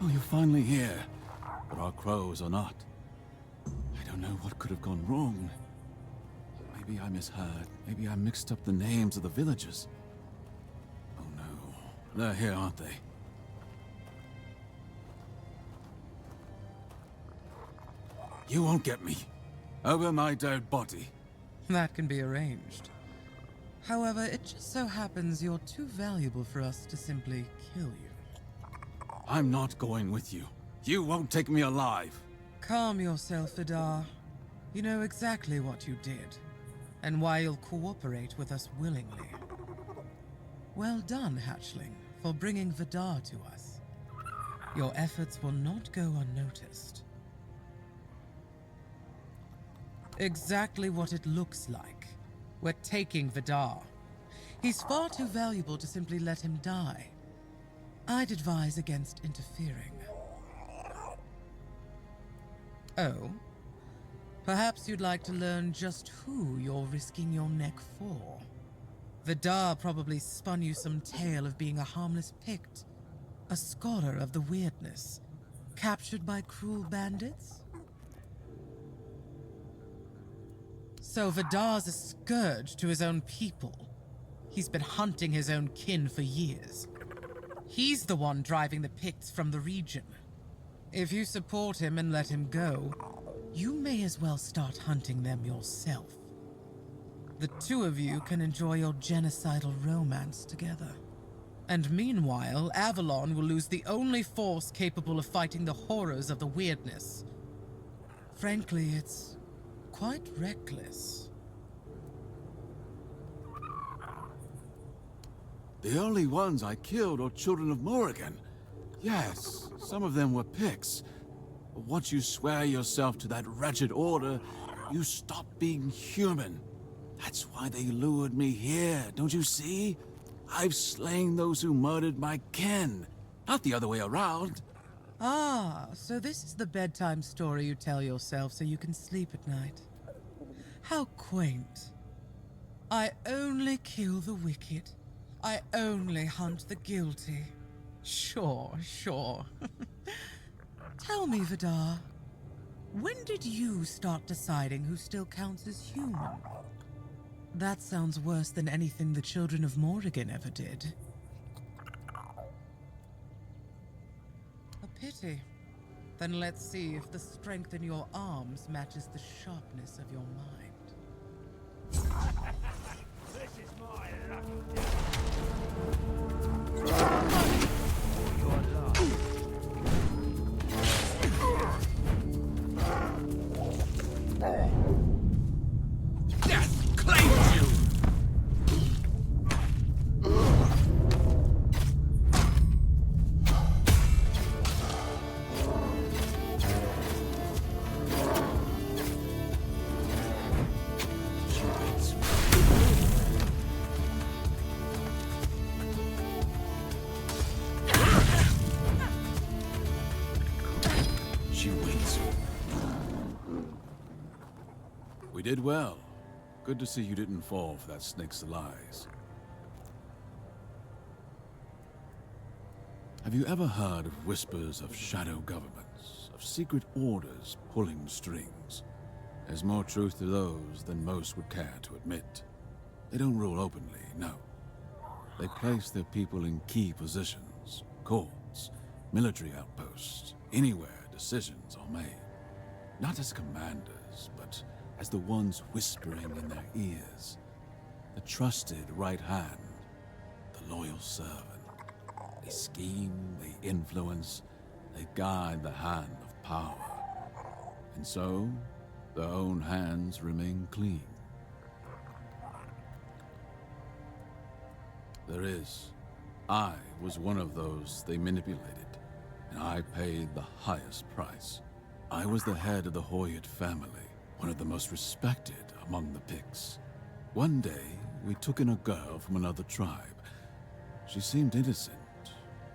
Oh, you're finally here. But our crows are not. I don't know what could have gone wrong. Maybe I misheard. Maybe I mixed up the names of the villagers. Oh no. They're here, aren't they? You won't get me. Over my dead body. That can be arranged. However, it just so happens you're too valuable for us to simply kill you. I'm not going with you. You won't take me alive. Calm yourself, Vidar. You know exactly what you did, and why you'll cooperate with us willingly. Well done, Hatchling, for bringing Vidar to us. Your efforts will not go unnoticed. Exactly what it looks like. We're taking Vidar. He's far too valuable to simply let him die. I'd advise against interfering. Oh? Perhaps you'd like to learn just who you're risking your neck for. Vidar probably spun you some tale of being a harmless Pict, a scholar of the weirdness, captured by cruel bandits? So Vidar's a scourge to his own people. He's been hunting his own kin for years. He's the one driving the Picts from the region. If you support him and let him go, you may as well start hunting them yourself. The two of you can enjoy your genocidal romance together. And meanwhile, Avalon will lose the only force capable of fighting the horrors of the weirdness. Frankly, it's quite reckless. The only ones I killed are children of Morrigan. Yes, some of them were Picts. But once you swear yourself to that wretched order, you stop being human. That's why they lured me here, don't you see? I've slain those who murdered my kin, not the other way around. Ah, so this is the bedtime story you tell yourself so you can sleep at night. How quaint. I only kill the wicked. I only hunt the guilty. Sure, sure. Tell me, Vidar, when did you start deciding who still counts as human? That sounds worse than anything the children of Morrigan ever did. A pity. Then let's see if the strength in your arms matches the sharpness of your mind. This is my lucky day. Your love. Death claims you! We did well. Good to see you didn't fall for that snake's lies. Have you ever heard of whispers of shadow governments, of secret orders pulling strings? There's more truth to those than most would care to admit. They don't rule openly, no. They place their people in key positions, courts, military outposts, anywhere decisions are made. Not as commanders, but as the ones whispering in their ears. The trusted right hand, the loyal servant. They scheme, they influence, they guide the hand of power. And so, their own hands remain clean. I was one of those they manipulated, and I paid the highest price. I was the head of the Hoyt family, one of the most respected among the Picts. One day, we took in a girl from another tribe. She seemed innocent,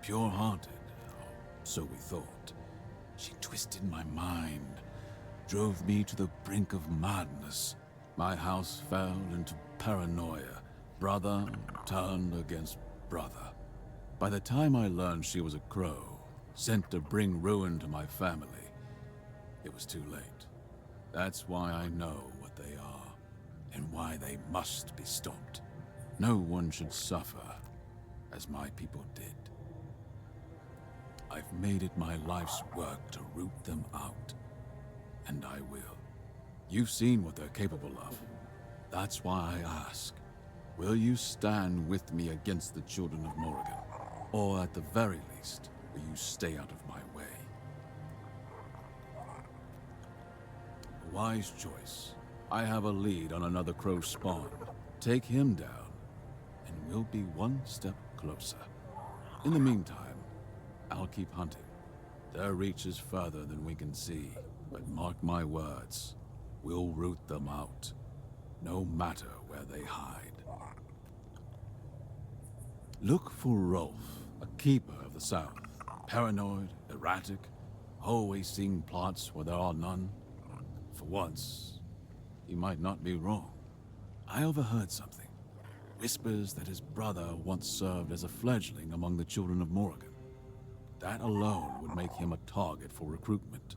pure-hearted, or so we thought. She twisted my mind, drove me to the brink of madness. My house fell into paranoia. Brother turned against brother. By the time I learned she was a crow, sent to bring ruin to my family. It was too late. That's why I know what they are, and why they must be stopped. No one should suffer, as my people did. I've made it my life's work to root them out, and I will. You've seen what they're capable of. That's why I ask, will you stand with me against the children of Morrigan? Or at the very least, will you stay out of my way? A wise choice. I have a lead on another crow spawn. Take him down, and we'll be one step closer. In the meantime, I'll keep hunting. Their reach is further than we can see, but mark my words, we'll root them out, no matter where they hide. Look for Rolf, a keeper of the South. Paranoid, erratic, always seeing plots where there are none. For once, he might not be wrong. I overheard something. Whispers that his brother once served as a fledgling among the children of Morrigan. That alone would make him a target for recruitment.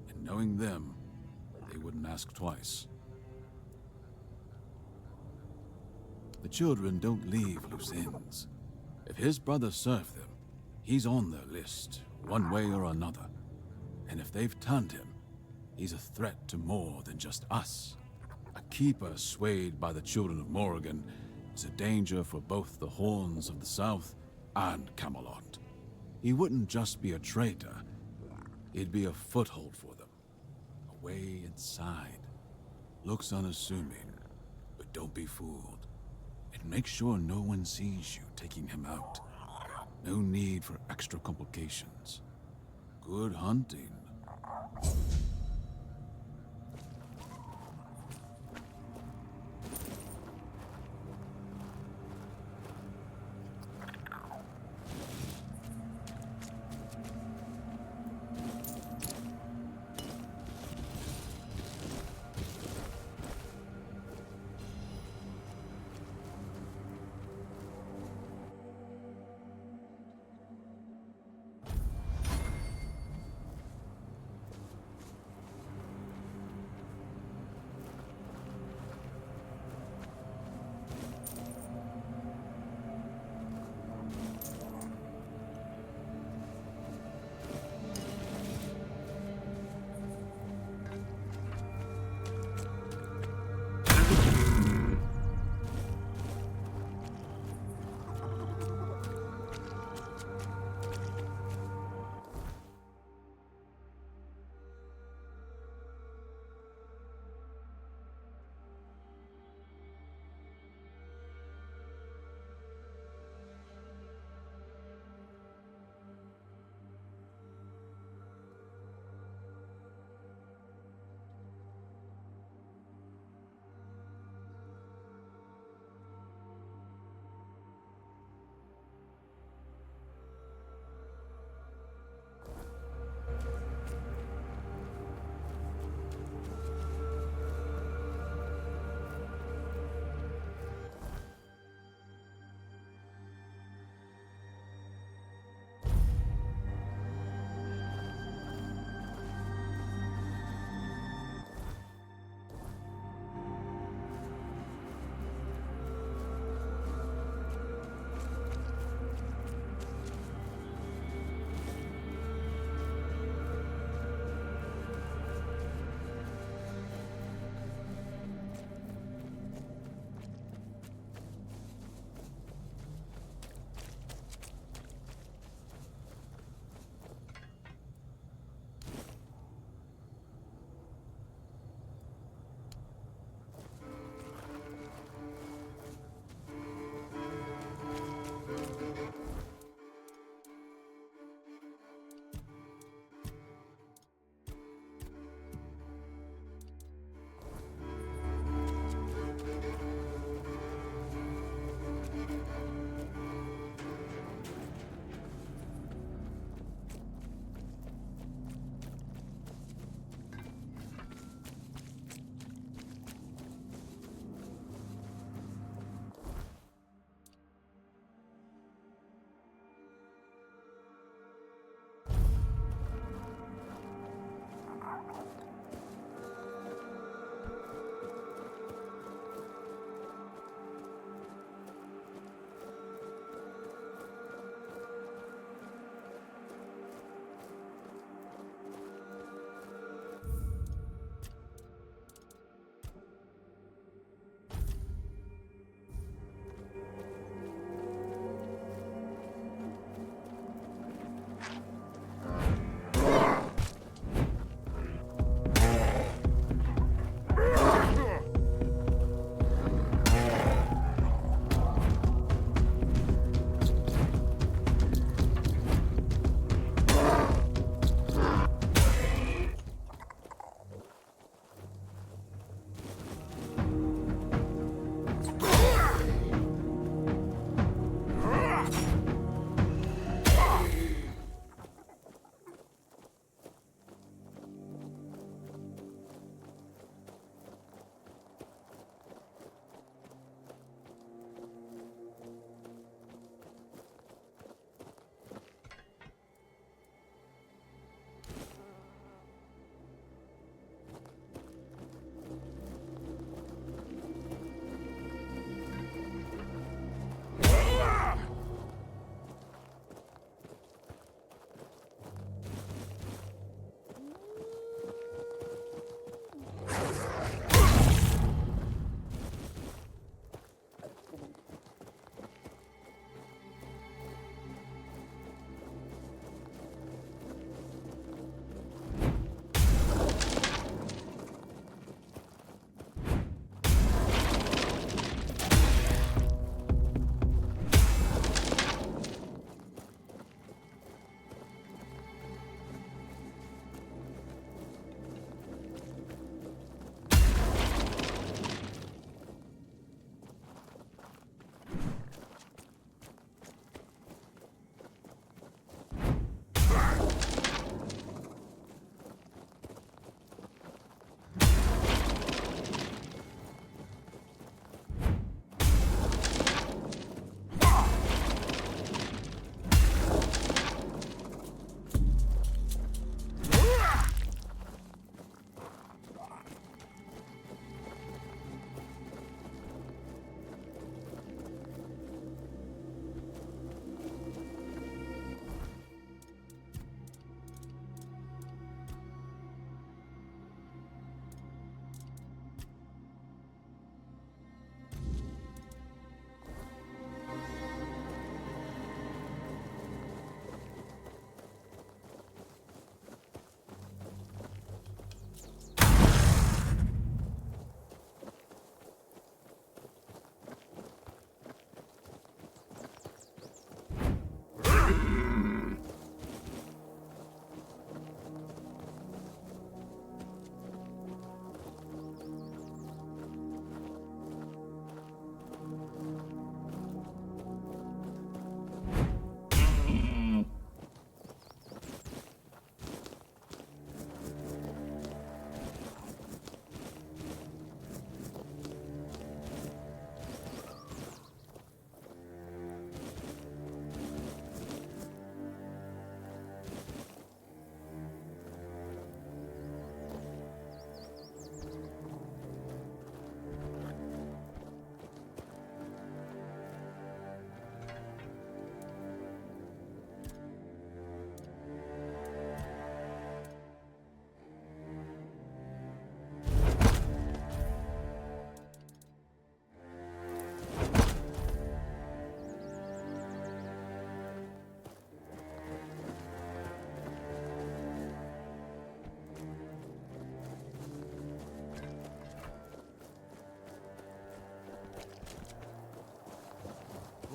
And knowing them, they wouldn't ask twice. The children don't leave loose ends. If his brother served them, he's on their list, one way or another. And if they've turned him, he's a threat to more than just us. A keeper swayed by the children of Morrigan is a danger for both the Horns of the South and Camelot. He wouldn't just be a traitor, he'd be a foothold for them. A way inside. Looks unassuming, but don't be fooled. And make sure no one sees you taking him out. No need for extra complications. Good hunting.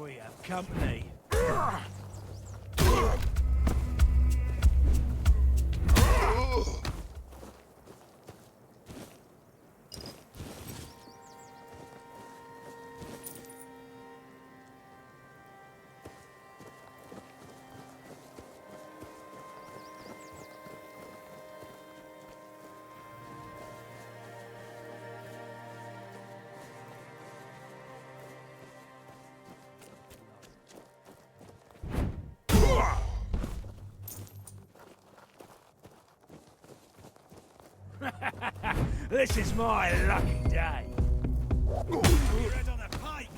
We have company. This is my lucky day. Red on a pike.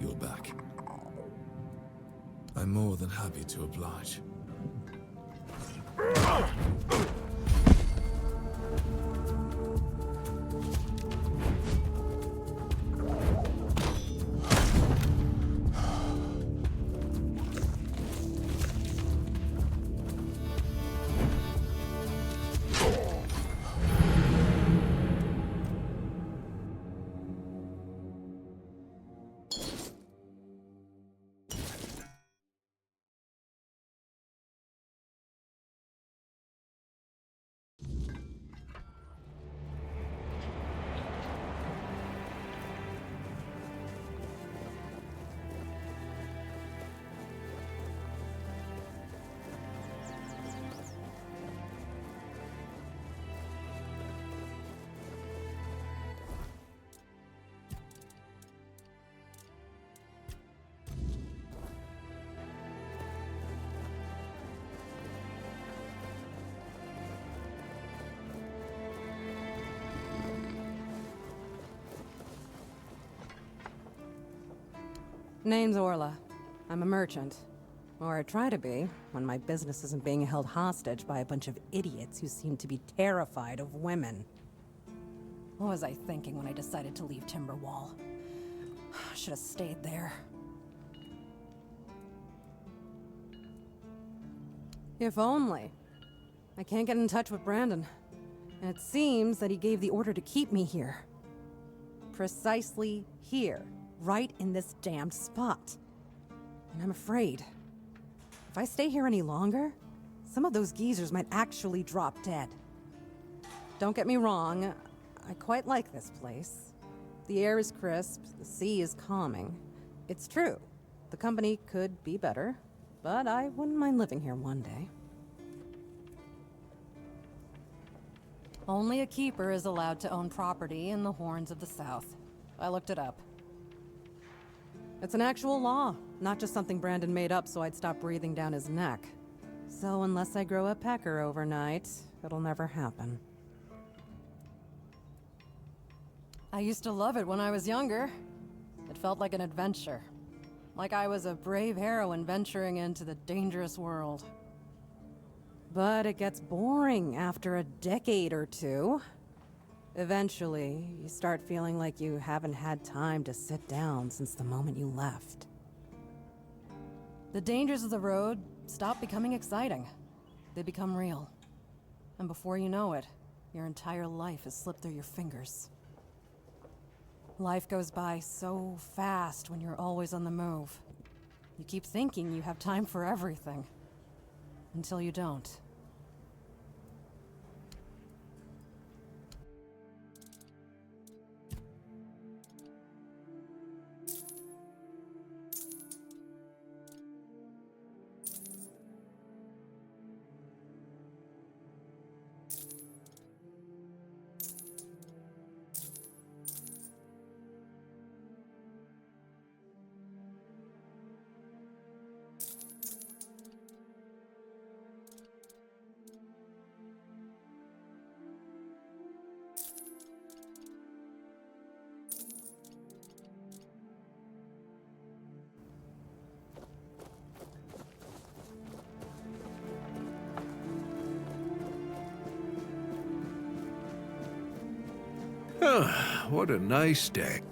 You're back. I'm more than happy to oblige. Name's Orla. I'm a merchant. Or I try to be, when my business isn't being held hostage by a bunch of idiots who seem to be terrified of women. What was I thinking when I decided to leave Timberwall? Should have stayed there. If only. I can't get in touch with Brandon. And it seems that he gave the order to keep me here. Precisely here. Right in this damned spot. And I'm afraid. If I stay here any longer, some of those geezers might actually drop dead. Don't get me wrong, I quite like this place. The air is crisp, the sea is calming. It's true, the company could be better, but I wouldn't mind living here one day. Only a keeper is allowed to own property in the Horns of the South. I looked it up. It's an actual law, not just something Brandon made up so I'd stop breathing down his neck. So unless I grow a pecker overnight, it'll never happen. I used to love it when I was younger. It felt like an adventure. Like I was a brave heroine venturing into the dangerous world. But it gets boring after a decade or two. Eventually, you start feeling like you haven't had time to sit down since the moment you left. The dangers of the road stop becoming exciting. They become real. And before you know it, your entire life has slipped through your fingers. Life goes by so fast when you're always on the move. You keep thinking you have time for everything. Until you don't. Ah, what a nice day.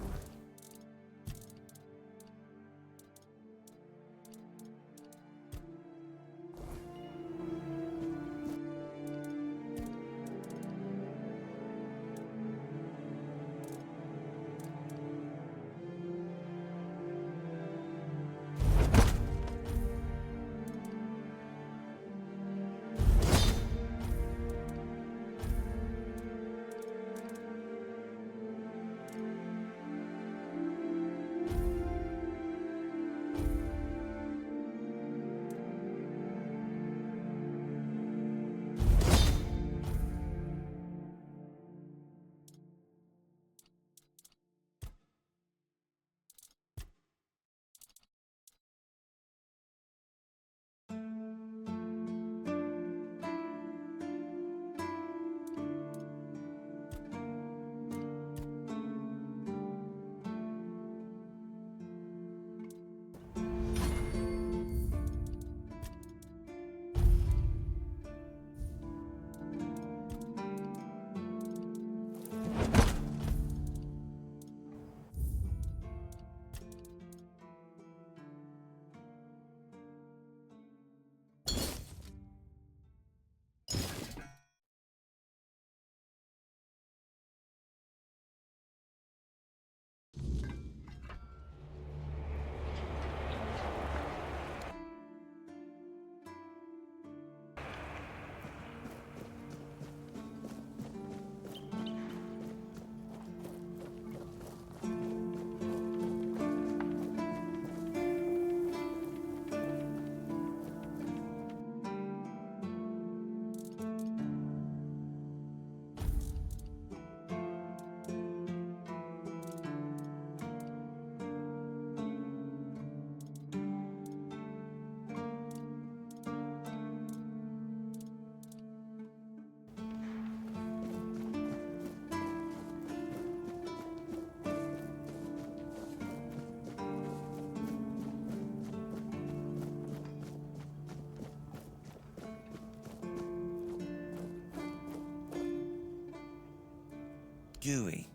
Dewey.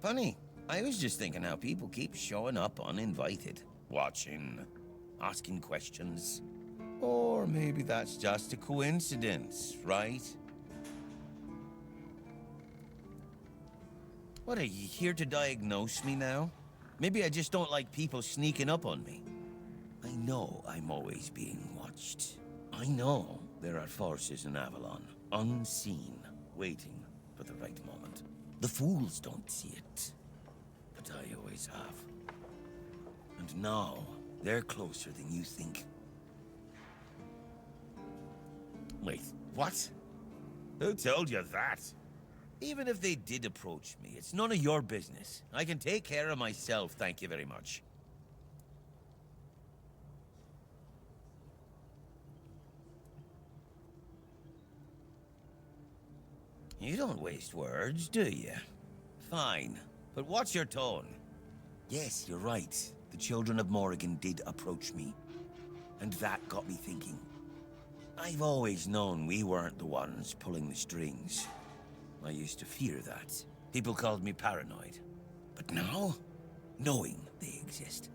Funny, I was just thinking how people keep showing up uninvited. Watching, asking questions. Or maybe that's just a coincidence, right? What, are you here to diagnose me now? Maybe I just don't like people sneaking up on me. I know I'm always being watched. I know there are forces in Avalon, unseen, waiting for the right moment. The fools don't see it, but I always have. And now, they're closer than you think. Wait, what? Who told you that? Even if they did approach me, it's none of your business. I can take care of myself, thank you very much. You don't waste words, do you? Fine, but watch your tone. Yes, you're right. The children of Morrigan did approach me. And that got me thinking. I've always known we weren't the ones pulling the strings. I used to fear that. People called me paranoid. But now, knowing they exist.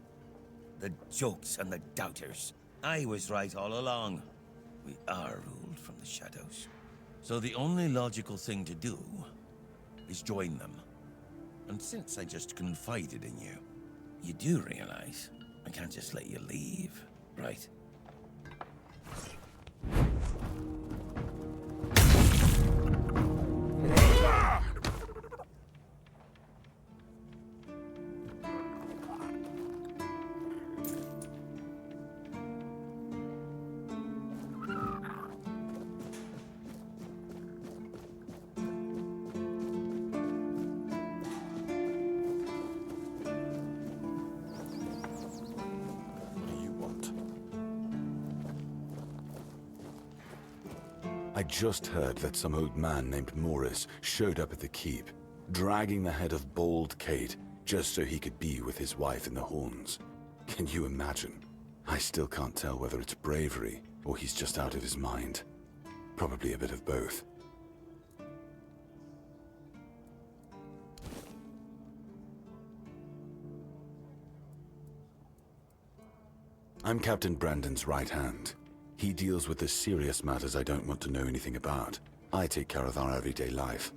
The jokes and the doubters. I was right all along. We are ruled from the shadows. So the only logical thing to do is join them. And since I just confided in you, you do realize I can't just let you leave, right? I just heard that some old man named Morris showed up at the keep, dragging the head of bald Kate just so he could be with his wife in the Horns. Can you imagine? I still can't tell whether it's bravery or he's just out of his mind. Probably a bit of both. I'm Captain Brandon's right hand. He deals with the serious matters I don't want to know anything about. I take care of our everyday life.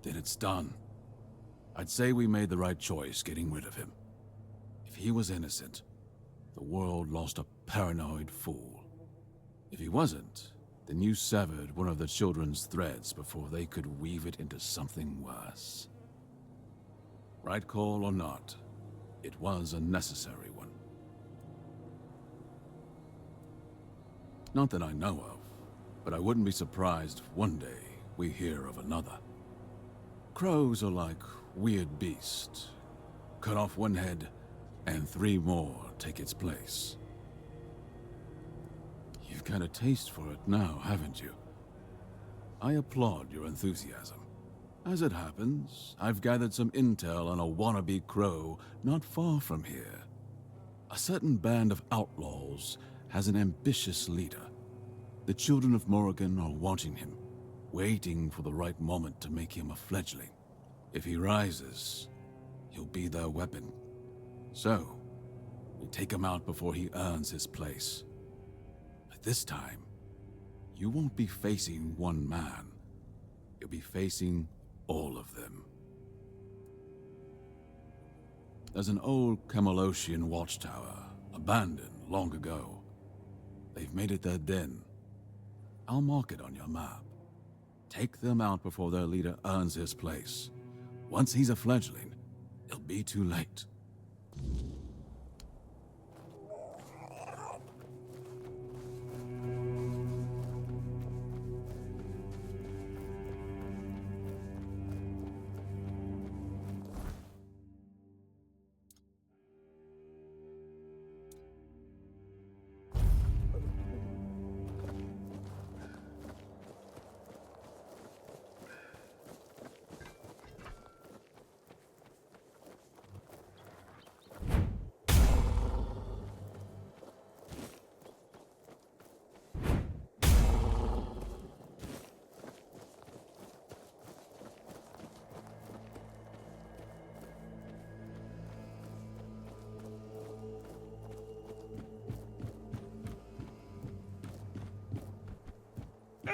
Then it's done. I'd say we made the right choice getting rid of him. If he was innocent, the world lost a paranoid fool. If he wasn't, then you severed one of the children's threads before they could weave it into something worse. Right call or not, it was a necessary one. Not that I know of, but I wouldn't be surprised if one day we hear of another. Crows are like weird beasts. Cut off one head, and 3 more take its place. You've got a taste for it now, haven't you? I applaud your enthusiasm. As it happens, I've gathered some intel on a wannabe crow not far from here. A certain band of outlaws has an ambitious leader. The children of Morrigan are watching him, waiting for the right moment to make him a fledgling. If he rises, he'll be their weapon. So, we take him out before he earns his place. But this time, you won't be facing one man. You'll be facing all of them. There's an old Camelosian watchtower, abandoned long ago. They've made it their den. I'll mark it on your map. Take them out before their leader earns his place. Once he's a fledgling, it'll be too late.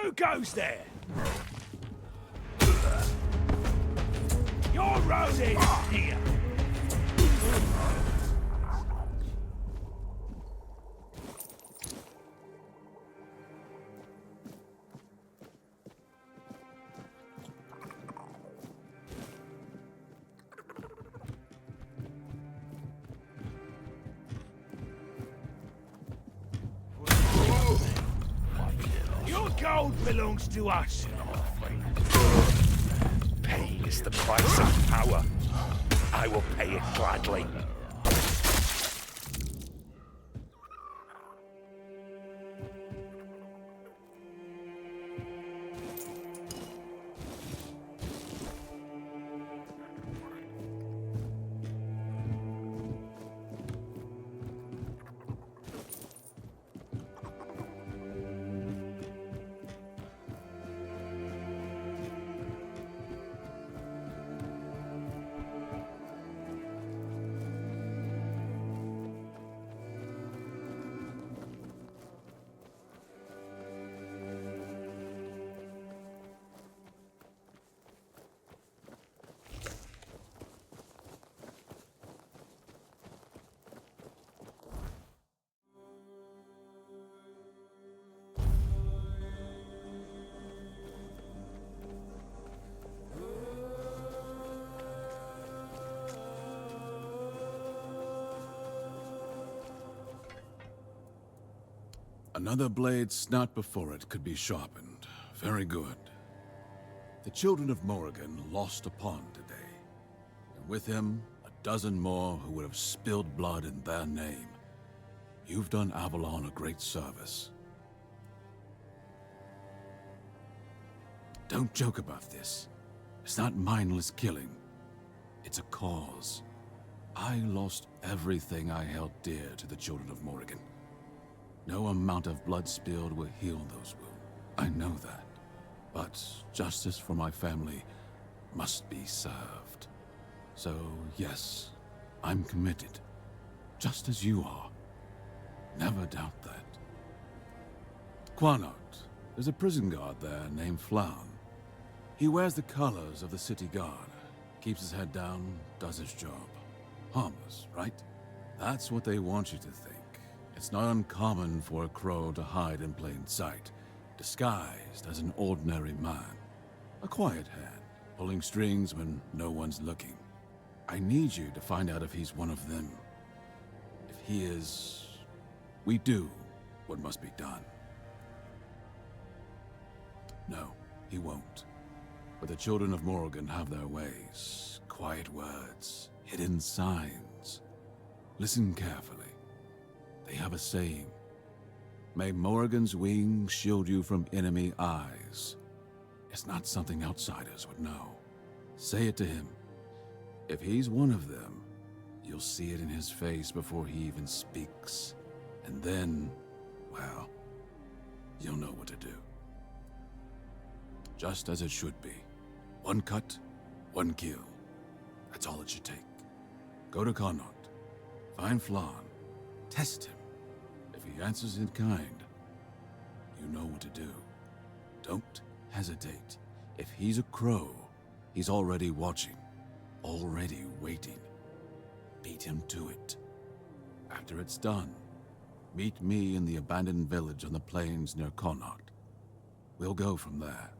Who goes there? Your road is here. Your gold belongs to us. Pain is the price of power. I will pay it gladly. Another blade snot before it could be sharpened. Very good. The children of Morrigan lost a pawn today, and with him, a dozen more who would have spilled blood in their name. You've done Avalon a great service. Don't joke about this. It's not mindless killing. It's a cause. I lost everything I held dear to the children of Morrigan. No amount of blood spilled will heal those wounds. I know that. But justice for my family must be served. So, yes, I'm committed. Just as you are. Never doubt that. Quanot, there's a prison guard there named Flan. He wears the colors of the city guard. Keeps his head down, does his job. Harmless, right? That's what they want you to think. It's not uncommon for a crow to hide in plain sight, disguised as an ordinary man. A quiet hand, pulling strings when no one's looking. I need you to find out if he's one of them. If he is, we do what must be done. No, he won't. But the children of Morrigan have their ways. Quiet words, hidden signs. Listen carefully. They have a saying. May Morrigan's wings shield you from enemy eyes. It's not something outsiders would know. Say it to him. If he's one of them, you'll see it in his face before he even speaks. And then, well, you'll know what to do. Just as it should be. One cut, one kill. That's all it should take. Go to Connaught. Find Flan. Test him. If he answers in kind, you know what to do. Don't hesitate. If he's a crow, he's already watching. Already waiting. Beat him to it. After it's done, meet me in the abandoned village on the plains near Connaught. We'll go from there.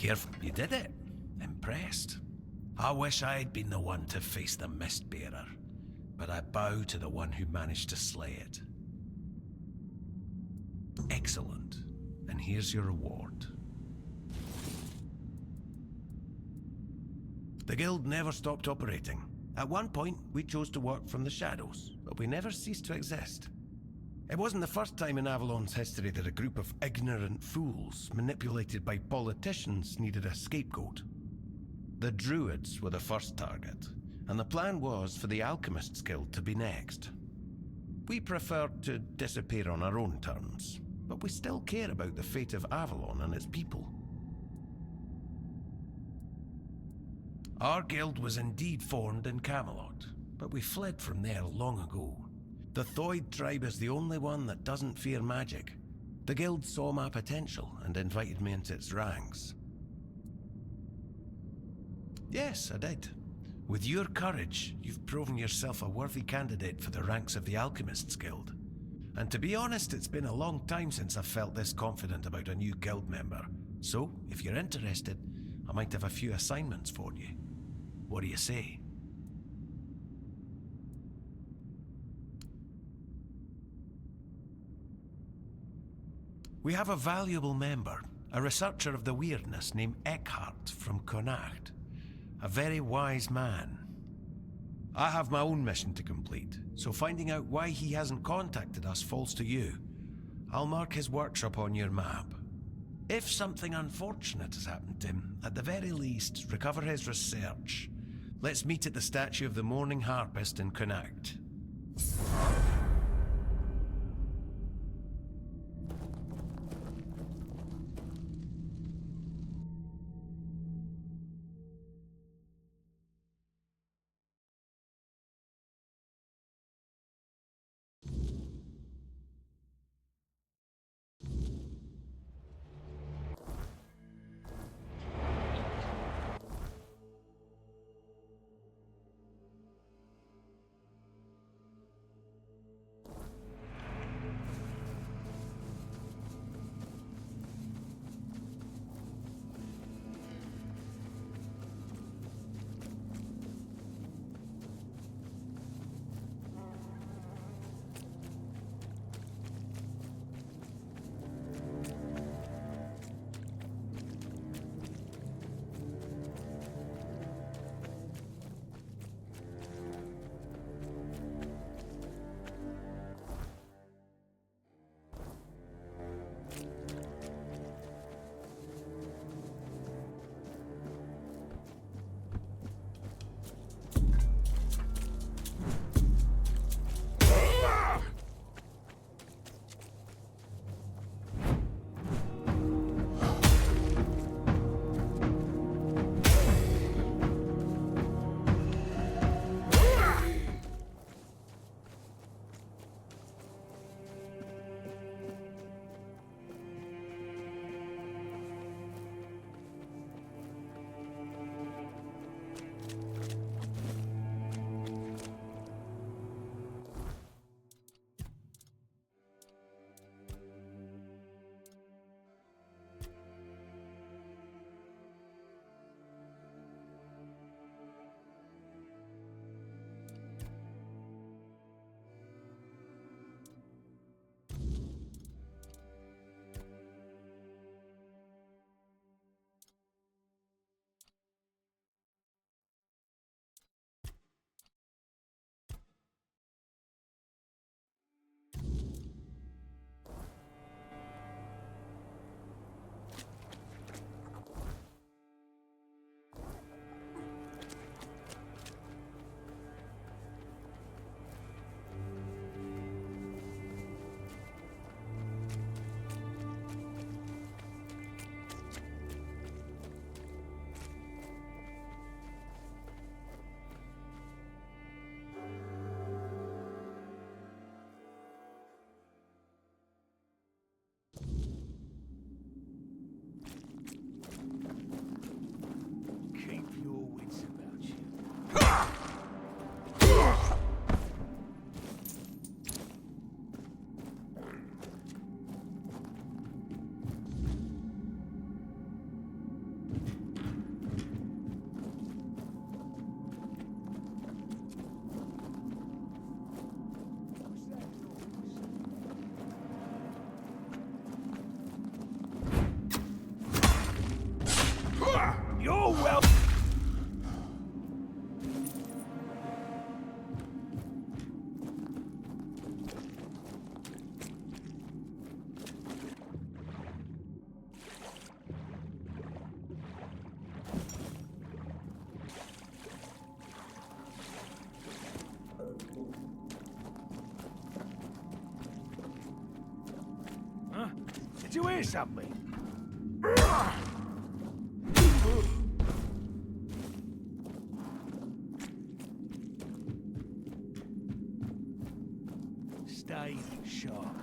Careful, you did it. Impressed. I wish I'd been the one to face the Mistbearer, but I bow to the one who managed to slay it. Excellent. And here's your reward. The guild never stopped operating. At one point, we chose to work from the shadows, but we never ceased to exist. It wasn't the first time in Avalon's history that a group of ignorant fools, manipulated by politicians, needed a scapegoat. The Druids were the first target, and the plan was for the Alchemist's Guild to be next. We preferred to disappear on our own terms, but we still care about the fate of Avalon and its people. Our guild was indeed formed in Camelot, but we fled from there long ago. The Thoid tribe is the only one that doesn't fear magic. The guild saw my potential and invited me into its ranks. Yes, I did. With your courage, you've proven yourself a worthy candidate for the ranks of the Alchemist's Guild. And to be honest, it's been a long time since I've felt this confident about a new guild member. So, if you're interested, I might have a few assignments for you. What do you say? We have a valuable member, a researcher of the weirdness named Eckhart from Connacht. A very wise man. I have my own mission to complete, so finding out why he hasn't contacted us falls to you. I'll mark his workshop on your map. If something unfortunate has happened to him, at the very least, recover his research. Let's meet at the statue of the Morning Harpist in Connacht. Did you hear something? Stay sharp.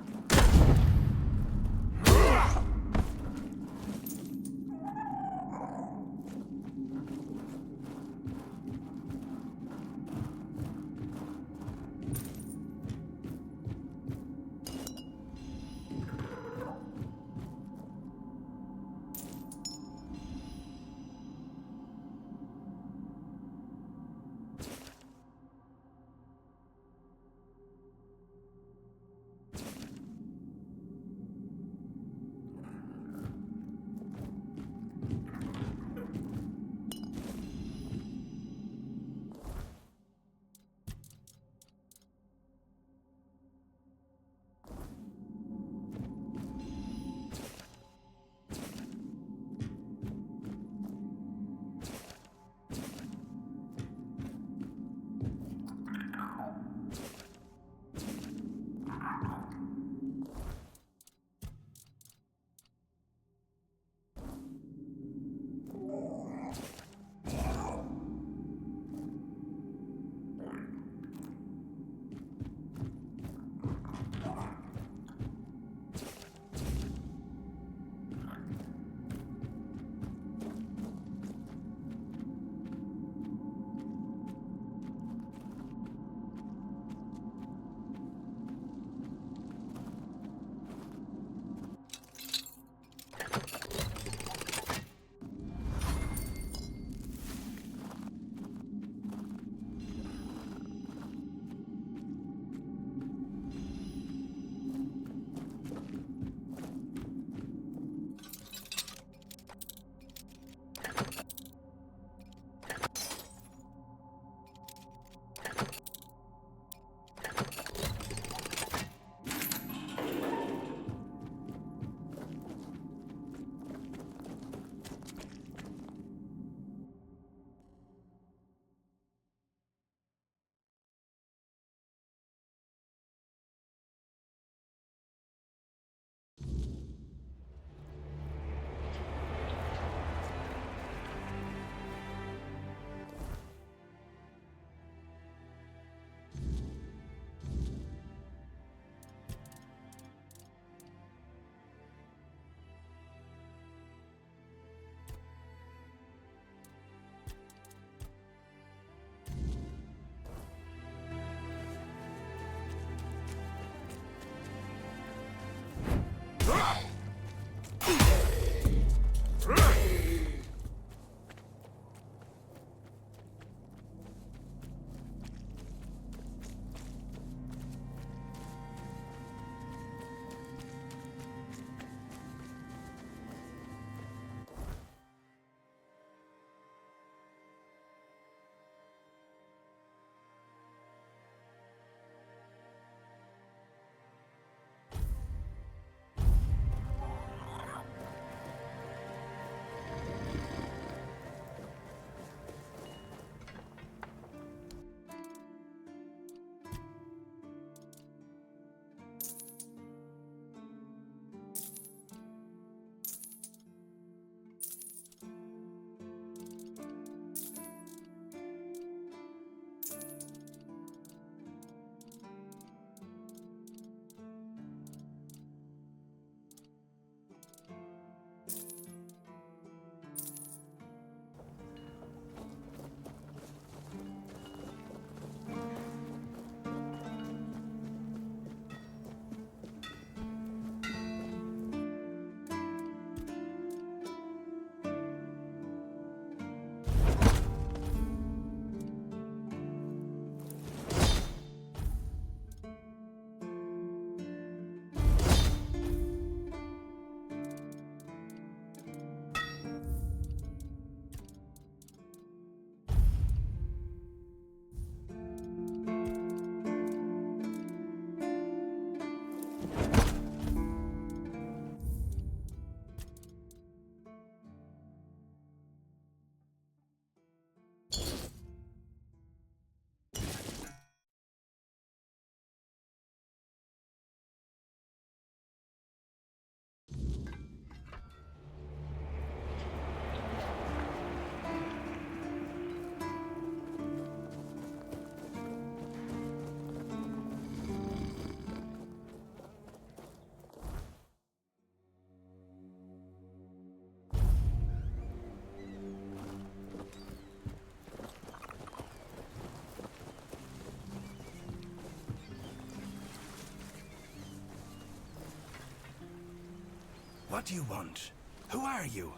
What do you want? Who are you?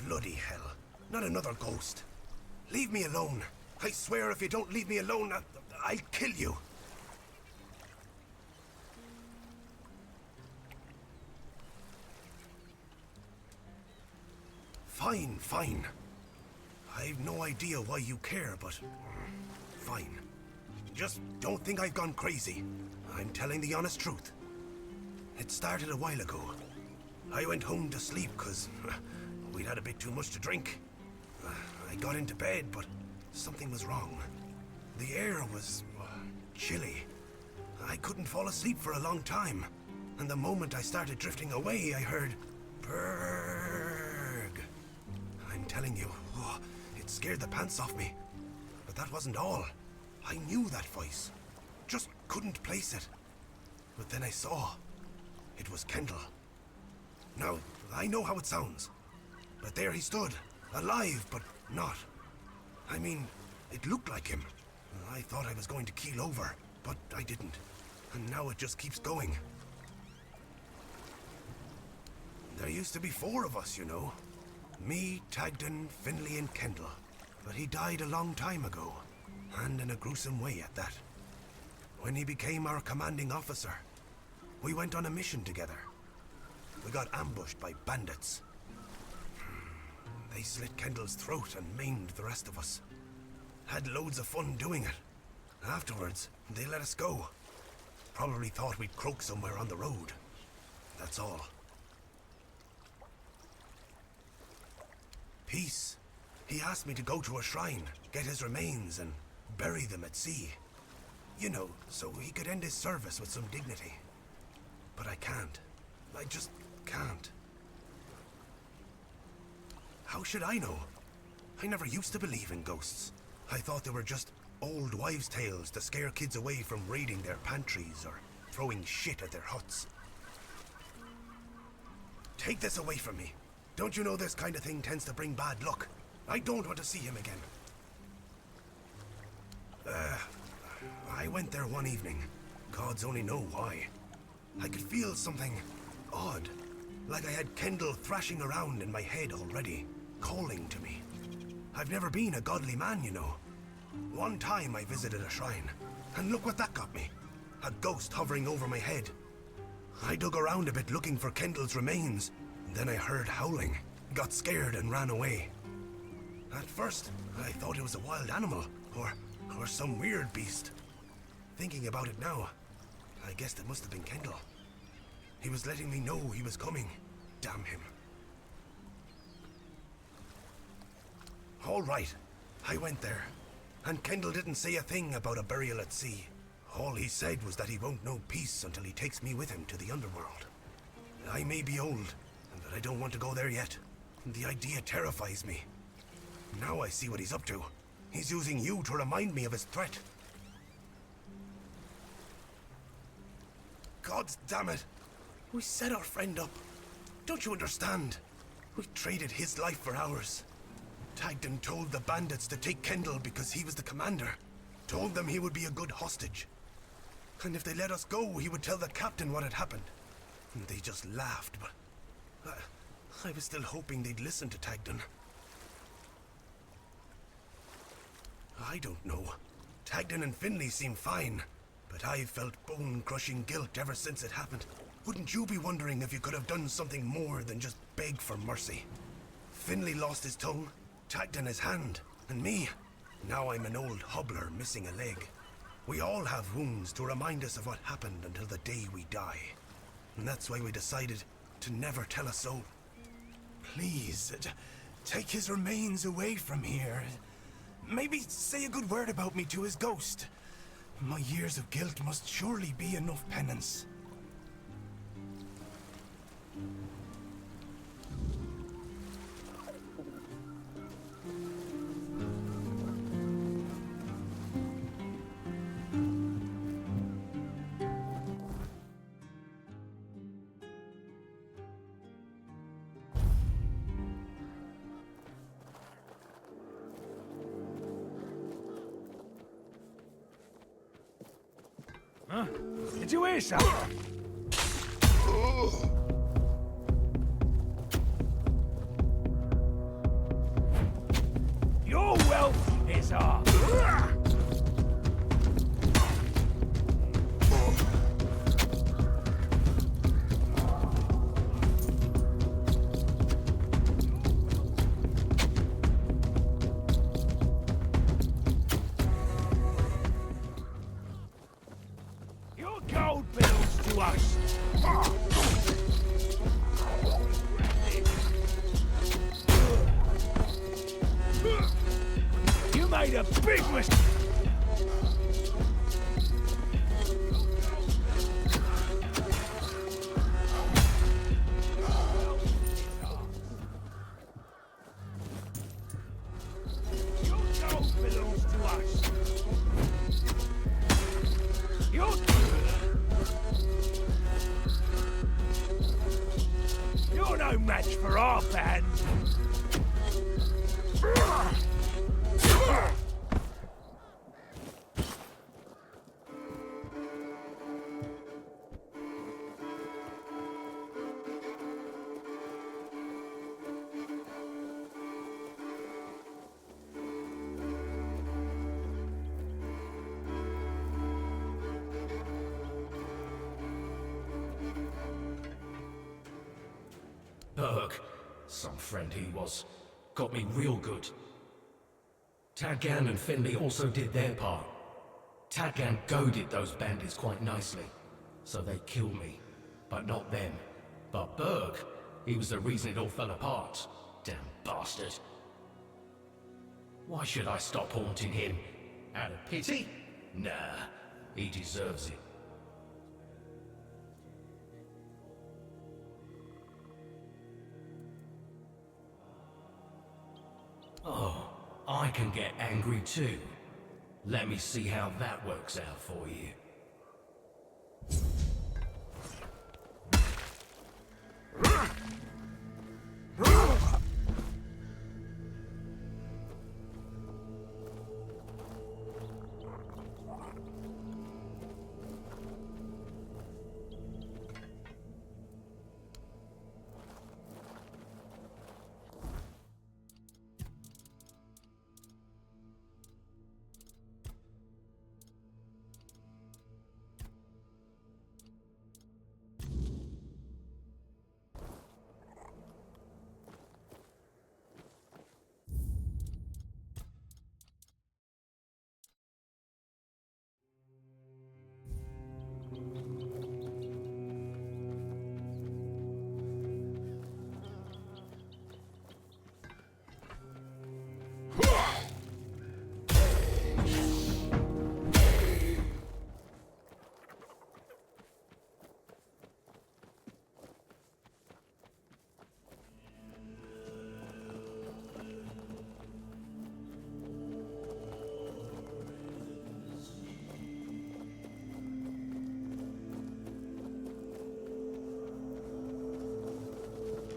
Bloody hell. Not another ghost. Leave me alone. I swear if you don't leave me alone, I'll kill you. Fine, fine. I've no idea why you care, but... fine. Just don't think I've gone crazy. I'm telling the honest truth. It started a while ago. I went home to sleep because we'd had a bit too much to drink. I got into bed, but something was wrong. The air was chilly. I couldn't fall asleep for a long time. And the moment I started drifting away, I heard Berg. I'm telling you, it scared the pants off me. But that wasn't all. I knew that voice. Just couldn't place it. But then I saw. It was Kendall. Now, I know how it sounds. But there he stood, alive, but not. I mean, it looked like him. I thought I was going to keel over, but I didn't. And now it just keeps going. There used to be 4 of us, you know. Me, Tagden, Finley, and Kendall. But he died a long time ago, and in a gruesome way at that. When he became our commanding officer, we went on a mission together. We got ambushed by bandits. They slit Kendall's throat and maimed the rest of us. Had loads of fun doing it. Afterwards, they let us go. Probably thought we'd croak somewhere on the road. That's all. Peace. He asked me to go to a shrine, get his remains, and bury them at sea. You know, so he could end his service with some dignity. But I can't. I just can't. How should I know? I never used to believe in ghosts. I thought they were just old wives' tales to scare kids away from raiding their pantries or throwing shit at their huts. Take this away from me. Don't you know this kind of thing tends to bring bad luck? I don't want to see him again. I went there one evening. Gods only know why. I could feel something odd. Like I had Kendall thrashing around in my head already, calling to me. I've never been a godly man, you know. One time I visited a shrine, and look what that got me. A ghost hovering over my head. I dug around a bit looking for Kendall's remains. Then I heard howling, got scared and ran away. At first, I thought it was a wild animal, or some weird beast. Thinking about it now, I guessed it must have been Kendall. He was letting me know he was coming. Damn him. All right, I went there, and Kendall didn't say a thing about a burial at sea. All he said was that he won't know peace until he takes me with him to the underworld. I may be old, but I don't want to go there yet. The idea terrifies me. Now I see what he's up to. He's using you to remind me of his threat. God damn it! We set our friend up. Don't you understand? We traded his life for ours. Tagden told the bandits to take Kendall because he was the commander. Told them he would be a good hostage. And if they let us go, he would tell the captain what had happened. And they just laughed, but... I was still hoping they'd listen to Tagden. I don't know. Tagden and Finley seem fine, but I've felt bone-crushing guilt ever since it happened. Wouldn't you be wondering if you could have done something more than just beg for mercy? Finley lost his tongue, Tagden his hand, and me. Now I'm an old hobbler missing a leg. We all have wounds to remind us of what happened until the day we die. And that's why we decided to never tell a soul. Please, take his remains away from here. Maybe say a good word about me to his ghost. My years of guilt must surely be enough penance. Huh? Did you hear something? Your wealth is ours. Your gold belongs to us. You made a big mistake. Your gold belongs to us. You're no match for our band. Berg, some friend he was, got me real good. Tadgan and Finley also did their part. Tadgan goaded those bandits quite nicely, so they killed me, but not them. But Berg, he was the reason it all fell apart. Damn bastard. Why should I stop haunting him? Out of pity? Nah, he deserves it. Oh, I can get angry too. Let me see how that works out for you.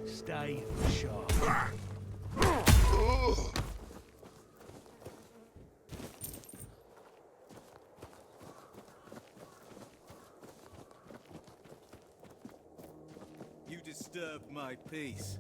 Stay sharp. You disturbed my peace.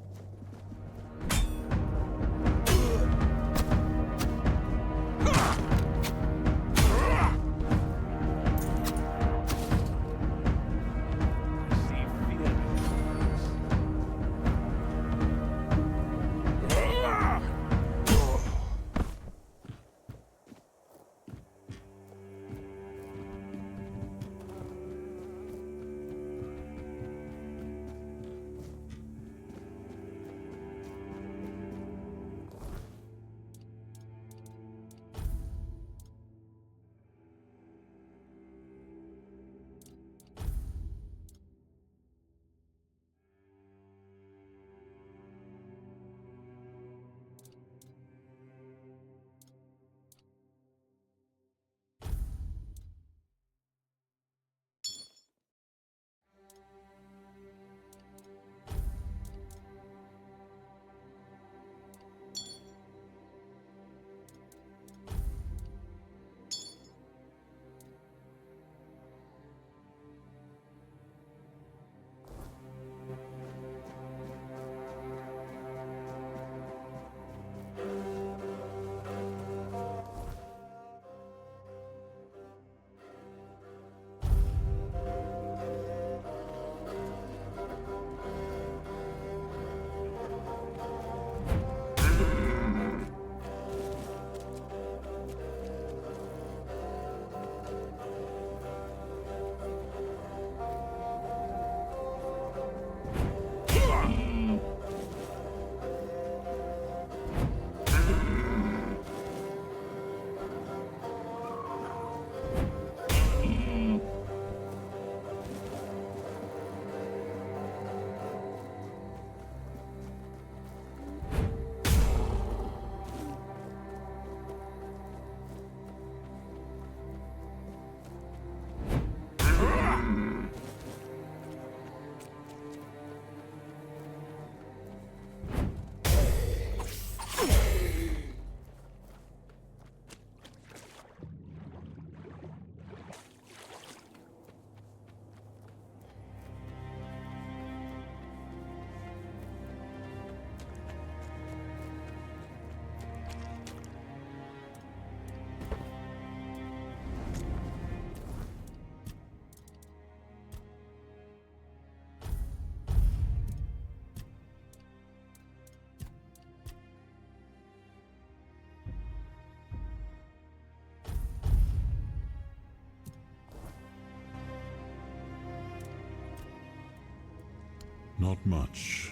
Not much.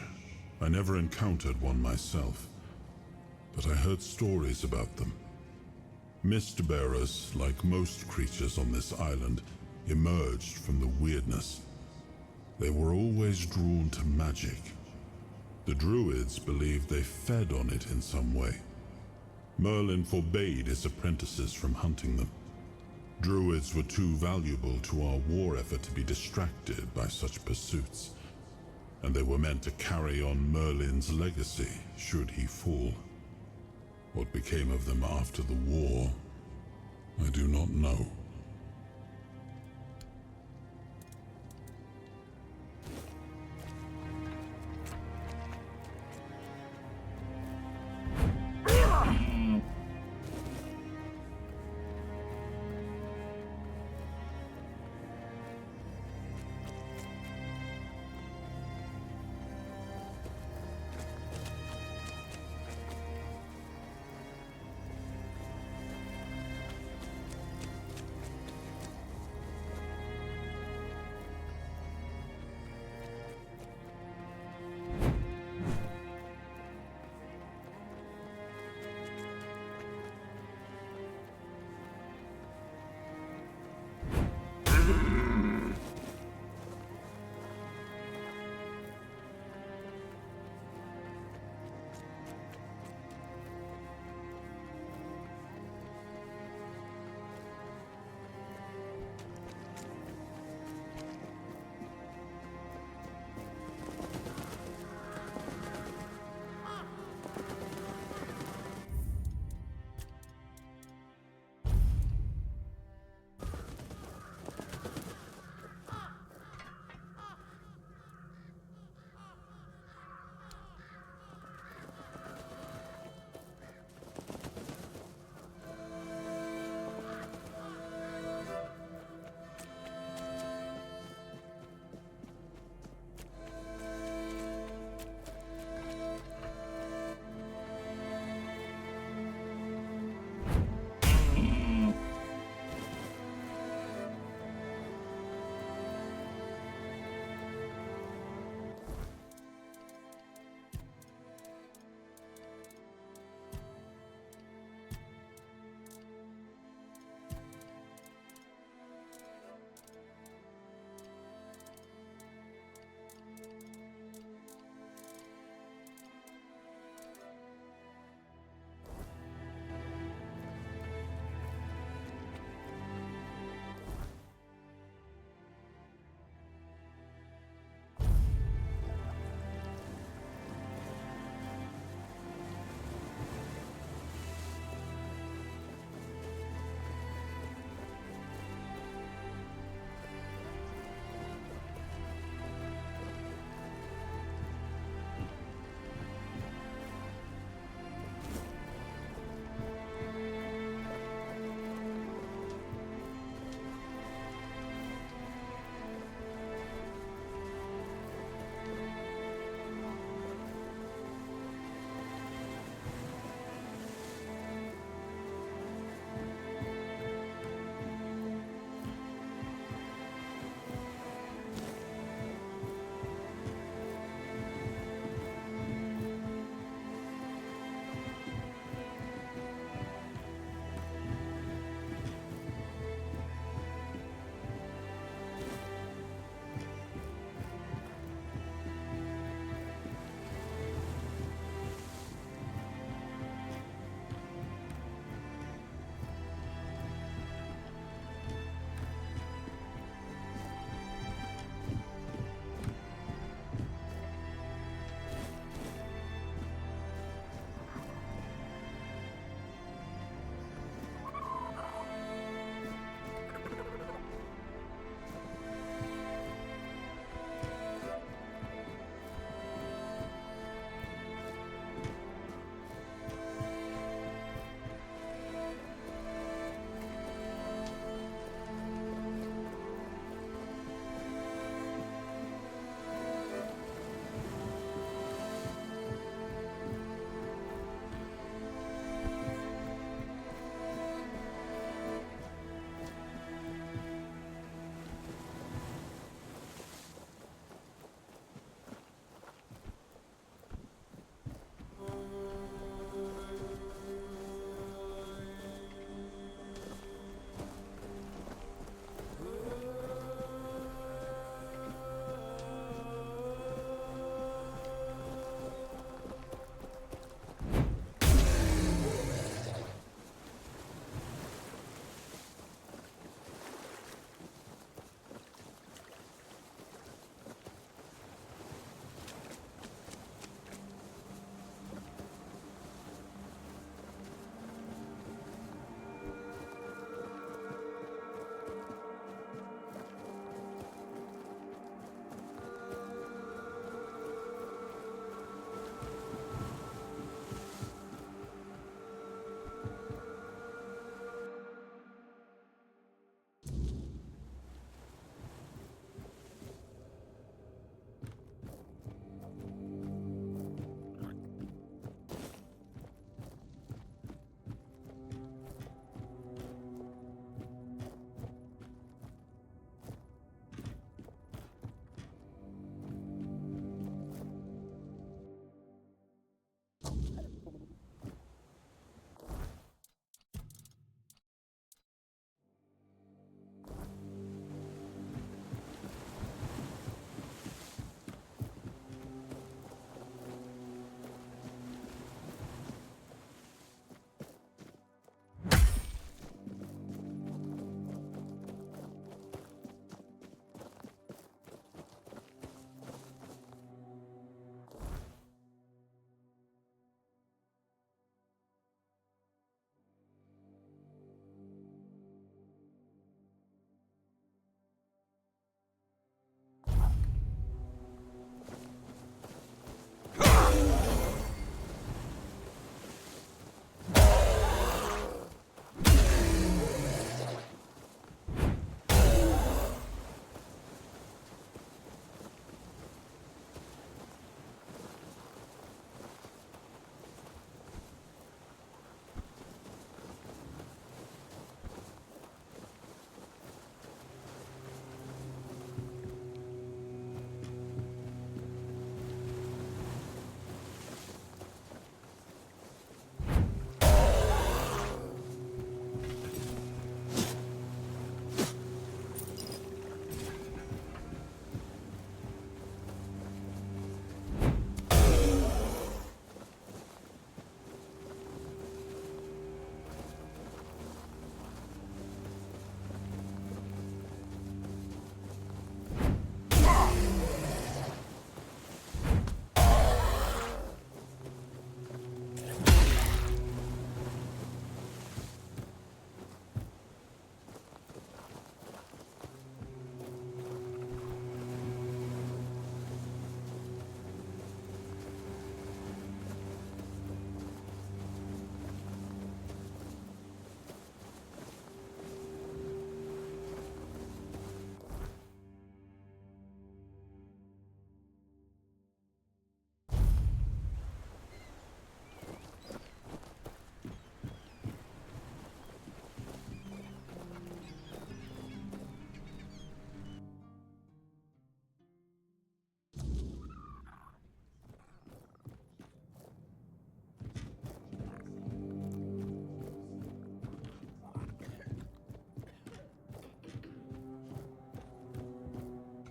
I never encountered one myself, but I heard stories about them. Mist bearers, like most creatures on this island, emerged from the weirdness. They were always drawn to magic. The druids believed they fed on it in some way. Merlin forbade his apprentices from hunting them. Druids were too valuable to our war effort to be distracted by such pursuits, and they were meant to carry on Merlin's legacy should he fall. What became of them after the war, I do not know.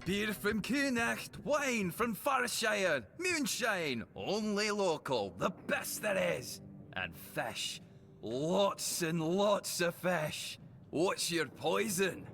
Beer from Connacht, wine from Farshire, moonshine, only local, the best there is. And fish, lots and lots of fish. What's your poison?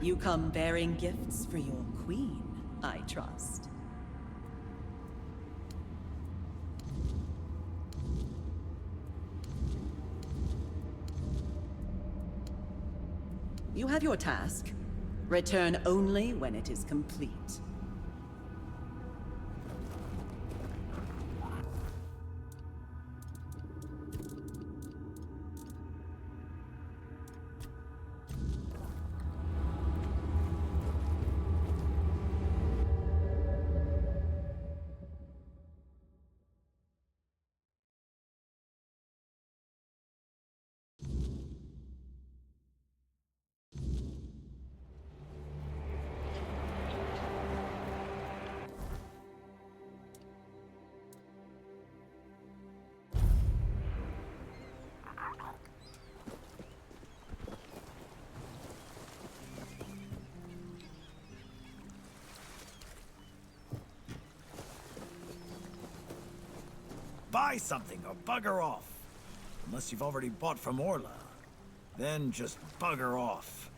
You come bearing gifts for your queen, I trust. You have your task. Return only when it is complete. Buy something or bugger off. Unless you've already bought from Orla. Then just bugger off.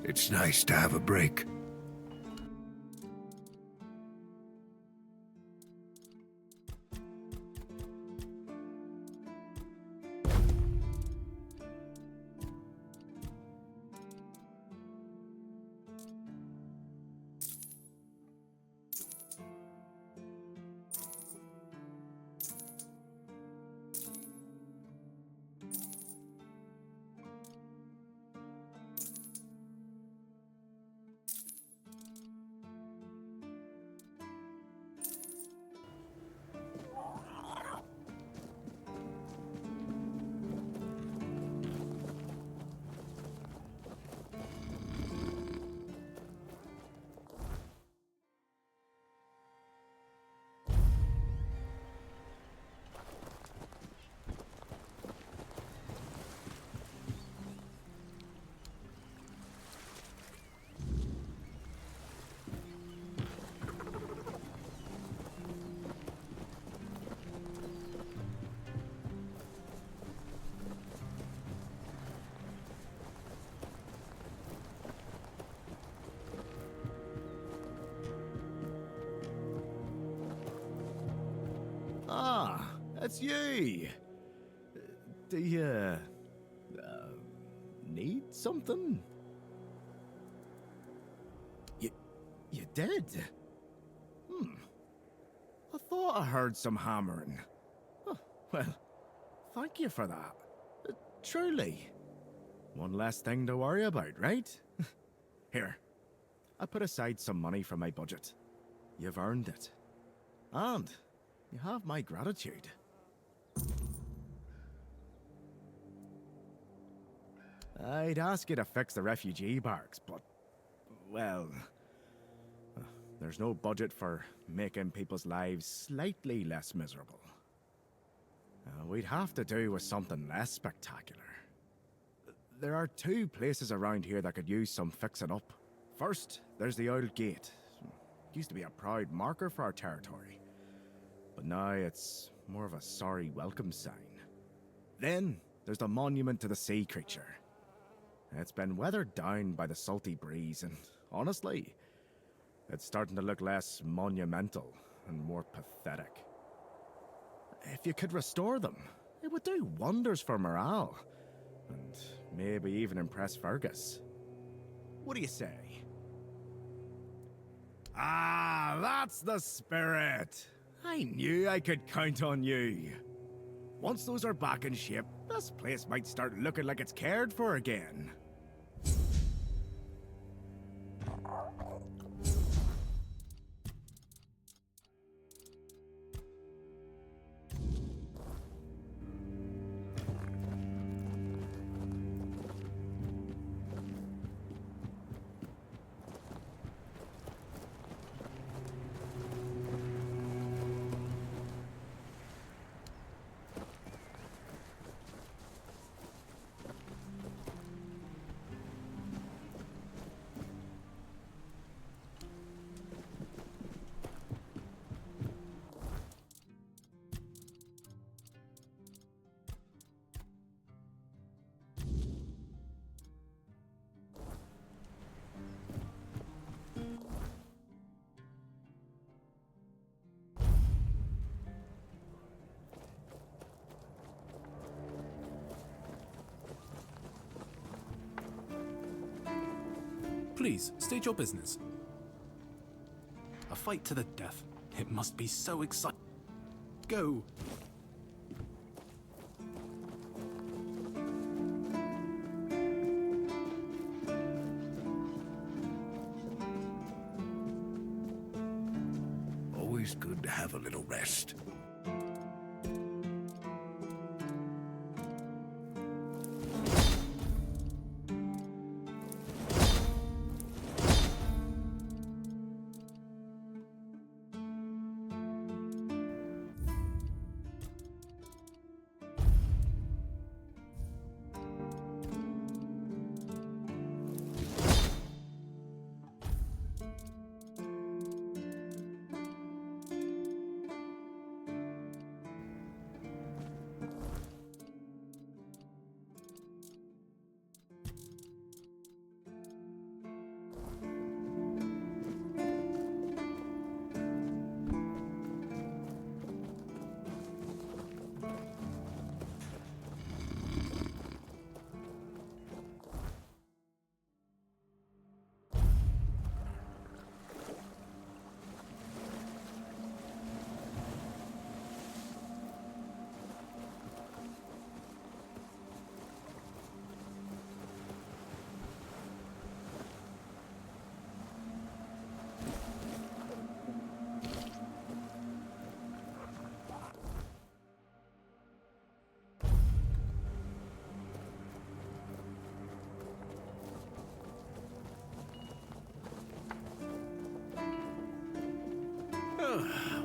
It's nice to have a break. Ah, that's you. Do you need something? You did? I thought I heard some hammering. Oh, well, thank you for that. Truly. One less thing to worry about, right? Here, I put aside some money from my budget. You've earned it. And you have my gratitude. I'd ask you to fix the refugee barracks, but, well, there's no budget for making people's lives slightly less miserable. We'd have to do with something less spectacular. There are two places around here that could use some fixing up. First, there's the old gate. It used to be a proud marker for our territory, but now it's more of a sorry welcome sign. Then, there's the monument to the sea creature. It's been weathered down by the salty breeze, and honestly, it's starting to look less monumental and more pathetic. If you could restore them, it would do wonders for morale, and maybe even impress Fergus. What do you say? Ah, that's the spirit! I knew I could count on you. Once those are back in shape, this place might start looking like it's cared for again. Please, state your business. A fight to the death. It must be so exciting. Go! Always good to have a little rest.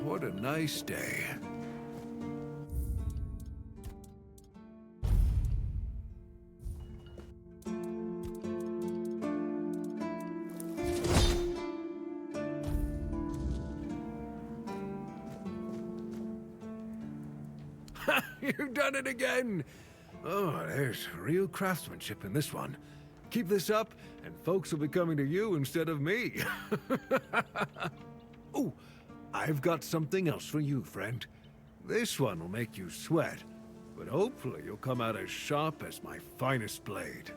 what a nice day. You've done it again! Oh, there's real craftsmanship in this one. Keep this up, and folks will be coming to you instead of me. Oh, I've got something else for you, friend. This one will make you sweat, but hopefully you'll come out as sharp as my finest blade.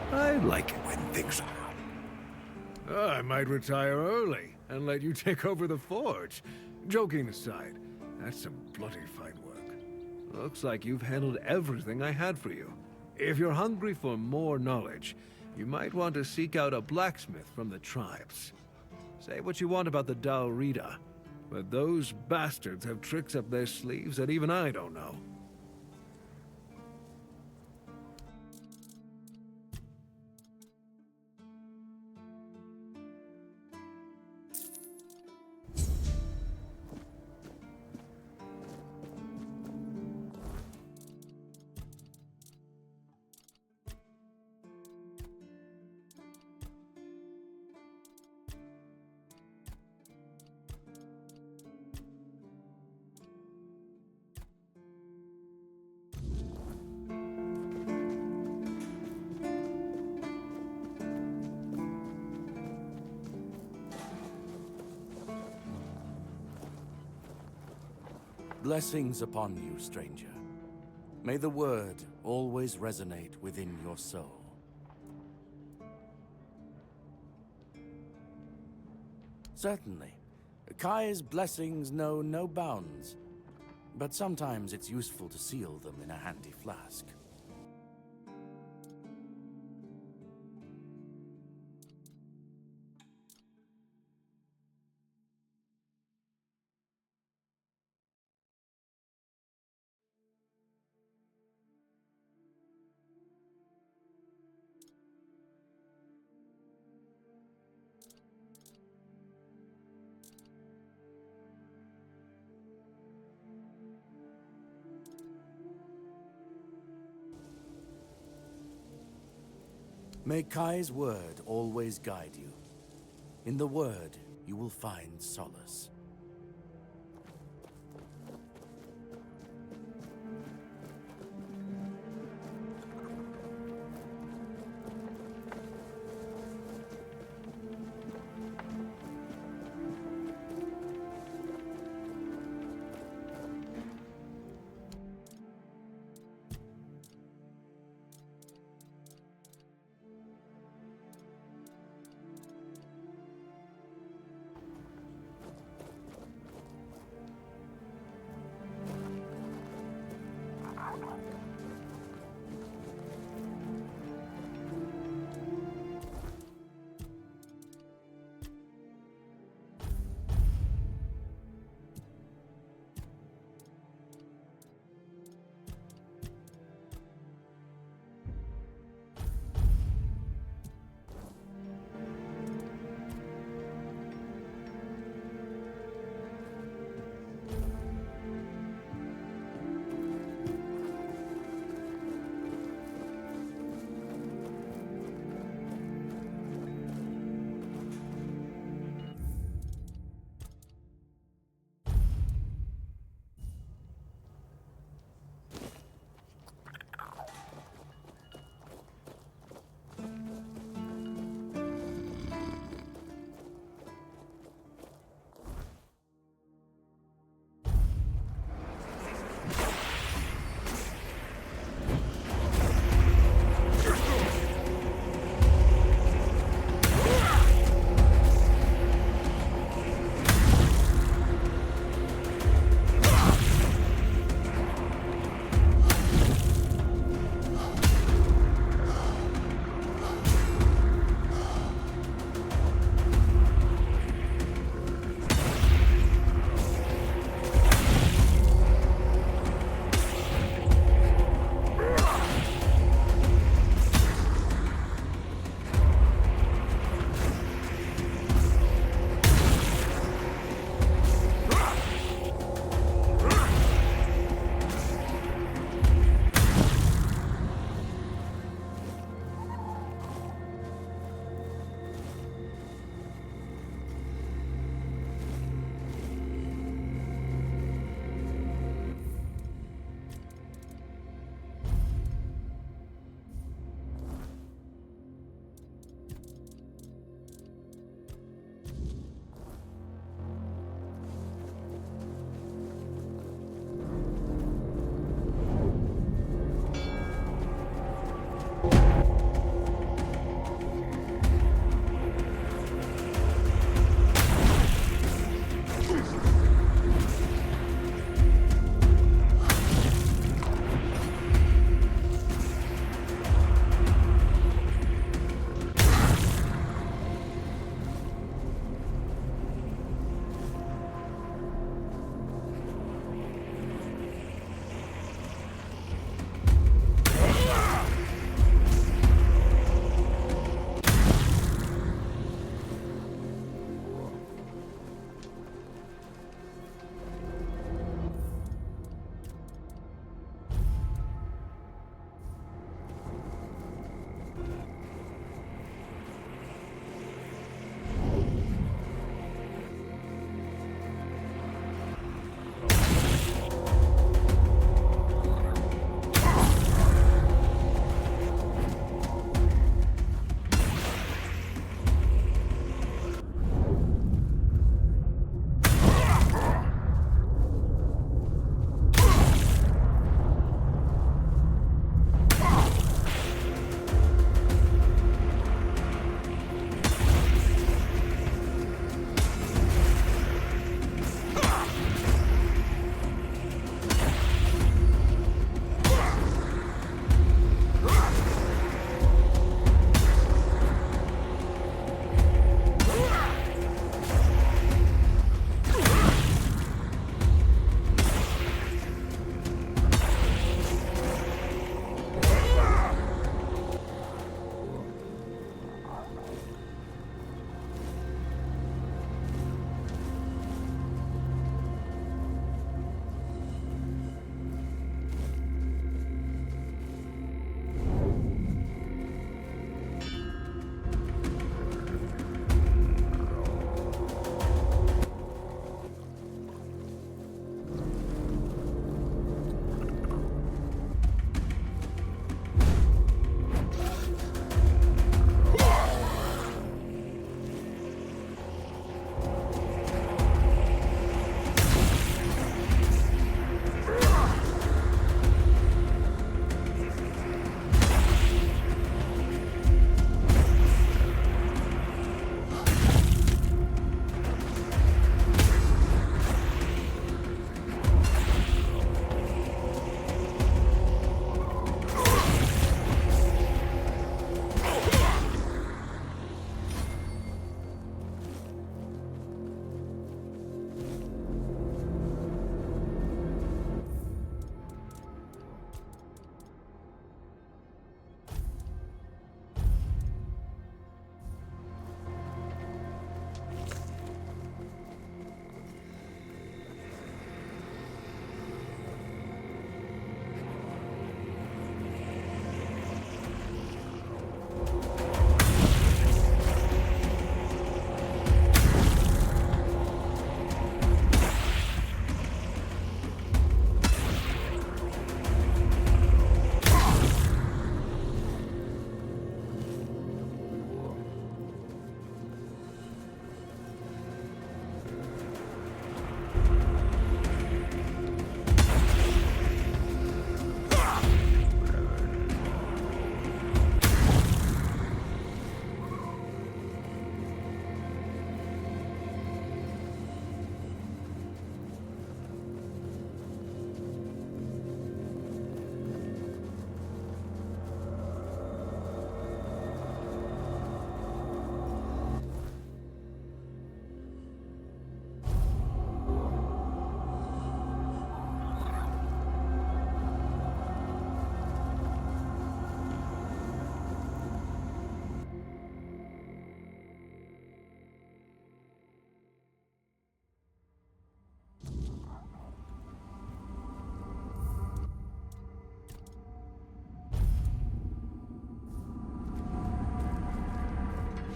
I like it when things are. I might retire early and let you take over the forge. Joking aside, that's some bloody fine work. Looks like you've handled everything I had for you. If you're hungry for more knowledge, you might want to seek out a blacksmith from the tribes. Say what you want about the Dalrida, but those bastards have tricks up their sleeves that even I don't know. Blessings upon you, stranger. May the word always resonate within your soul. Certainly. Kai's blessings know no bounds, but sometimes it's useful to seal them in a handy flask. May Kai's word always guide you. In the word, you will find solace.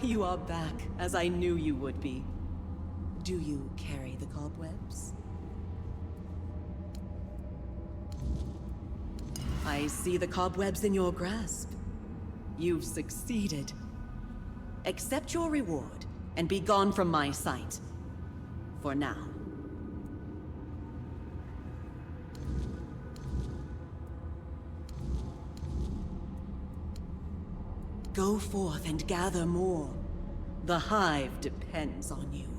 You are back, as I knew you would be. Do you carry the cobwebs? I see the cobwebs in your grasp. You've succeeded. Accept your reward, and be gone from my sight. For now. Go forth and gather more. The Hive depends on you.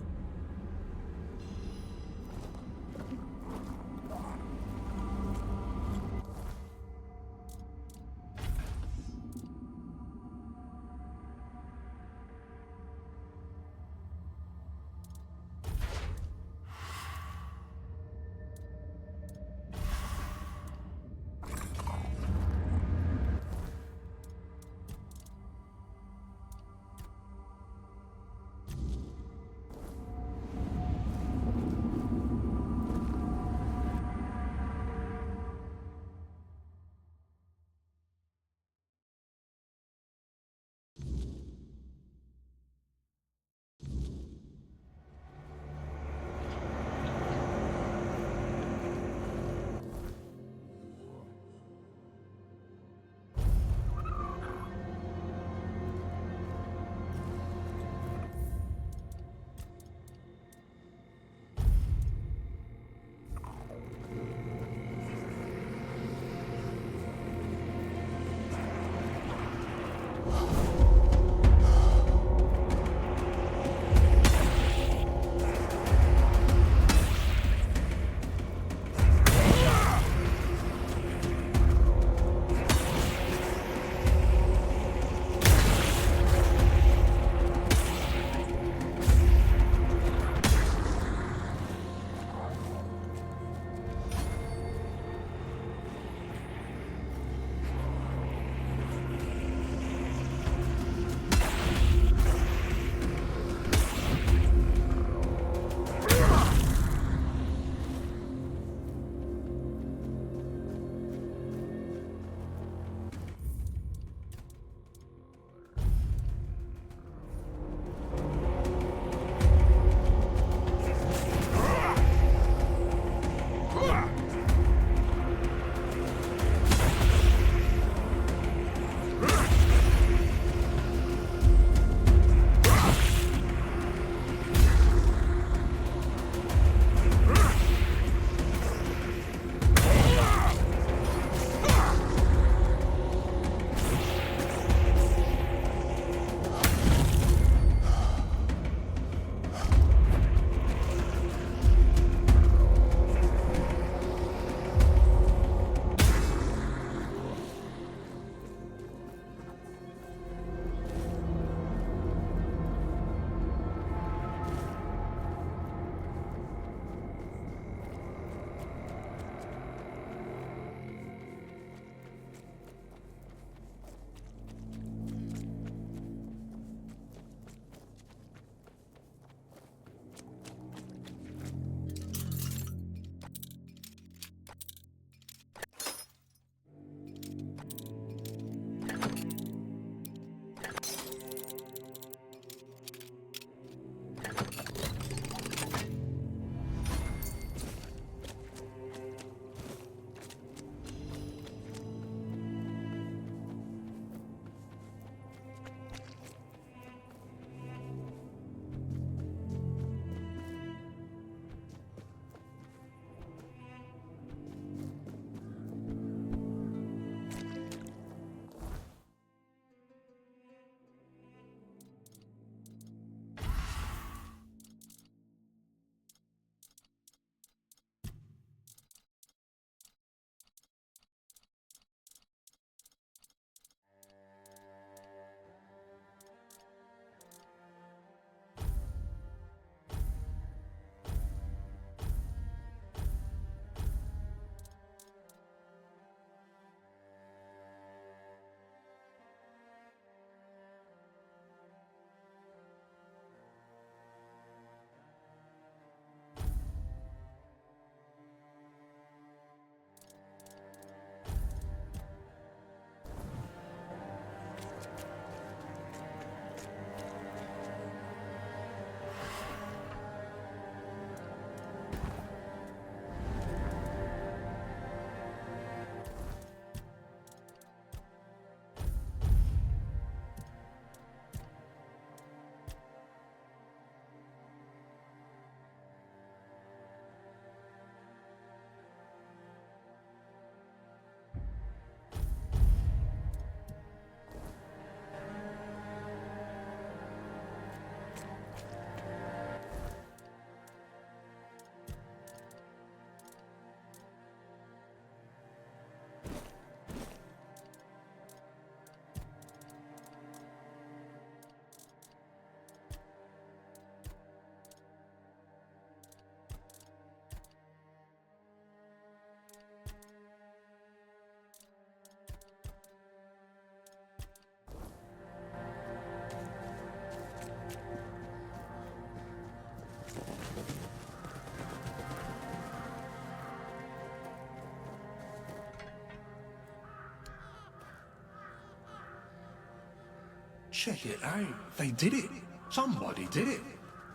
Check it out. They did it. Somebody did it.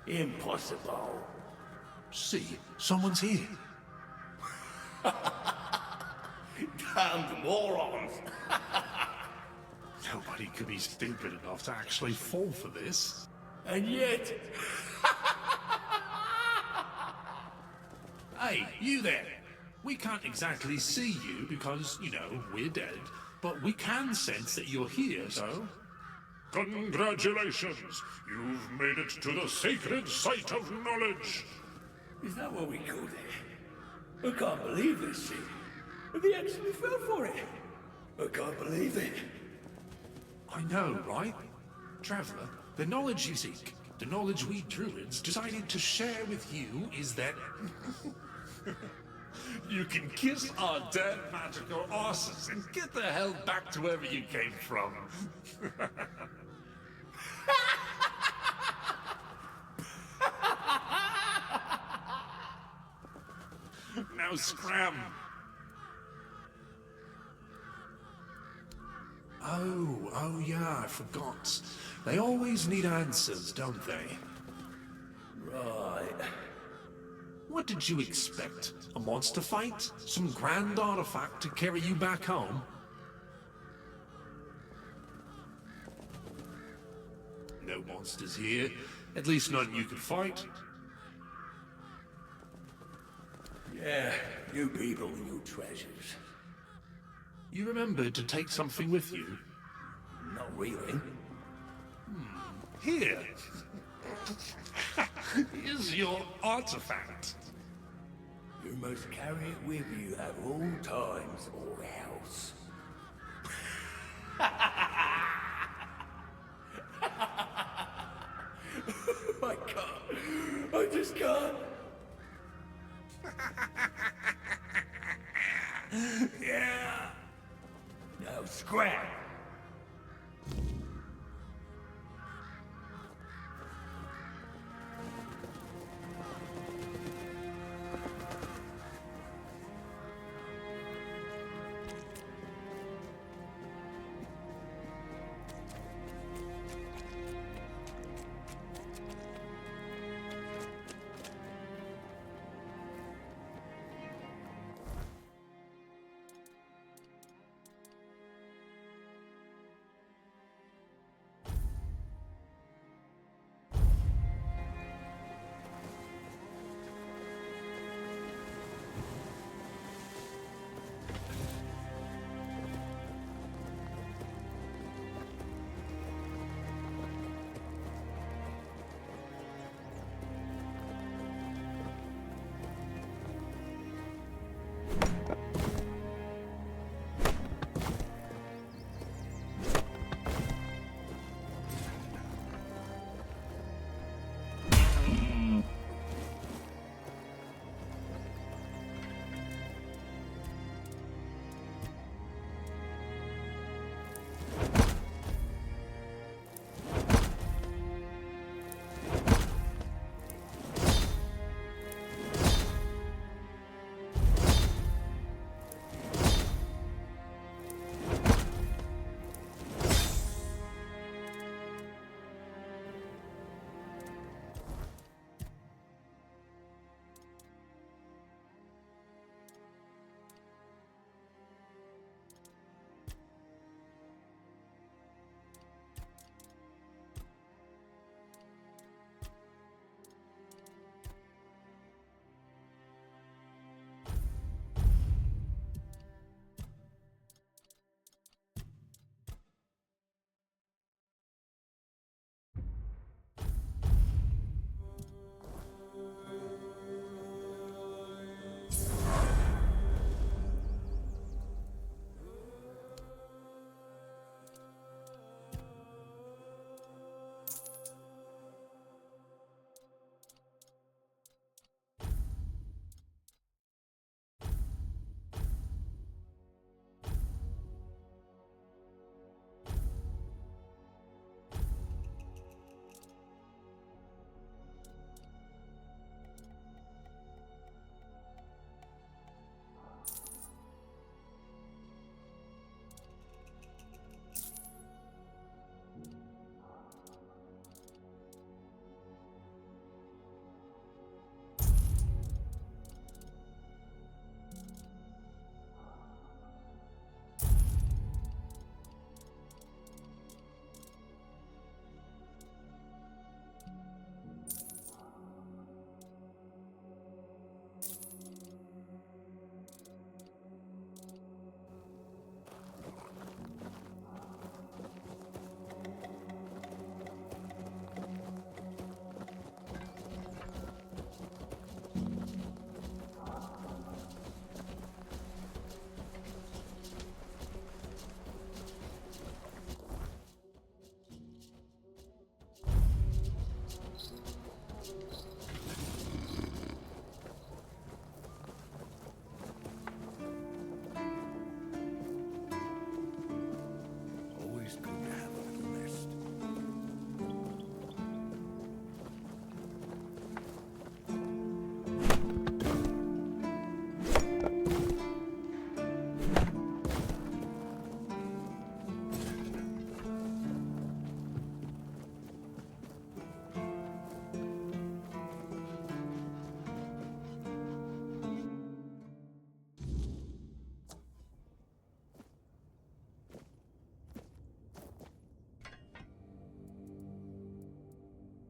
Impossible. See, someone's here. Damned morons. Nobody could be stupid enough to actually fall for this. And yet... Hey, you there. We can't exactly see you because, you know, we're dead. But we can sense that you're here, so... Congratulations! You've made it to the sacred site of knowledge! Is that what we called it? I can't believe this shit. They actually fell for it. I can't believe it. I know, right? Traveler, the knowledge you seek, the knowledge we druids decided to share with you is that... You can kiss our dead magical asses and get the hell back to wherever you came from. Now scram. Oh yeah, I forgot. They always need answers, don't they? Right. What did you expect? A monster fight? Some grand artifact to carry you back home? No monsters here. At least none you could fight. Yeah, you people and your treasures. You remembered to take something with you? Not really. Here. Here's your artifact. You must carry it with you at all times or else. I can't. I just can't. Yeah. Now scram.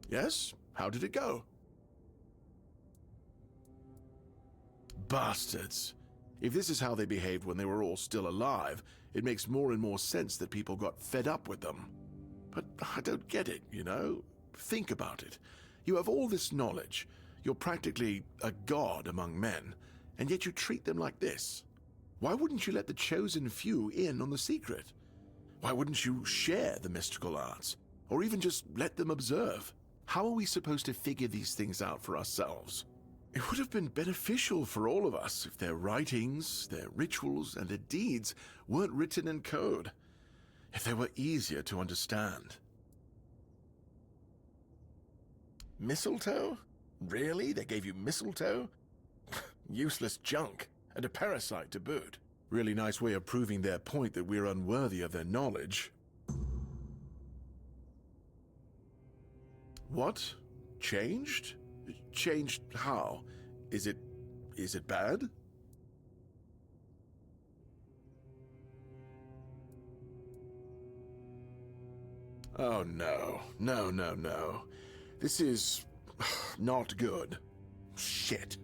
Yes? How did it go? Bastards. If this is how they behaved when they were all still alive, it makes more and more sense that people got fed up with them. But I don't get it, you know? Think about it. You have all this knowledge. You're practically a god among men, and yet you treat them like this. Why wouldn't you let the chosen few in on the secret? Why wouldn't you share the mystical arts? Or even just let them observe? How are we supposed to figure these things out for ourselves? It would have been beneficial for all of us if their writings, their rituals, and their deeds weren't written in code. If they were easier to understand. Mistletoe? Really? They gave you mistletoe? Useless junk, and a parasite to boot. Really nice way of proving their point that we're unworthy of their knowledge. What? Changed? Changed how? Is it bad? Oh no. No. This is not good. Shit.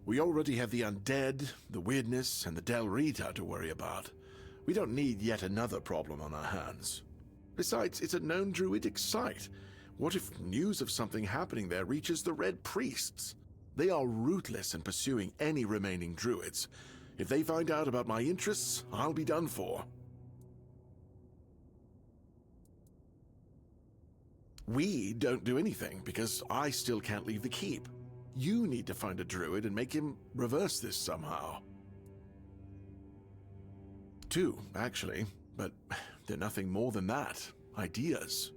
We already have the undead, the weirdness, and the Del Rita to worry about. We don't need yet another problem on our hands. Besides, it's a known druidic site. What if news of something happening there reaches the Red Priests? They are ruthless in pursuing any remaining druids. If they find out about my interests, I'll be done for. We don't do anything because I still can't leave the keep. You need to find a druid and make him reverse this somehow. 2, actually, but they're nothing more than that. Ideas.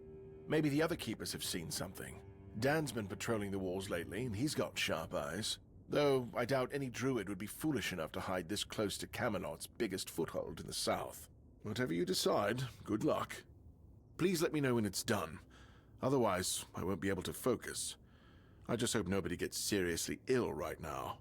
Maybe the other keepers have seen something. Dan's been patrolling the walls lately, and he's got sharp eyes. Though I doubt any druid would be foolish enough to hide this close to Camelot's biggest foothold in the south. Whatever you decide, good luck. Please let me know when it's done. Otherwise, I won't be able to focus. I just hope nobody gets seriously ill right now.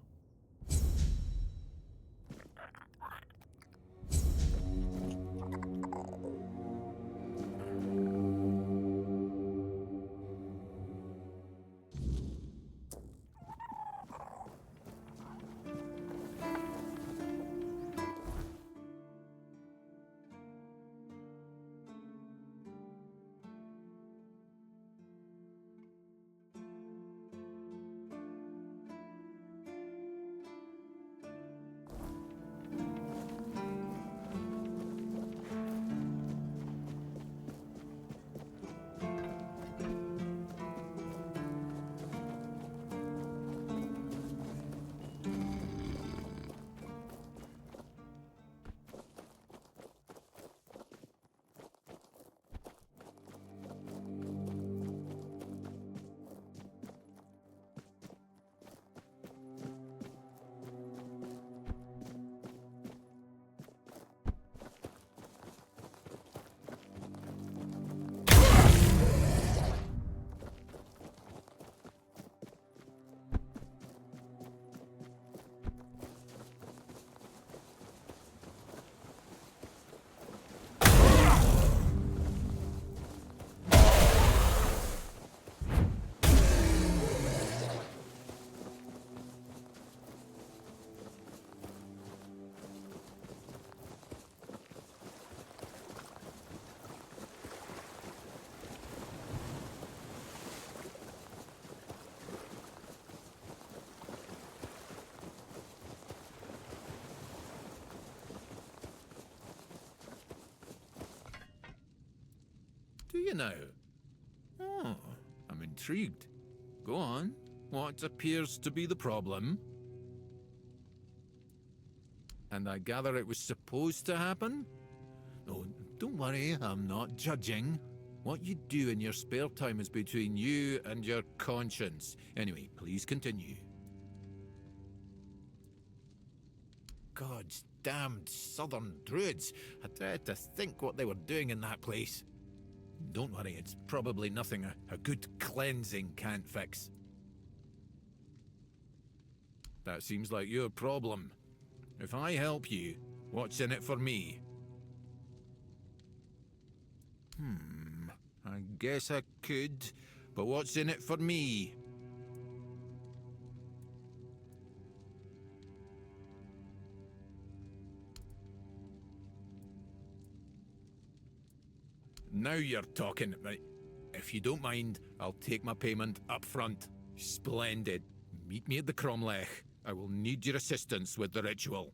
Do you now? Oh, I'm intrigued. Go on. What appears to be the problem? And I gather it was supposed to happen? Oh, don't worry, I'm not judging. What you do in your spare time is between you and your conscience. Anyway, please continue. God's damned southern druids. I dread to think what they were doing in that place. Don't worry, it's probably nothing a good cleansing can't fix. That seems like your problem. If I help you, what's in it for me? I guess I could, but what's in it for me? Now you're talking. Right. If you don't mind, I'll take my payment up front. Splendid. Meet me at the Cromlech. I will need your assistance with the ritual.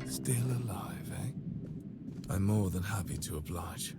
Still alive, eh? I'm more than happy to oblige.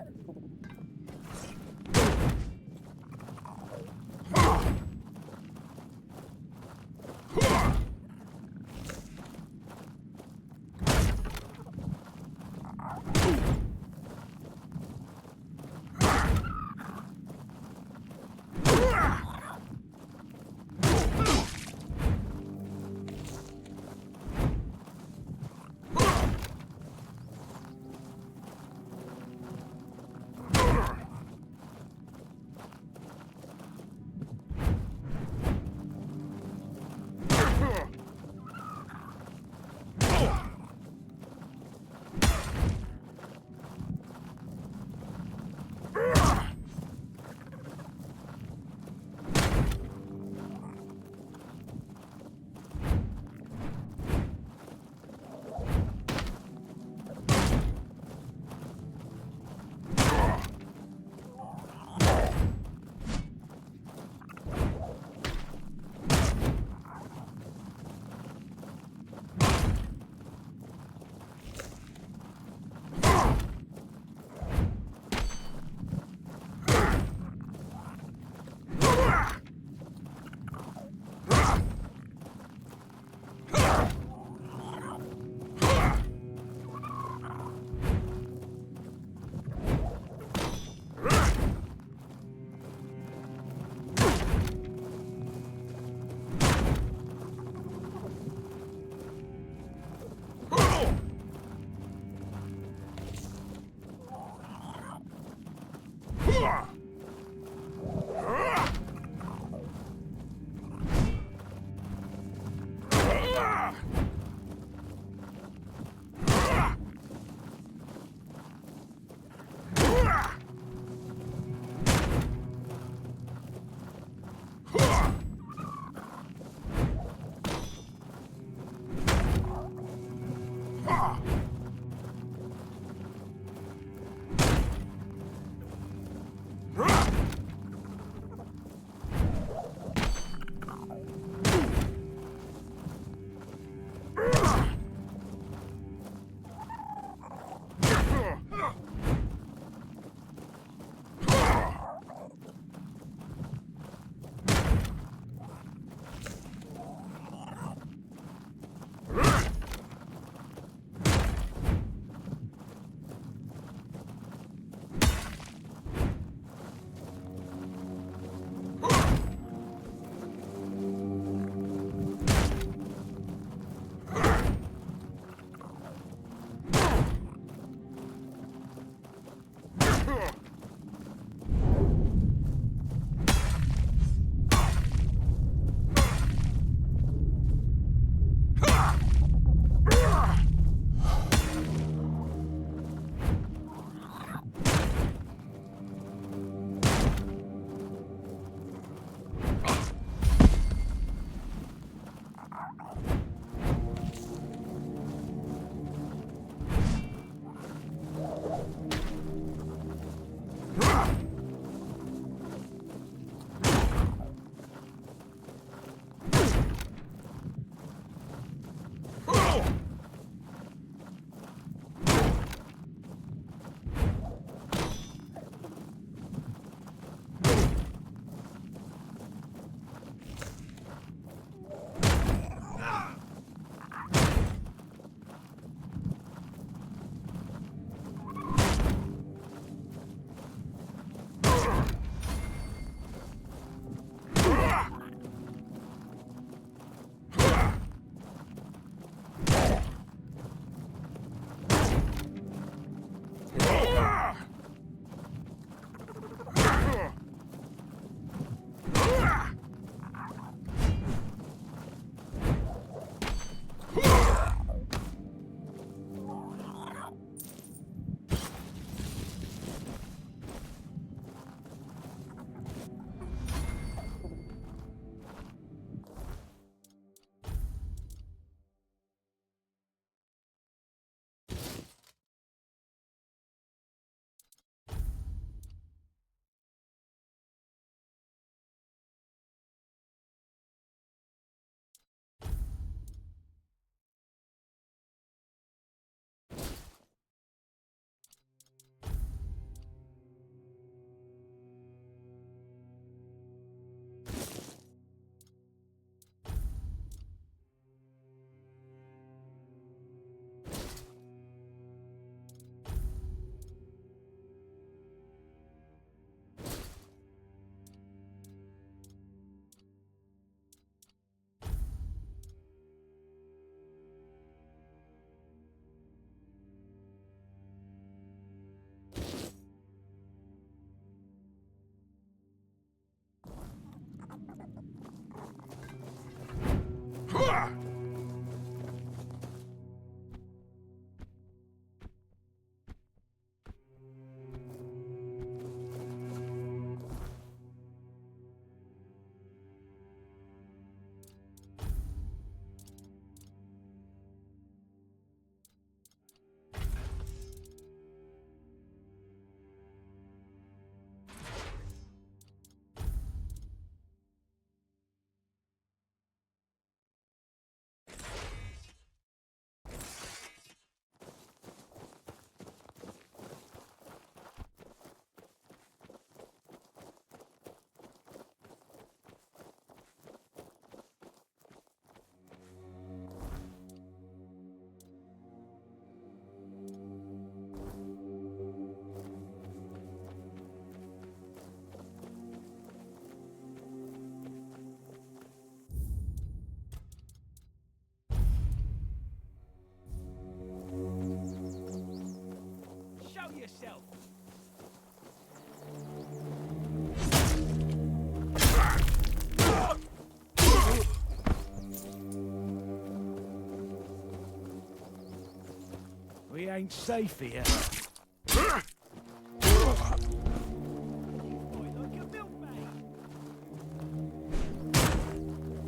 ain't safe here.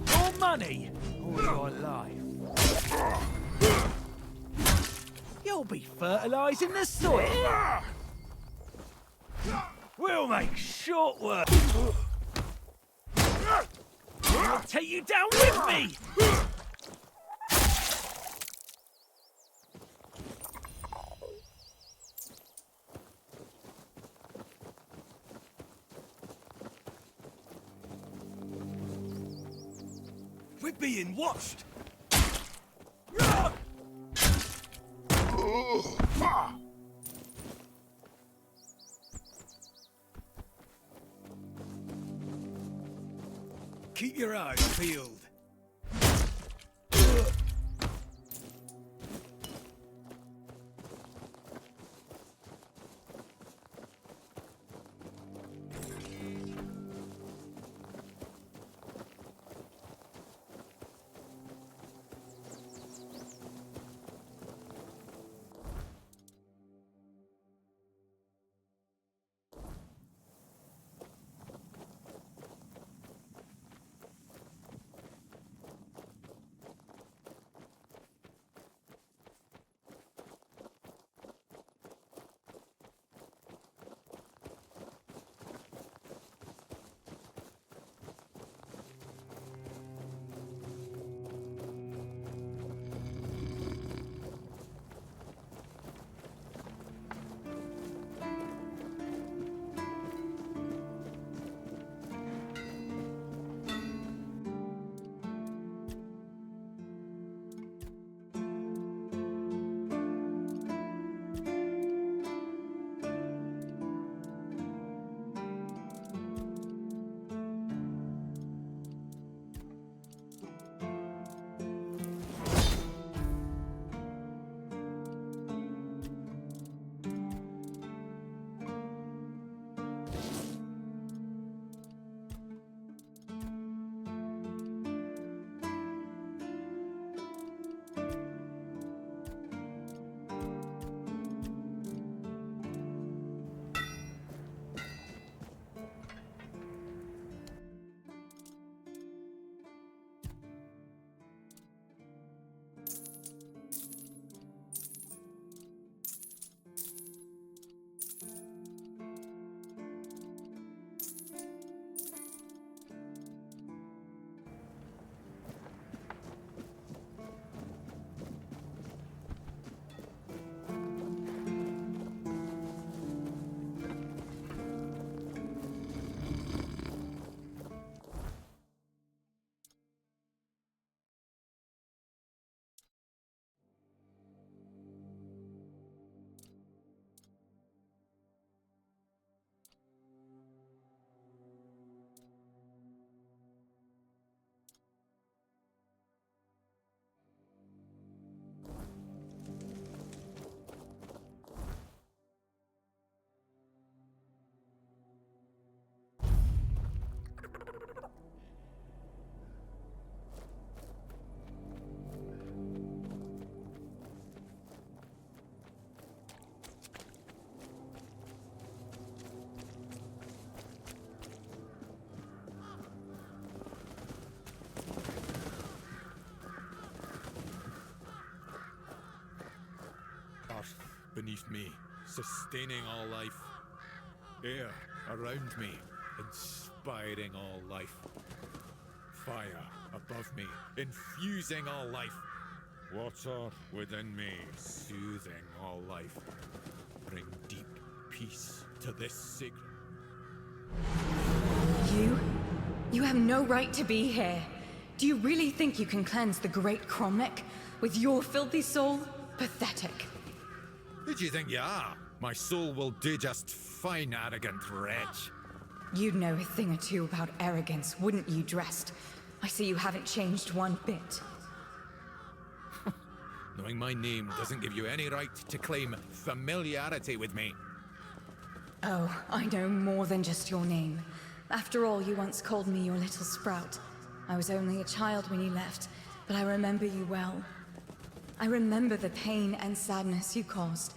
Your money or your life? You'll be fertilising the soil. We'll make short work. I'll take you down with me! We're being watched! Keep your eyes peeled. Beneath me, sustaining all life. Air around me, inspiring all life. Fire above me, infusing all life. Water within me, soothing all life. Bring deep peace to this sacred... You have no right to be here. Do you really think you can cleanse the great Cromlech with your filthy soul? Pathetic. Who do you think you are? My soul will do just fine, arrogant wretch. You'd know a thing or two about arrogance, wouldn't you, Dressed? I see you haven't changed one bit. Knowing my name doesn't give you any right to claim familiarity with me. Oh, I know more than just your name. After all, you once called me your little sprout. I was only a child when you left, but I remember you well. I remember the pain and sadness you caused.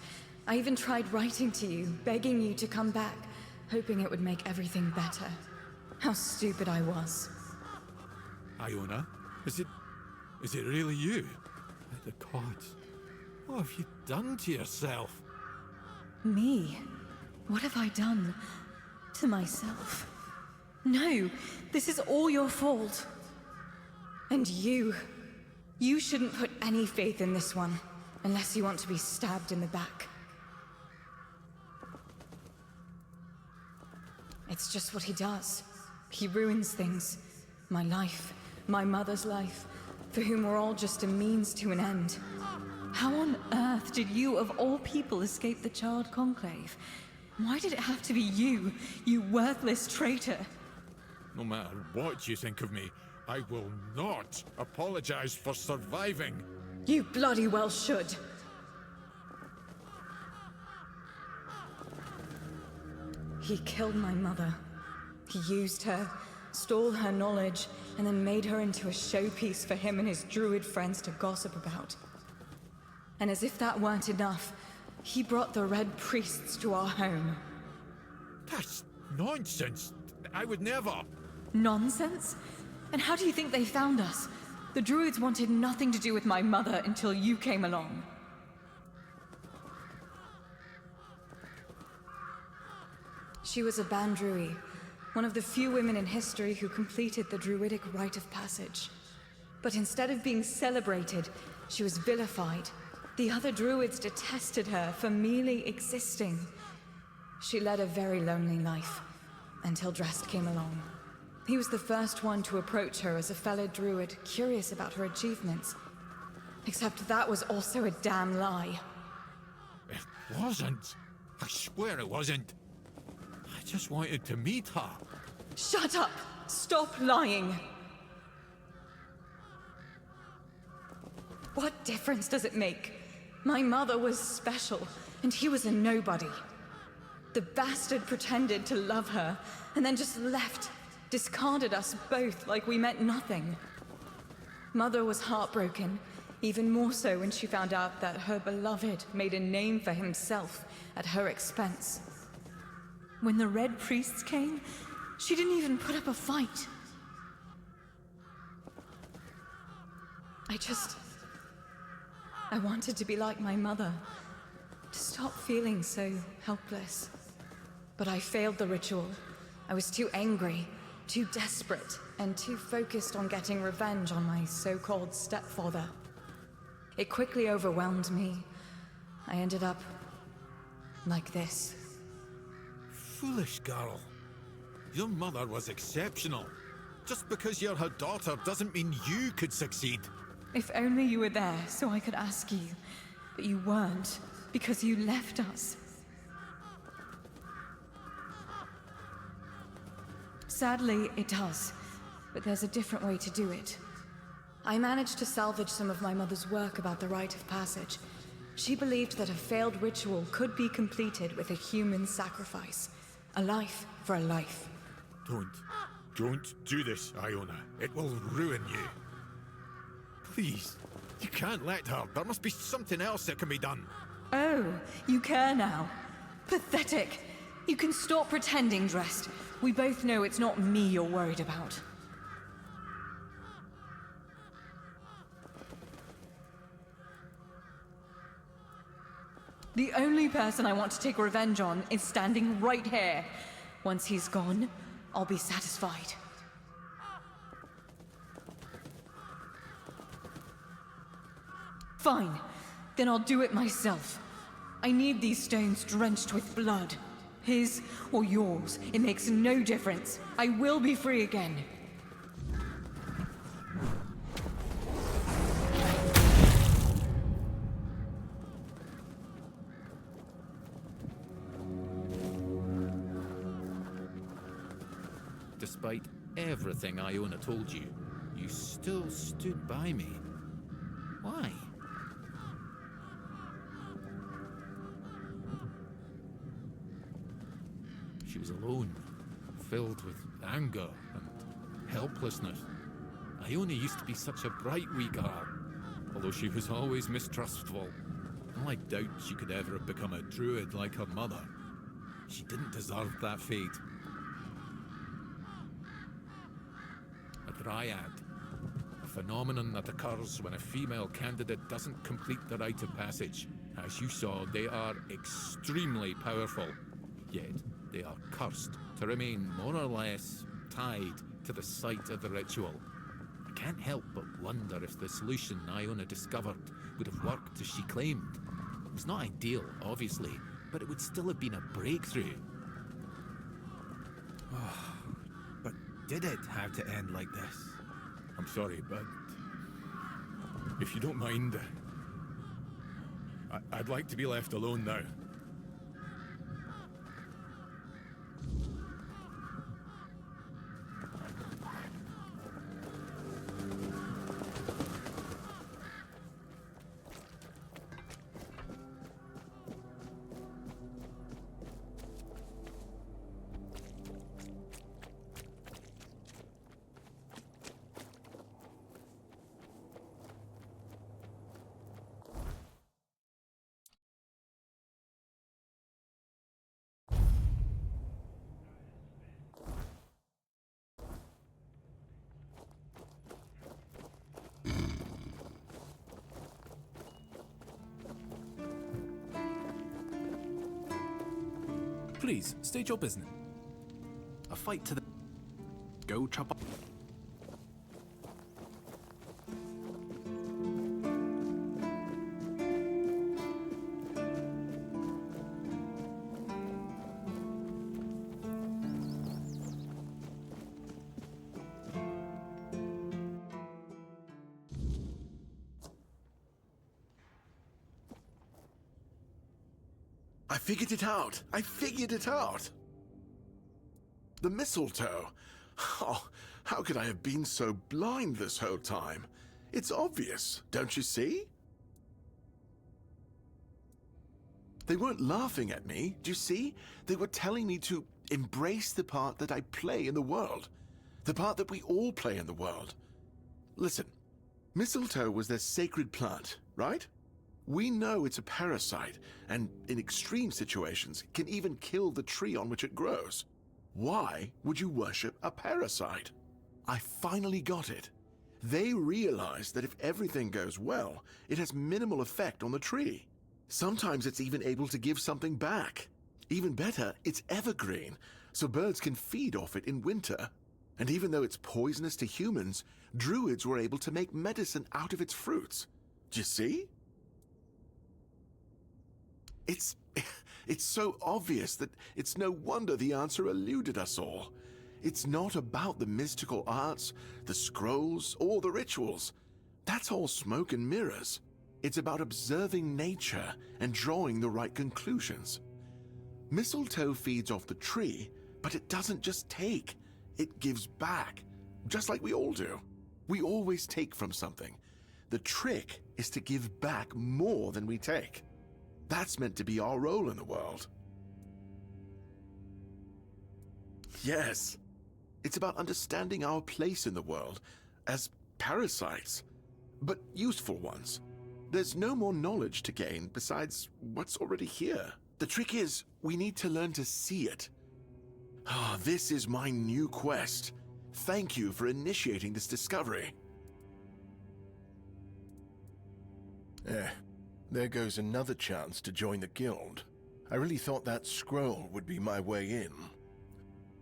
I even tried writing to you, begging you to come back, hoping it would make everything better. How stupid I was. Iona, is it really you? By the gods, what have you done to yourself? Me? What have I done to myself? No, this is all your fault. And you shouldn't put any faith in this one, unless you want to be stabbed in the back. It's just what he does. He ruins things. My life, my mother's life, for whom we're all just a means to an end. How on earth did you, of all people, escape the Child Conclave? Why did it have to be you, you worthless traitor? No matter what you think of me, I will not apologize for surviving. You bloody well should. He killed my mother. He used her, stole her knowledge, and then made her into a showpiece for him and his druid friends to gossip about. And as if that weren't enough, he brought the Red Priests to our home. That's nonsense. I would never. Nonsense? And how do you think they found us? The druids wanted nothing to do with my mother until you came along. She was a Bandrui, one of the few women in history who completed the druidic rite of passage. But instead of being celebrated, she was vilified. The other druids detested her for merely existing. She led a very lonely life, until Drest came along. He was the first one to approach her as a fellow druid, curious about her achievements. Except that was also a damn lie. It wasn't. I swear it wasn't. I just wanted to meet her. Shut up! Stop lying! What difference does it make? My mother was special, and he was a nobody. The bastard pretended to love her, and then just left, discarded us both like we meant nothing. Mother was heartbroken, even more so when she found out that her beloved made a name for himself at her expense. When the Red Priests came, she didn't even put up a fight. I wanted to be like my mother, to stop feeling so helpless. But I failed the ritual. I was too angry, too desperate, and too focused on getting revenge on my so-called stepfather. It quickly overwhelmed me. I ended up like this. Foolish girl. Your mother was exceptional. Just because you're her daughter doesn't mean you could succeed. If only you were there so I could ask you. But you weren't, because you left us. Sadly, it does. But there's a different way to do it. I managed to salvage some of my mother's work about the rite of passage. She believed that a failed ritual could be completed with a human sacrifice. A life for a life. Don't do this, Iona. It will ruin you. Please, you can't let her. There must be something else that can be done. Oh, you care now. Pathetic. You can stop pretending, Drest. We both know it's not me you're worried about. The only person I want to take revenge on is standing right here. Once he's gone, I'll be satisfied. Fine. Then I'll do it myself. I need these stones drenched with blood. His or yours, it makes no difference. I will be free again. Despite everything Iona told you, you still stood by me. Why? She was alone, filled with anger and helplessness. Iona used to be such a bright wee girl. although she was always mistrustful. I doubt she could ever have become a druid like her mother. She didn't deserve that fate. A dryad. A phenomenon that occurs when a female candidate doesn't complete the rite of passage. As you saw, they are extremely powerful. Yet, they are cursed to remain more or less tied to the site of the ritual. I can't help but wonder if the solution Iona discovered would have worked as she claimed. It was not ideal, obviously, but it would still have been a breakthrough. But did it have to end like this? I'm sorry, but if you don't mind, I'd like to be left alone now. Please, state your business. A fight to the... Go chop up. I figured it out! I figured it out! The mistletoe! Oh, how could I have been so blind this whole time? It's obvious, don't you see? They weren't laughing at me, do you see? They were telling me to embrace the part that I play in the world. The part that we all play in the world. Listen, mistletoe was their sacred plant, right? We know it's a parasite, and in extreme situations, can even kill the tree on which it grows. Why would you worship a parasite? I finally got it. They realize that if everything goes well, it has minimal effect on the tree. Sometimes it's even able to give something back. Even better, it's evergreen, so birds can feed off it in winter. And even though it's poisonous to humans, druids were able to make medicine out of its fruits. Do you see? It's so obvious that it's no wonder the answer eluded us all. It's not about the mystical arts, the scrolls, or the rituals. That's all smoke and mirrors. It's about observing nature and drawing the right conclusions. Mistletoe feeds off the tree, but it doesn't just take. It gives back, just like we all do. We always take from something. The trick is to give back more than we take. That's meant to be our role in the world. Yes, it's about understanding our place in the world as parasites, but useful ones. There's no more knowledge to gain besides what's already here. The trick is, we need to learn to see it. Ah, this is my new quest. Thank you for initiating this discovery. There goes another chance to join the guild. I really thought that scroll would be my way in.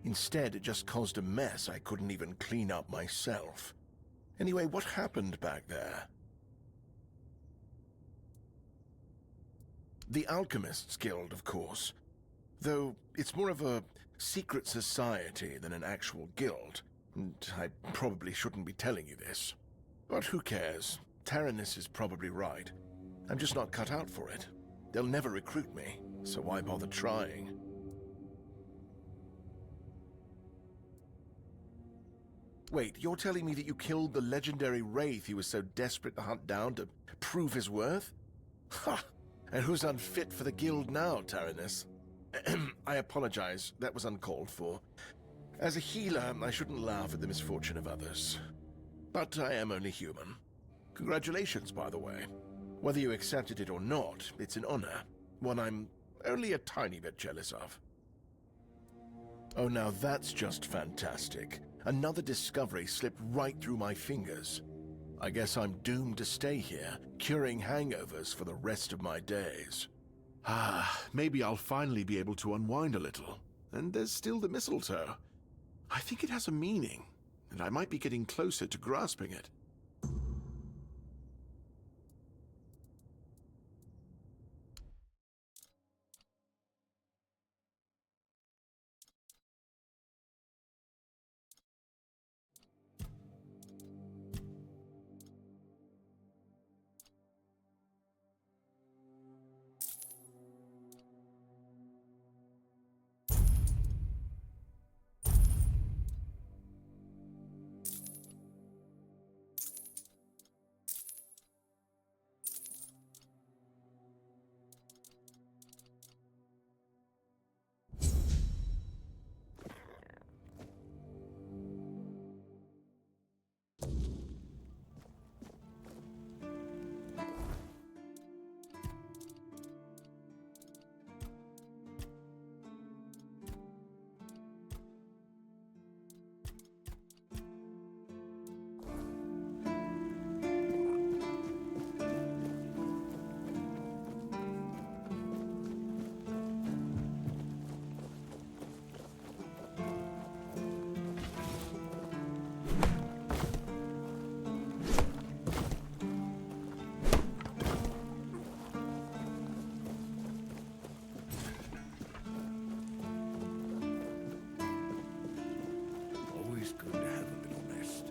Instead, it just caused a mess I couldn't even clean up myself. Anyway, what happened back there? The Alchemists Guild, of course. Though it's more of a secret society than an actual guild. And I probably shouldn't be telling you this. But who cares? Taranis is probably right. I'm just not cut out for it. They'll never recruit me, so why bother trying? Wait, you're telling me that you killed the legendary wraith you was so desperate to hunt down to prove his worth? Ha! And who's unfit for the guild now, Taranis? I apologize, that was uncalled for. As a healer, I shouldn't laugh at the misfortune of others. But I am only human. Congratulations, by the way. Whether you accepted it or not, it's an honor. One I'm only a tiny bit jealous of. Oh, now that's just fantastic. Another discovery slipped right through my fingers. I guess I'm doomed to stay here, curing hangovers for the rest of my days. Maybe I'll finally be able to unwind a little. And there's still the mistletoe. I think it has a meaning, and I might be getting closer to grasping it. Good to have a little rest.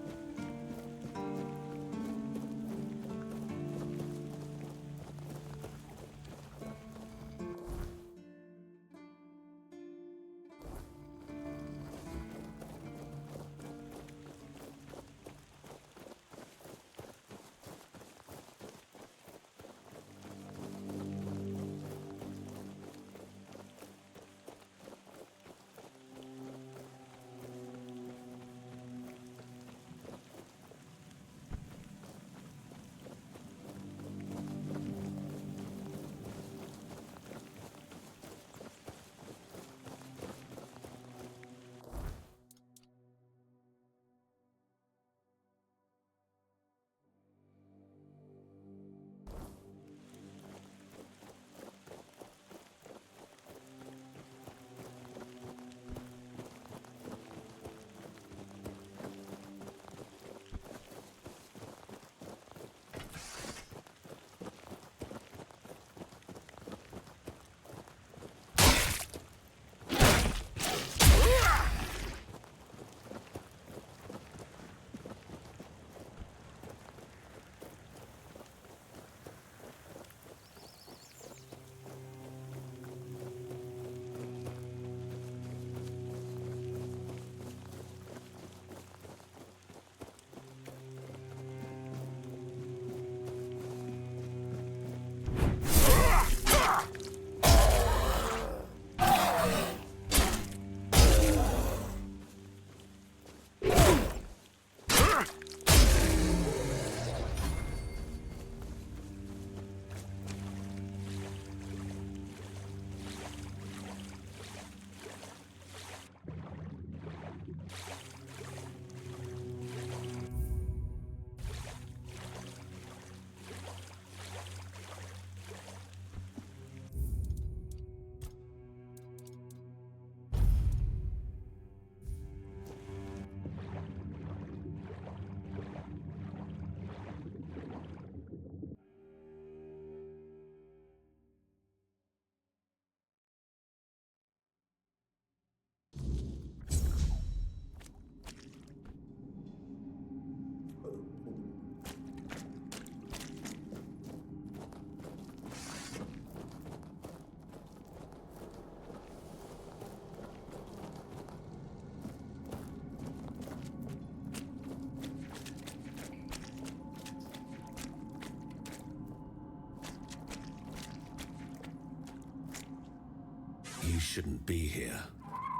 You shouldn't be here.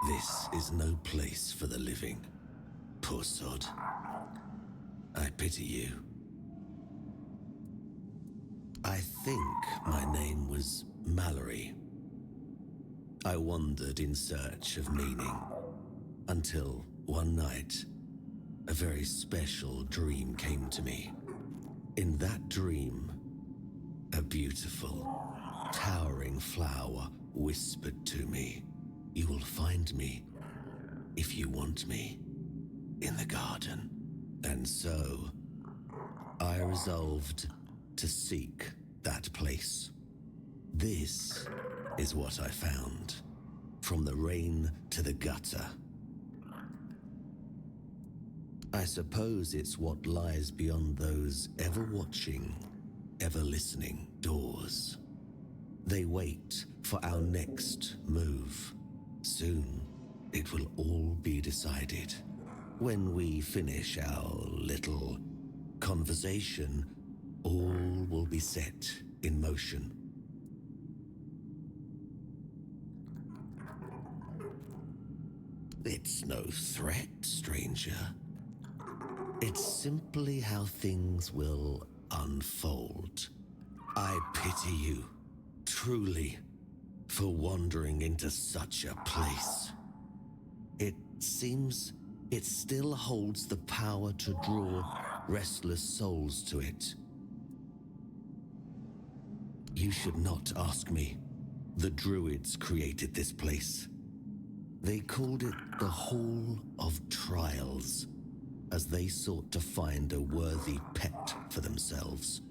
This is no place for the living. Poor sod. I pity you. I think my name was Mallory. I wandered in search of meaning, until one night, a very special dream came to me. In that dream, a beautiful, towering flower whispered to me, "You will find me, if you want me, in the garden." And so, I resolved to seek that place. This is what I found, from the rain to the gutter. I suppose it's what lies beyond those ever-watching, ever-listening doors. They wait for our next move. Soon, it will all be decided. When we finish our little conversation, all will be set in motion. It's no threat, stranger. It's simply how things will unfold. I pity you, truly, for wandering into such a place. It seems it still holds the power to draw restless souls to it. You should not ask me. The Druids created this place. They called it the Hall of Trials, as they sought to find a worthy pet for themselves.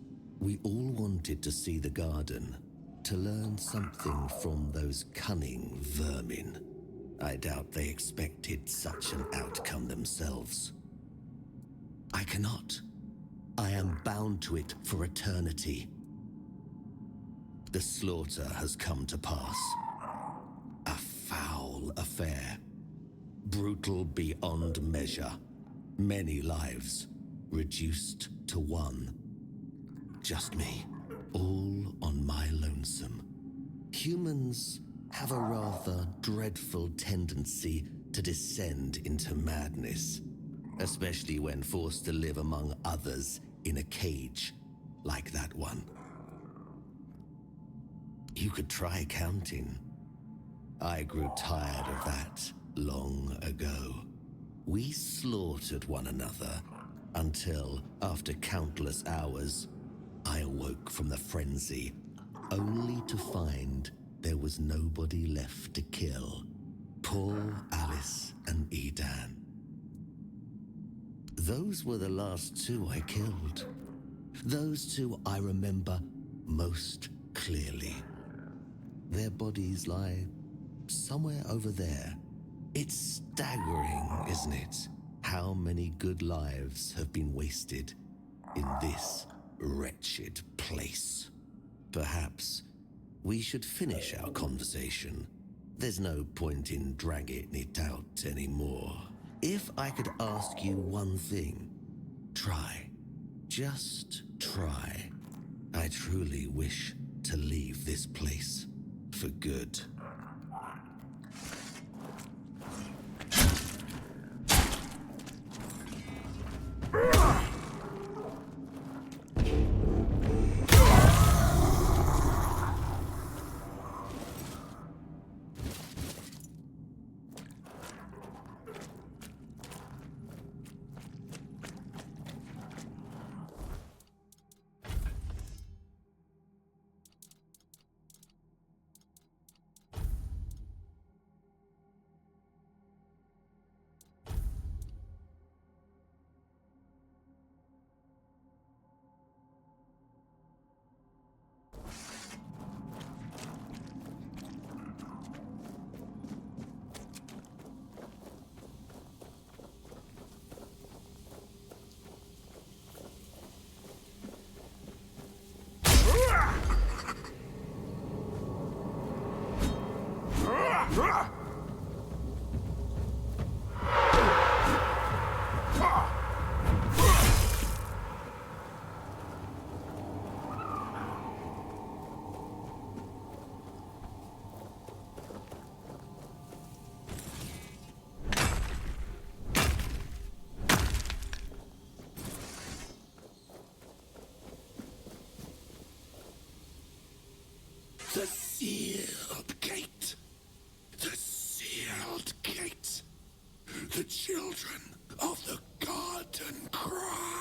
We all wanted to see the garden, to learn something from those cunning vermin. I doubt they expected such an outcome themselves. I cannot. I am bound to it for eternity. The slaughter has come to pass. A foul affair. Brutal beyond measure. Many lives reduced to one. Just me, all on my lonesome. Humans have a rather dreadful tendency to descend into madness, especially when forced to live among others in a cage like that one. You could try counting. I grew tired of that long ago. We slaughtered one another until, after countless hours, I awoke from the frenzy, only to find there was nobody left to kill. Poor Alice and Edan. Those were the last two I killed. Those two I remember most clearly. Their bodies lie somewhere over there. It's staggering, isn't it? How many good lives have been wasted in this wretched place. Perhaps we should finish our conversation. There's no point in dragging it out anymore. If I could ask you one thing, try. Just try. I truly wish to leave this place for good. sealed gate. The sealed gate. The children of the garden cry.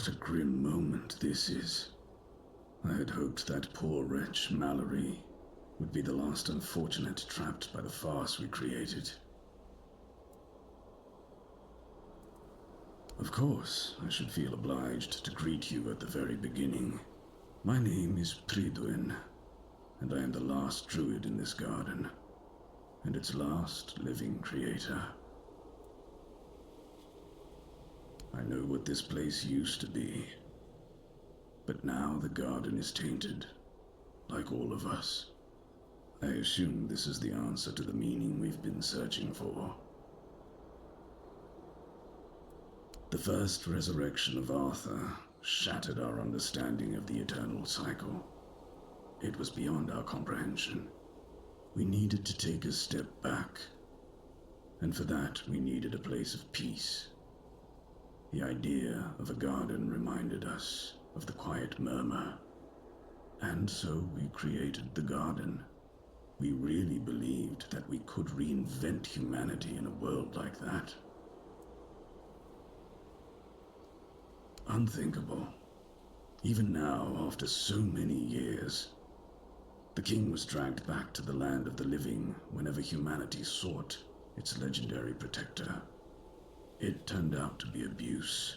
What a grim moment this is. I had hoped that poor wretch, Mallory, would be the last unfortunate trapped by the farce we created. Of course, I should feel obliged to greet you at the very beginning. My name is Pridwin, and I am the last druid in this garden, and its last living creator. I know what this place used to be, but now the garden is tainted, like all of us. I assume this is the answer to the meaning we've been searching for. The first resurrection of Arthur shattered our understanding of the eternal cycle. It was beyond our comprehension. We needed to take a step back, and for that we needed a place of peace. The idea of a garden reminded us of the quiet murmur, and so we created the garden. We really believed that we could reinvent humanity in a world like that. Unthinkable. Even now, after so many years, the king was dragged back to the land of the living whenever humanity sought its legendary protector. It turned out to be abuse.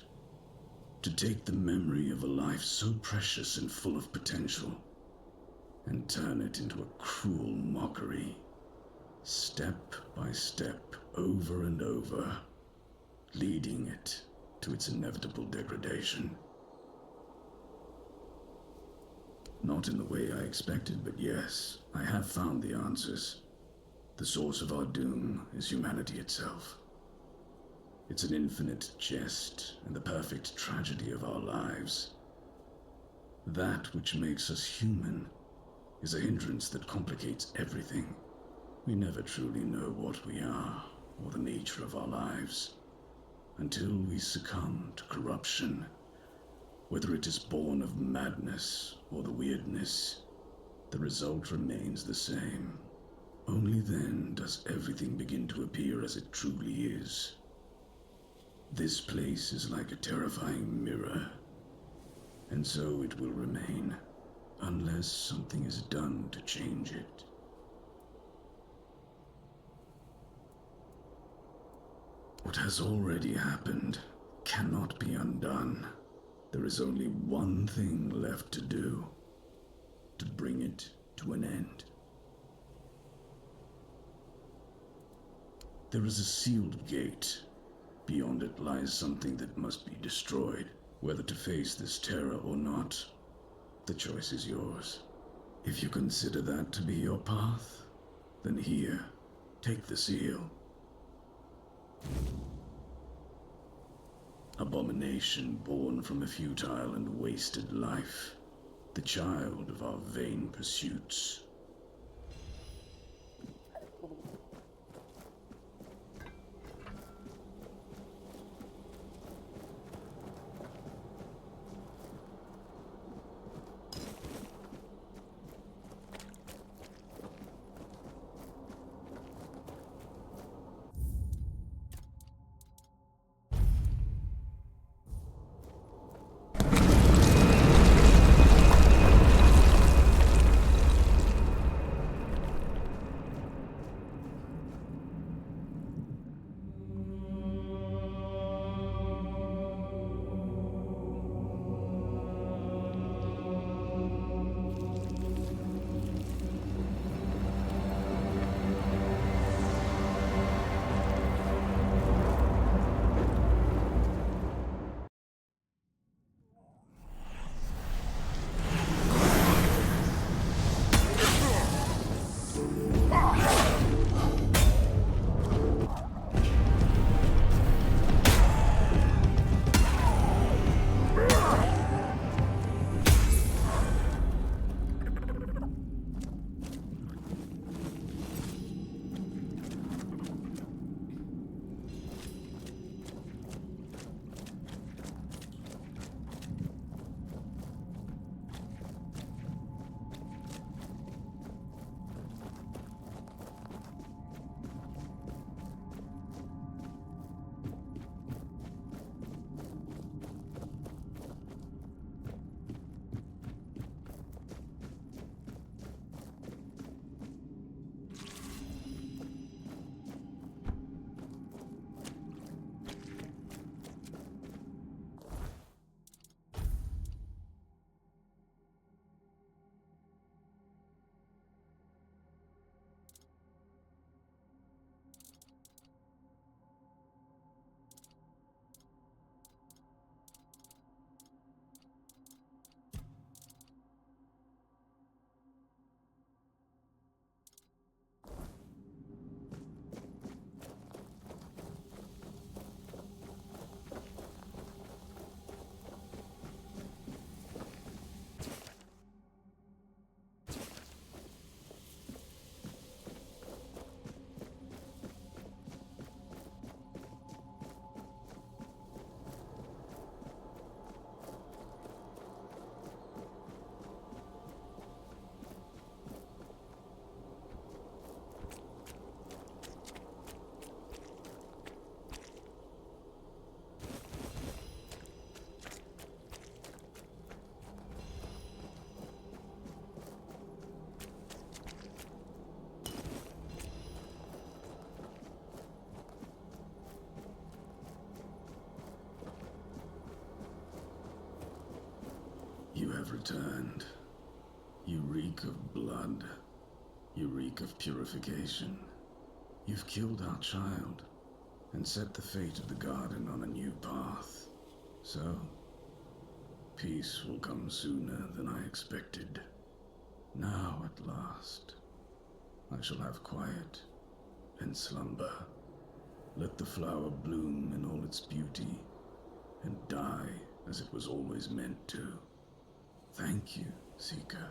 To take the memory of a life so precious and full of potential and turn it into a cruel mockery, step by step, over and over, leading it to its inevitable degradation. Not in the way I expected, but yes, I have found the answers. The source of our doom is humanity itself. It's an infinite jest and the perfect tragedy of our lives. That which makes us human is a hindrance that complicates everything. We never truly know what we are or the nature of our lives until we succumb to corruption. Whether it is born of madness or the weirdness, the result remains the same. Only then does everything begin to appear as it truly is. This place is like a terrifying mirror, and so it will remain, unless something is done to change it. What has already happened cannot be undone. There is only one thing left to do, to bring it to an end. There is a sealed gate. Beyond it lies something that must be destroyed. Whether to face this terror or not, the choice is yours. If you consider that to be your path, then here, take the seal. Abomination born from a futile and wasted life, the child of our vain pursuits. returned. You reek of blood. You reek of purification. You've killed our child and set the fate of the garden on a new path. So, peace will come sooner than I expected. Now, at last, I shall have quiet and slumber. Let the flower bloom in all its beauty and die as it was always meant to. Thank you, Seeker.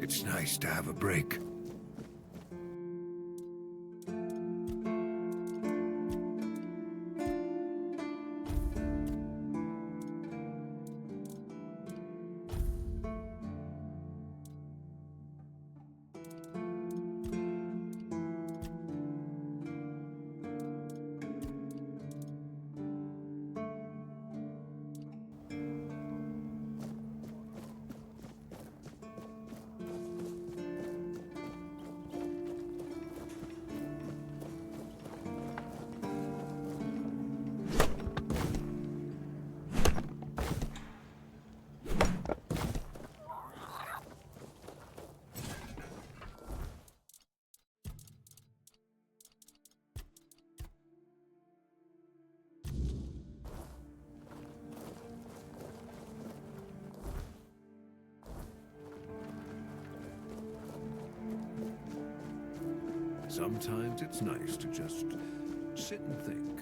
It's nice to have a break. Sometimes it's nice to just sit and think.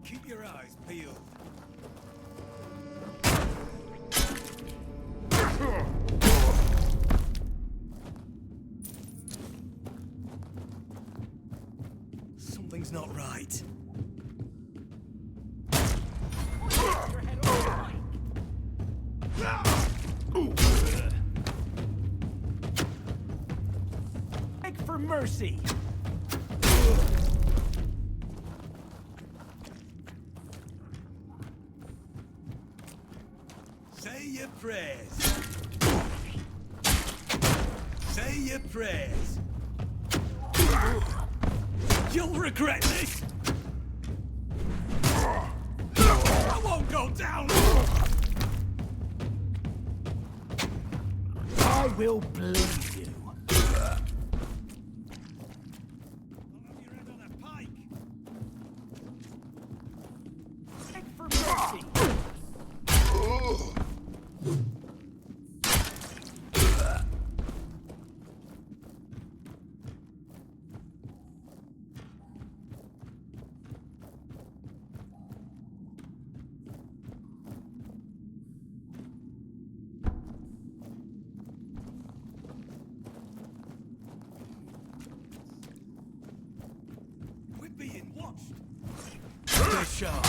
Keep your eyes peeled. not right. Beg for mercy! Say your prayers. Say your prayers. You'll regret this! I won't go down! I will bleed you. Beg for mercy! We're being watched. Stay sharp.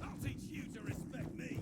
I'll teach you to respect me.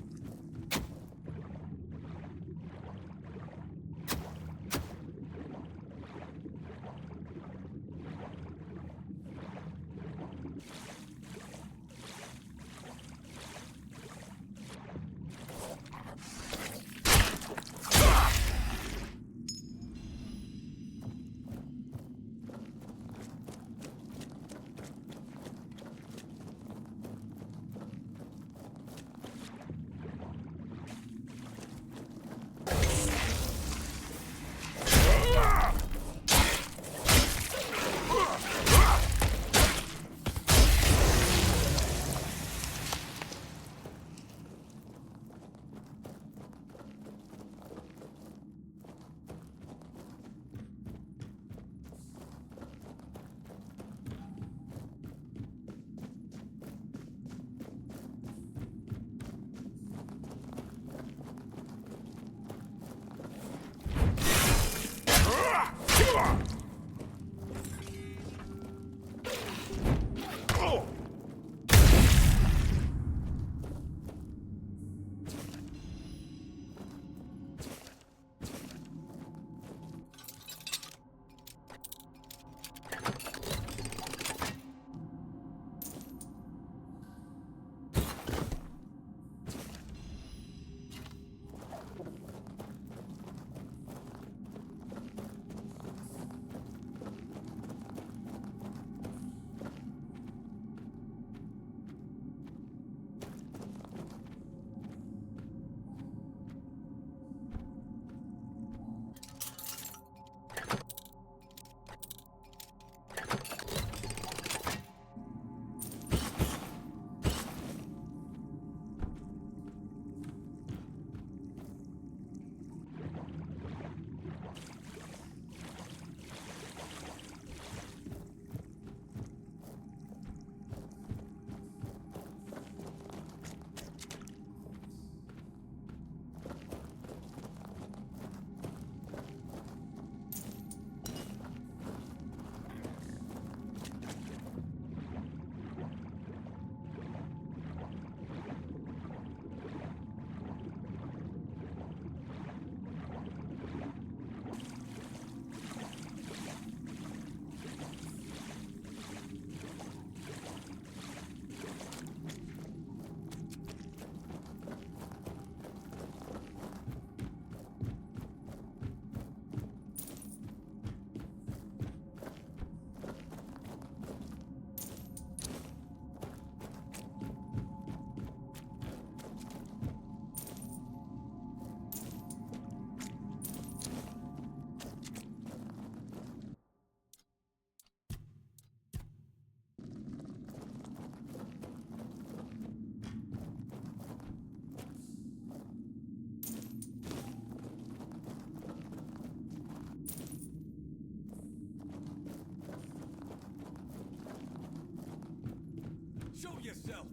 Show yourself!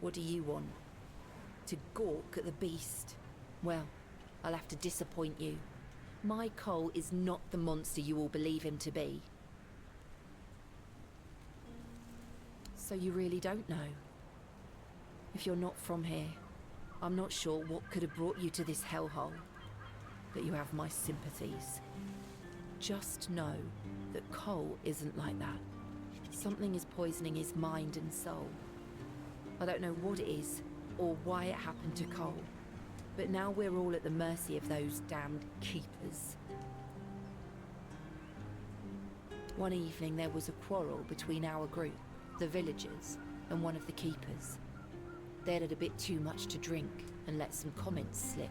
What do you want? To gawk at the beast? Well, I'll have to disappoint you. My Cole is not the monster you all believe him to be. So you really don't know? If you're not from here, I'm not sure what could have brought you to this hellhole. But you have my sympathies. Just know that Cole isn't like that. Something is poisoning his mind and soul. I don't know what it is, or why it happened to Cole. But now we're all at the mercy of those damned keepers. One evening there was a quarrel between our group, the villagers, and one of the keepers. They'd had a bit too much to drink and let some comments slip.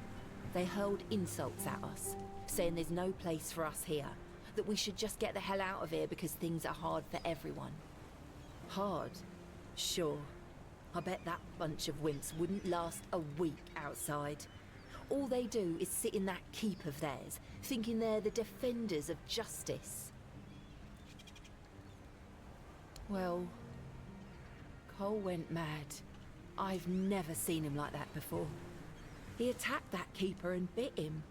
They hurled insults at us, saying there's no place for us here, that we should just get the hell out of here because things are hard for everyone. Hard? Sure. I bet that bunch of wimps wouldn't last a week outside. All they do is sit in that keep of theirs, thinking they're the defenders of justice. Well, Cole went mad. I've never seen him like that before. He attacked that keeper and bit him.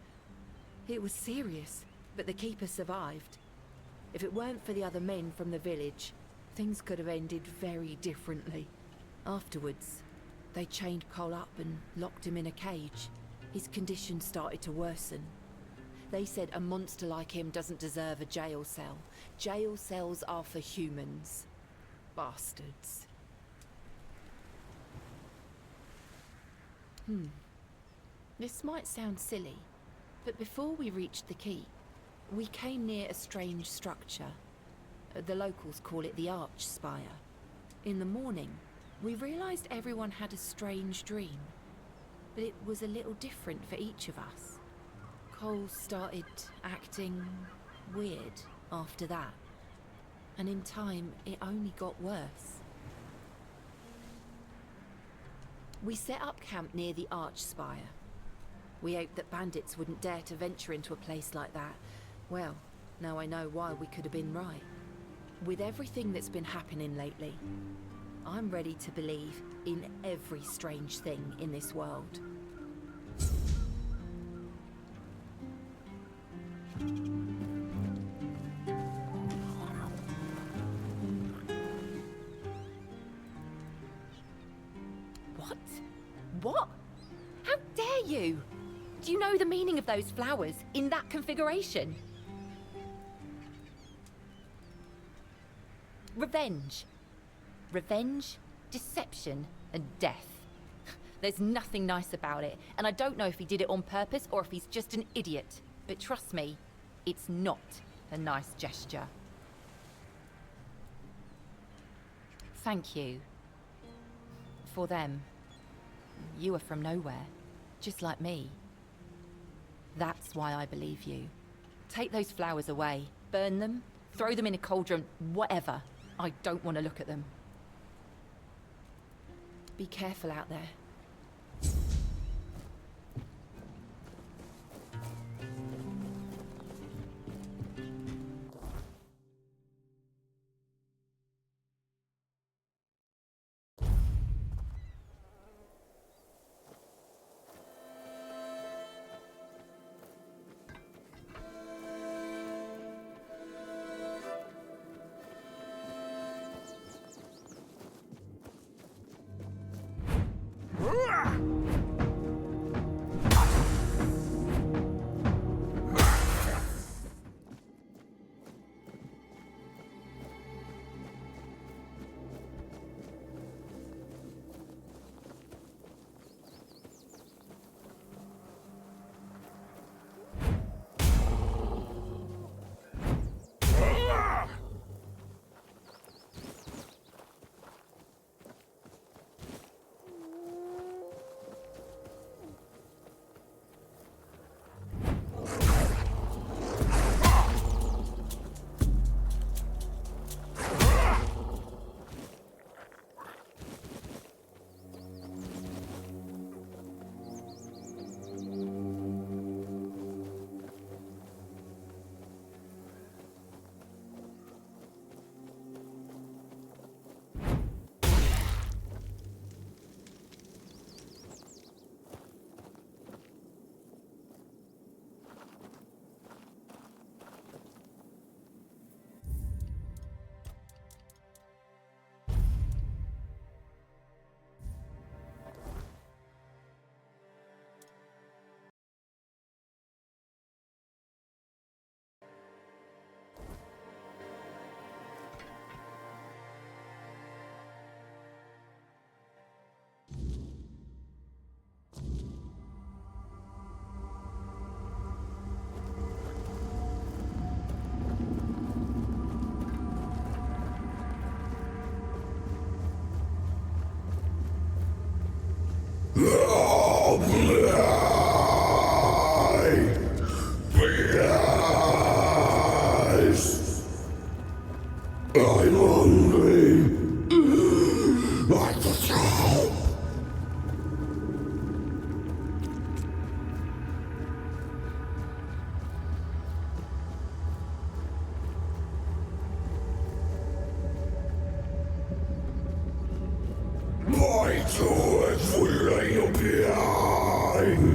It was serious, but the keeper survived. If it weren't for the other men from the village, things could have ended very differently. Afterwards, they chained Cole up and locked him in a cage. His condition started to worsen. They said a monster like him doesn't deserve a jail cell. Jail cells are for humans. Bastards. This might sound silly, but before we reached the keep, we came near a strange structure. The locals call it the Arch Spire. In the morning, we realized everyone had a strange dream, but it was a little different for each of us. Cole started acting weird after that, and in time, it only got worse. We set up camp near the Arch Spire. We hoped that bandits wouldn't dare to venture into a place like that. Well, now I know why we could have been right. With everything that's been happening lately, I'm ready to believe in every strange thing in this world. What? What? How dare you? Do you know the meaning of those flowers in that configuration? Revenge. Revenge, deception, and death. There's nothing nice about it, and I don't know if he did it on purpose or if he's just an idiot. But trust me, it's not a nice gesture. Thank you. For them. You are from nowhere, just like me. That's why I believe you. Take those flowers away, burn them, throw them in a cauldron, whatever. I don't want to look at them. Be careful out there. I'm hungry. I just help. By George, we lay you behind.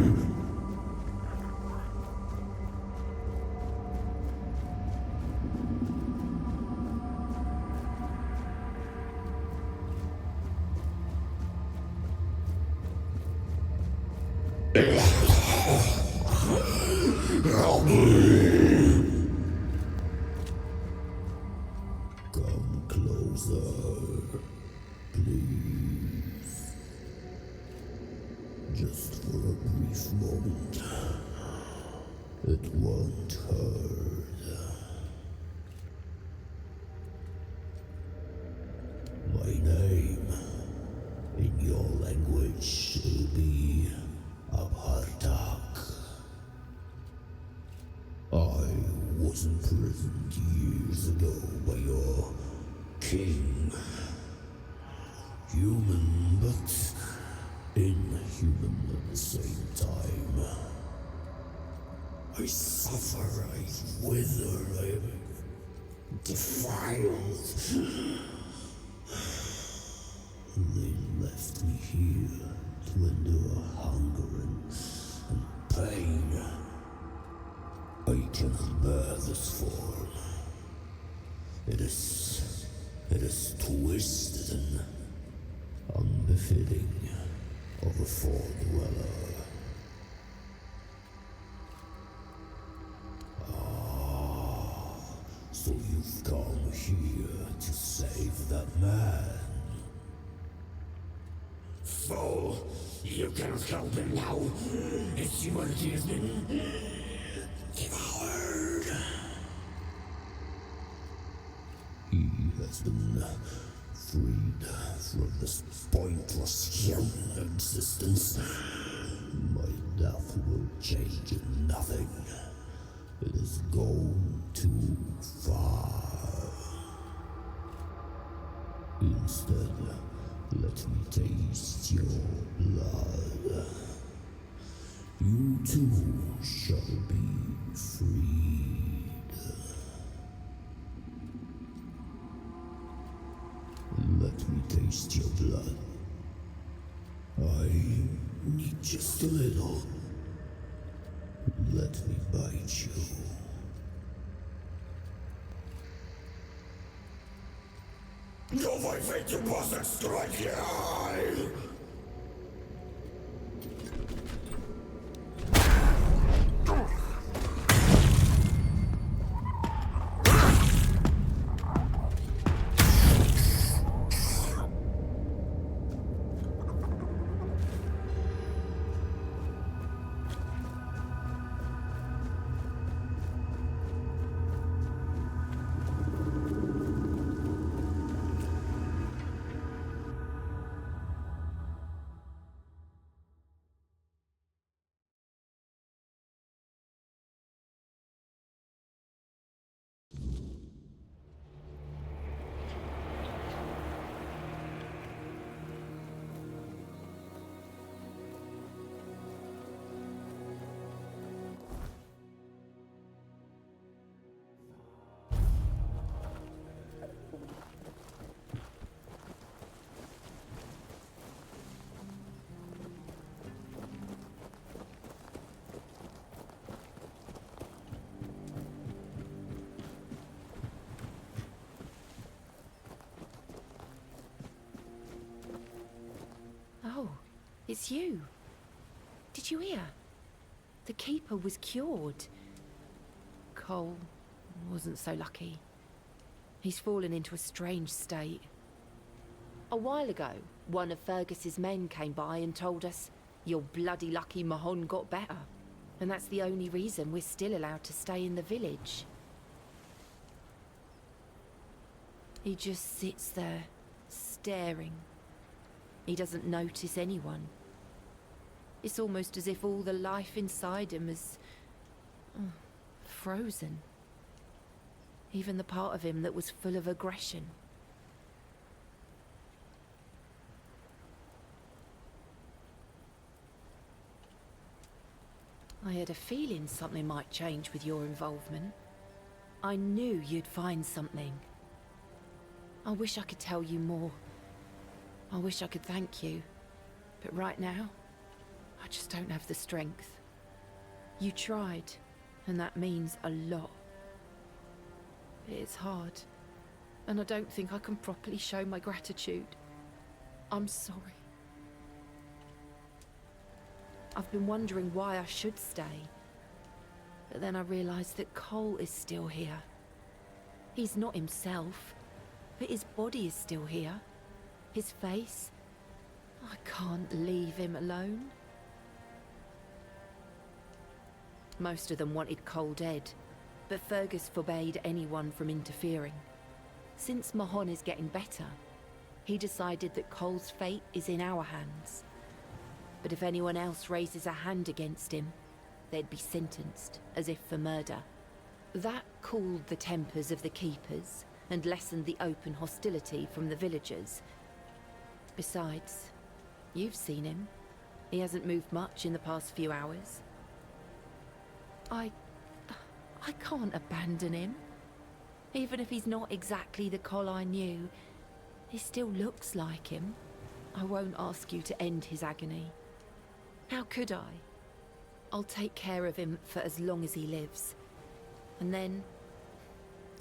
Help me! Come closer, please. Just for a brief moment. It won't hurt. My name, in your language, will be Abhartak. I was imprisoned years ago by your king. Human, but inhuman at the same time. I suffer, I wither, I am defiled. They left me here to endure hunger and pain. I cannot bear this form. It is twisted and unbefitting of a fore-dweller. So you've come here to save that man. So, you cannot help him now. His humanity has been devoured. He has been freed from this pointless human existence. My death will change in nothing. It has gone too far. Instead, let me taste your blood. You too shall be freed. Let me taste your blood. I need just a little. Let me bite you. No, my fate, you bastard, strike here! Oh, it's you. Did you hear? The Keeper was cured. Cole wasn't so lucky. He's fallen into a strange state. A while ago, one of Fergus's men came by and told us, "You're bloody lucky Mahon got better." And that's the only reason we're still allowed to stay in the village. He just sits there, staring. He doesn't notice anyone. It's almost as if all the life inside him is frozen. Even the part of him that was full of aggression. I had a feeling something might change with your involvement. I knew you'd find something. I wish I could tell you more. I wish I could thank you. But right now, I just don't have the strength. You tried, and that means a lot. It's hard, and I don't think I can properly show my gratitude. I'm sorry. I've been wondering why I should stay. But then I realized that Cole is still here. He's not himself, but his body is still here. His face. I can't leave him alone. Most of them wanted Cole dead, but Fergus forbade anyone from interfering. Since Mahon is getting better, he decided that Cole's fate is in our hands. But if anyone else raises a hand against him, they'd be sentenced, as if for murder. That cooled the tempers of the keepers and lessened the open hostility from the villagers. Besides, you've seen him. He hasn't moved much in the past few hours. I can't abandon him. Even if he's not exactly the Cole I knew, he still looks like him. I won't ask you to end his agony. How could I? I'll take care of him for as long as he lives. And then,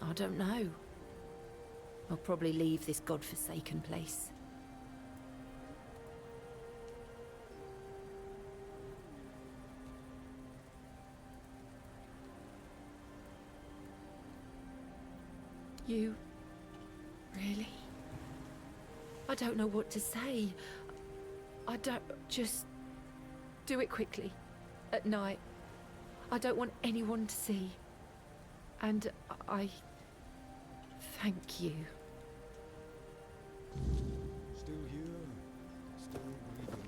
I don't know. I'll probably leave this godforsaken place. You... really? I don't know what to say. I don't... just... do it quickly. At night. I don't want anyone to see. And I... thank you. Still here. Still breathing.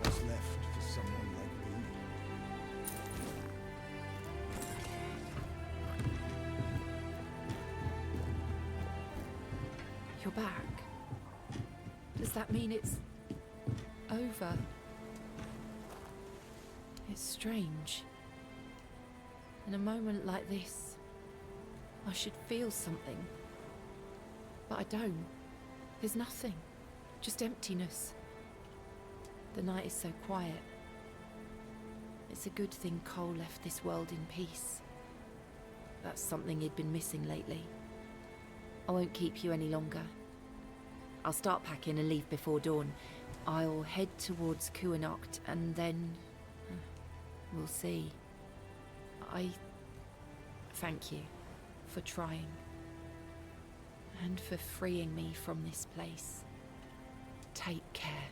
What's left for someone like me? You're back. Does that mean it's... over? It's strange. In a moment like this, I should feel something. But I don't. There's nothing. Just emptiness. The night is so quiet. It's a good thing Cole left this world in peace. That's something he'd been missing lately. I won't keep you any longer. I'll start packing and leave before dawn. I'll head towards Kuanocht and then... we'll see. I... thank you for trying. And for freeing me from this place. Take care.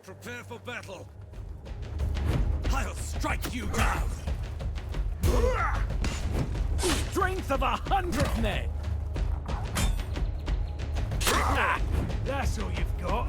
Prepare for battle. I'll strike you down! Strength of 100 men! That's all you've got.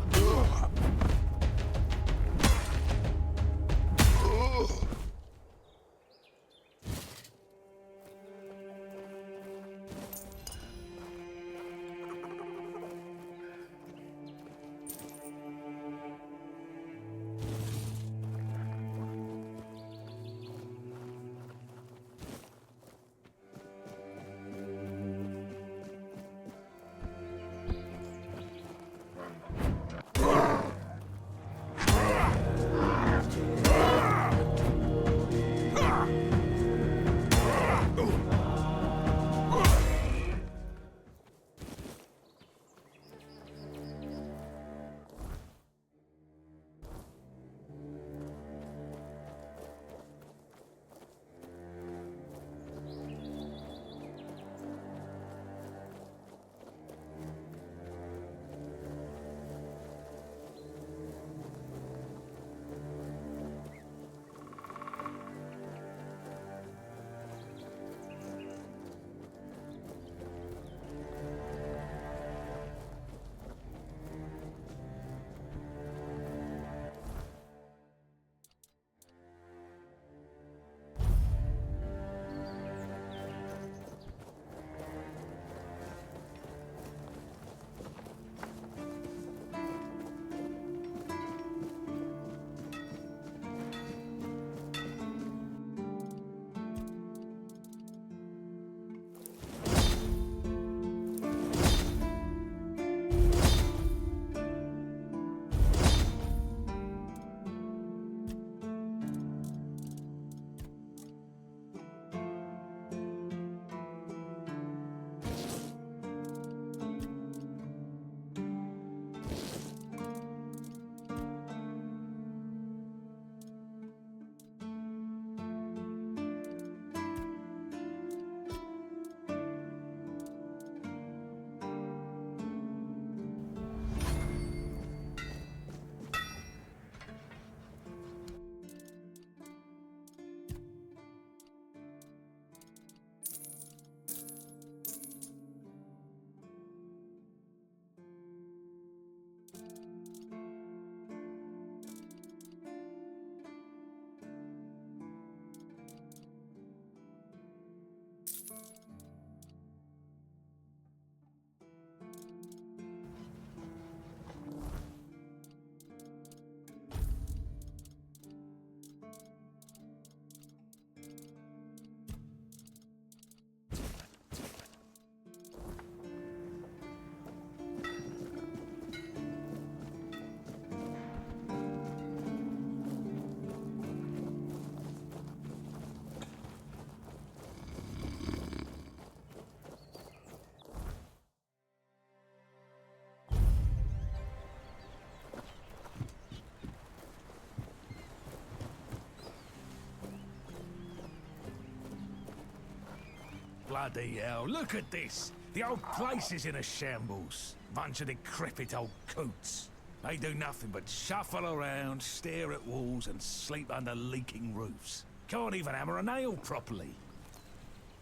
Bloody hell, look at this! The old place is in a shambles. Bunch of decrepit old coots. They do nothing but shuffle around, stare at walls, and sleep under leaking roofs. Can't even hammer a nail properly.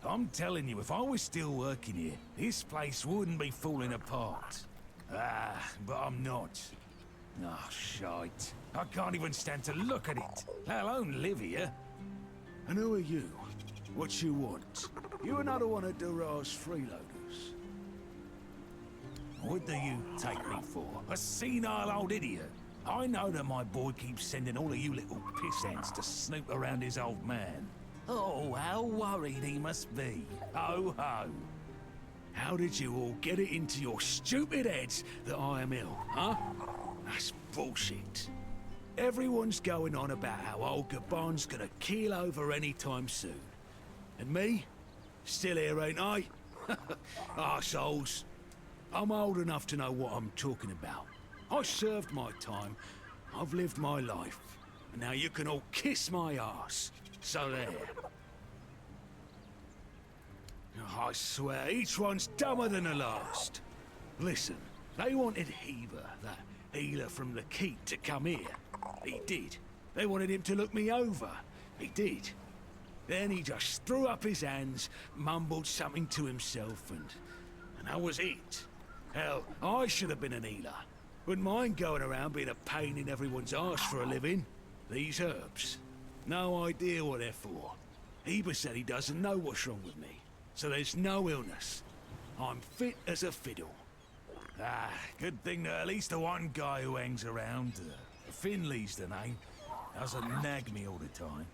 I'm telling you, if I was still working here, this place wouldn't be falling apart. Ah, but I'm not. Oh, shite. I can't even stand to look at it, let alone live here. And who are you? What you want? You another one of Durar's freeloaders? What do you take me for? A senile old idiot? I know that my boy keeps sending all of you little pissants to snoop around his old man. Oh, how worried he must be. Ho ho. How did you all get it into your stupid heads that I am ill, huh? That's bullshit. Everyone's going on about how old Gabon's gonna keel over any time soon. And me? Still here, ain't I? Arseholes. I'm old enough to know what I'm talking about. I served my time. I've lived my life. And now you can all kiss my arse. So there. I swear, each one's dumber than the last. Listen, they wanted Heber, that healer from the keep, to come here. He did. They wanted him to look me over. He did. Then he just threw up his hands, mumbled something to himself, and that was it. Hell, I should have been an healer. Wouldn't mind going around being a pain in everyone's arse for a living. These herbs. No idea what they're for. Eva said he doesn't know what's wrong with me, so there's no illness. I'm fit as a fiddle. Ah, good thing that at least the one guy who hangs around, Finley's the name, doesn't nag me all the time.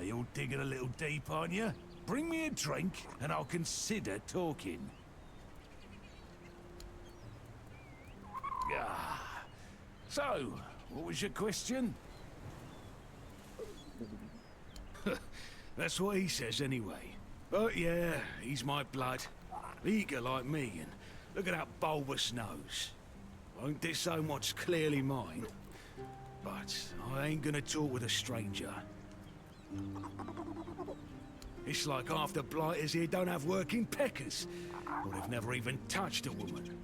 You're digging a little deep, aren't you? Bring me a drink, and I'll consider talking. Ah. So, what was your question? That's what he says anyway. But yeah, he's my blood. Eager like me, and look at that bulbous nose. Won't disown what's clearly mine. But I ain't gonna talk with a stranger. It's like half the blighters here don't have working peckers, or they've never even touched a woman.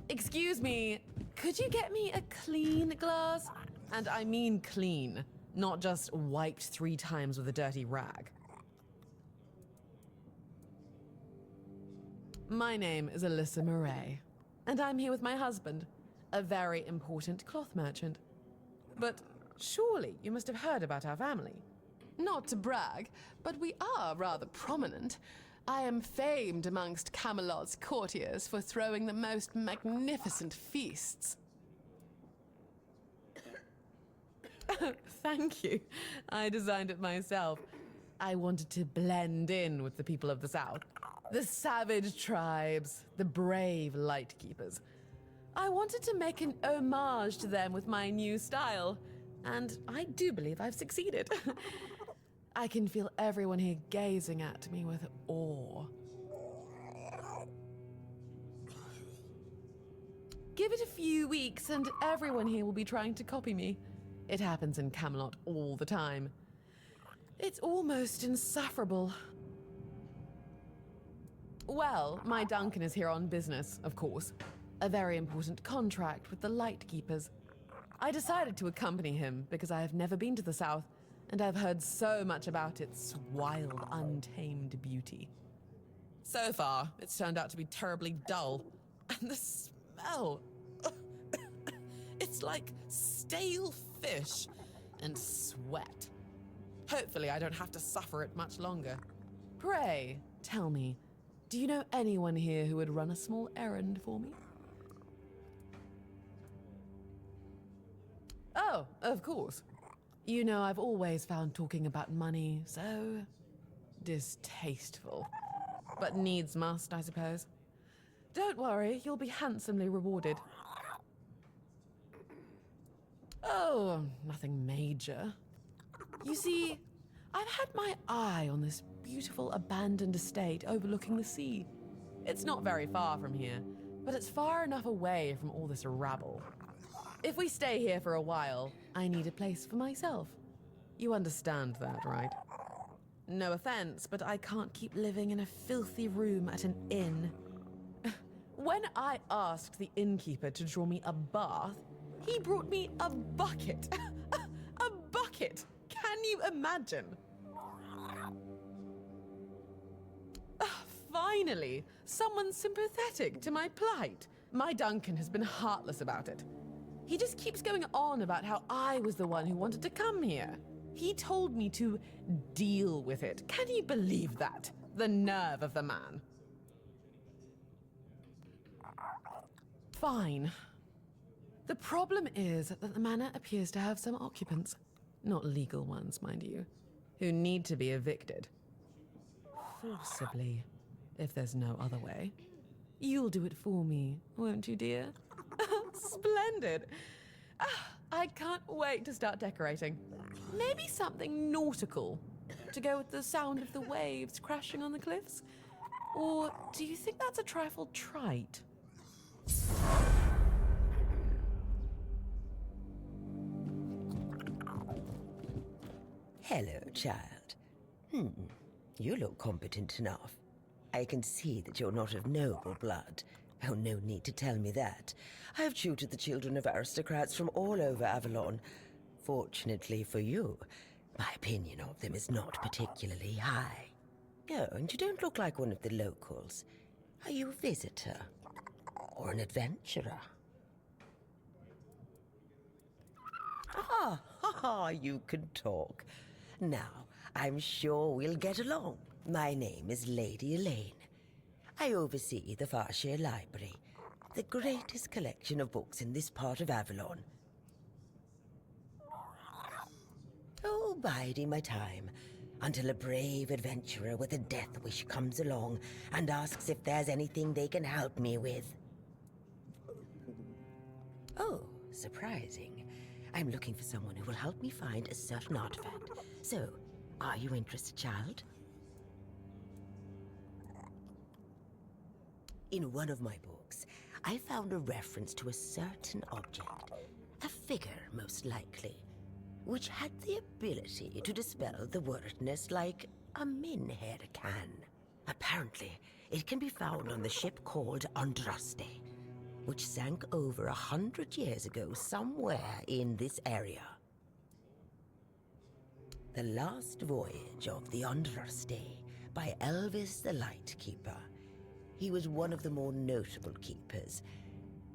Excuse me, could you get me a clean glass? And I mean clean, not just wiped 3 times with a dirty rag. My name is Alyssa Murray, and I'm here with my husband, a very important cloth merchant. But surely you must have heard about our family. Not to brag, but we are rather prominent. I am famed amongst Camelot's courtiers for throwing the most magnificent feasts. Thank you. I designed it myself. I wanted to blend in with the people of the South. The savage tribes, the brave lightkeepers. I wanted to make an homage to them with my new style, and I do believe I've succeeded. I can feel everyone here gazing at me with awe. Give it a few weeks and everyone here will be trying to copy me. It happens in Camelot all the time. It's almost insufferable. Well, my Duncan is here on business, of course. A very important contract with the Lightkeepers. I decided to accompany him because I have never been to the South, and I've heard so much about its wild, untamed beauty. So far, it's turned out to be terribly dull. And the smell... it's like stale fish and sweat. Hopefully I don't have to suffer it much longer. Pray, tell me, do you know anyone here who would run a small errand for me? Oh, of course. You know, I've always found talking about money so distasteful. But needs must, I suppose. Don't worry, you'll be handsomely rewarded. Oh, nothing major. You see, I've had my eye on this beautiful abandoned estate overlooking the sea. It's not very far from here, but it's far enough away from all this rabble. If we stay here for a while, I need a place for myself. You understand that, right? No offense, but I can't keep living in a filthy room at an inn. When I asked the innkeeper to draw me a bath, he brought me a bucket. A bucket! Can you imagine? Finally, someone sympathetic to my plight. My Duncan has been heartless about it. He just keeps going on about how I was the one who wanted to come here. He told me to deal with it. Can you believe that? The nerve of the man. Fine. The problem is that the manor appears to have some occupants, not legal ones, mind you, who need to be evicted. Forcibly. if there's no other way. You'll do it for me, won't you, dear? Splendid! I can't wait to start decorating. Maybe something nautical, to go with the sound of the waves crashing on the cliffs? Or do you think that's a trifle trite? Hello, child. You look competent enough. I can see that you're not of noble blood. Oh, no need to tell me that. I've tutored the children of aristocrats from all over Avalon. Fortunately for you, my opinion of them is not particularly high. Oh, and you don't look like one of the locals. Are you a visitor? Or an adventurer? You can talk. Now, I'm sure we'll get along. My name is Lady Elaine. I oversee the Farshire Library, the greatest collection of books in this part of Avalon. Oh, biding my time, until a brave adventurer with a death wish comes along and asks if there's anything they can help me with. Oh, surprising. I'm looking for someone who will help me find a certain artifact. So, are you interested, child? In one of my books, I found a reference to a certain object, a figure most likely, which had the ability to dispel the wordness like a minhair can. Apparently, it can be found on the ship called Andraste, which sank over 100 years ago somewhere in this area. The Last Voyage of the Andraste by Elvis the Lightkeeper. He was one of the more notable keepers.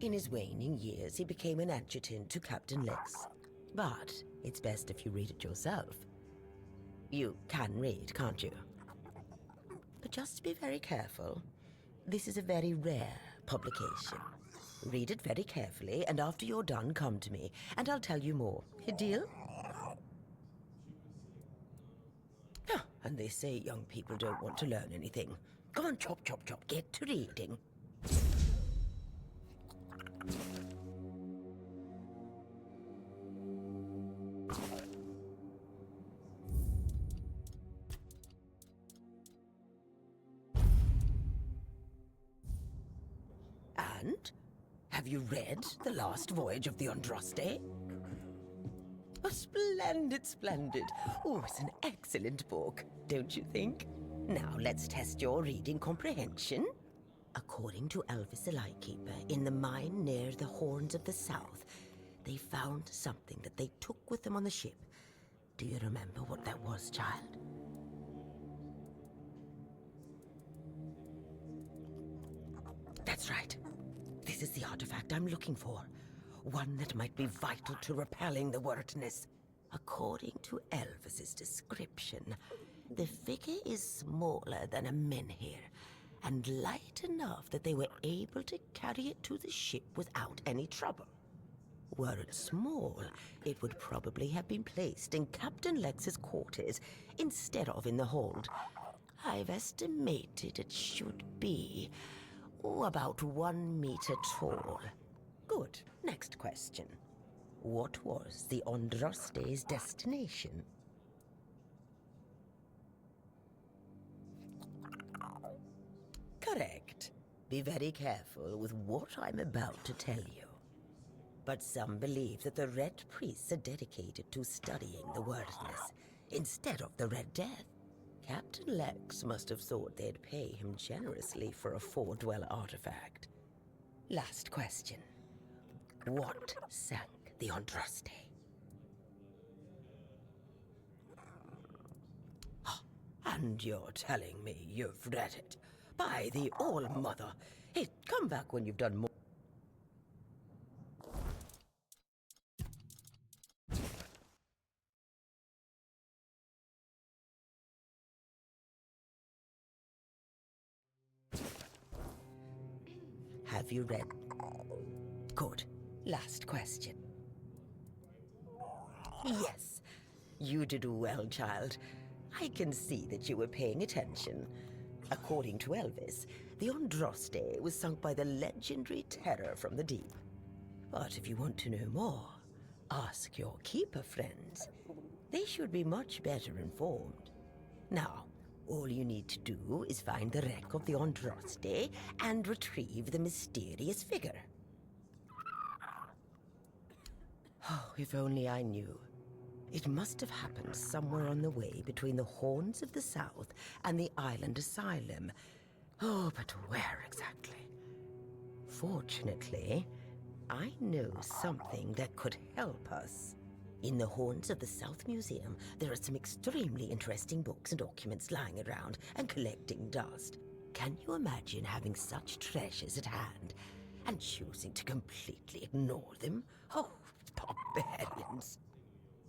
In his waning years, he became an adjutant to Captain Lex. But it's best if you read it yourself. You can read, can't you? But just be very careful. This is a very rare publication. Read it very carefully, and after you're done, come to me, and I'll tell you more. A deal? And they say young people don't want to learn anything. Come on, chop, chop, chop, get to reading. And? Have you read The Last Voyage of the Andraste? Oh, splendid, splendid. Oh, it's an excellent book, don't you think? Now, let's test your reading comprehension. According to Elvis the Lightkeeper, in the mine near the Horns of the South, they found something that they took with them on the ship. Do you remember what that was, child? That's right. This is the artifact I'm looking for. One that might be vital to repelling the wordness. According to Elvis's description, the figure is smaller than a menhir, and light enough that they were able to carry it to the ship without any trouble. Were it small, it would probably have been placed in Captain Lex's quarters instead of in the hold. I've estimated it should be about 1 meter tall. Good. Next question. What was the Andraste's destination? Correct. Be very careful with what I'm about to tell you. But some believe that the Red Priests are dedicated to studying the wordness instead of the Red Death. Captain Lex must have thought they'd pay him generously for a four-dweller artifact. Last question. What sank the Andraste? And you're telling me you've read it? By the All-Mother! Hey, come back when you've done more. Have you read? Good. Last question. Yes, you did well, child. I can see that you were paying attention. According to Elvis, the Andraste was sunk by the legendary terror from the deep. But if you want to know more, ask your keeper friends. They should be much better informed. Now, all you need to do is find the wreck of the Andraste and retrieve the mysterious figure. Oh, if only I knew. It must have happened somewhere on the way between the Horns of the South and the Island Asylum. Oh, but where exactly? Fortunately, I know something that could help us. In the Horns of the South Museum, there are some extremely interesting books and documents lying around and collecting dust. Can you imagine having such treasures at hand and choosing to completely ignore them? Oh, barbarians!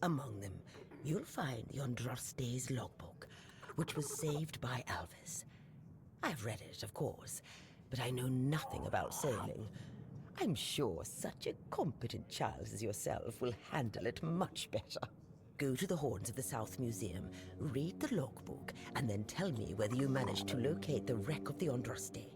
Among them, you'll find the Andraste's logbook, which was saved by Elvis. I've read it, of course, but I know nothing about sailing. I'm sure such a competent child as yourself will handle it much better. Go to the Horns of the South Museum, read the logbook, and then tell me whether you managed to locate the wreck of the Andraste.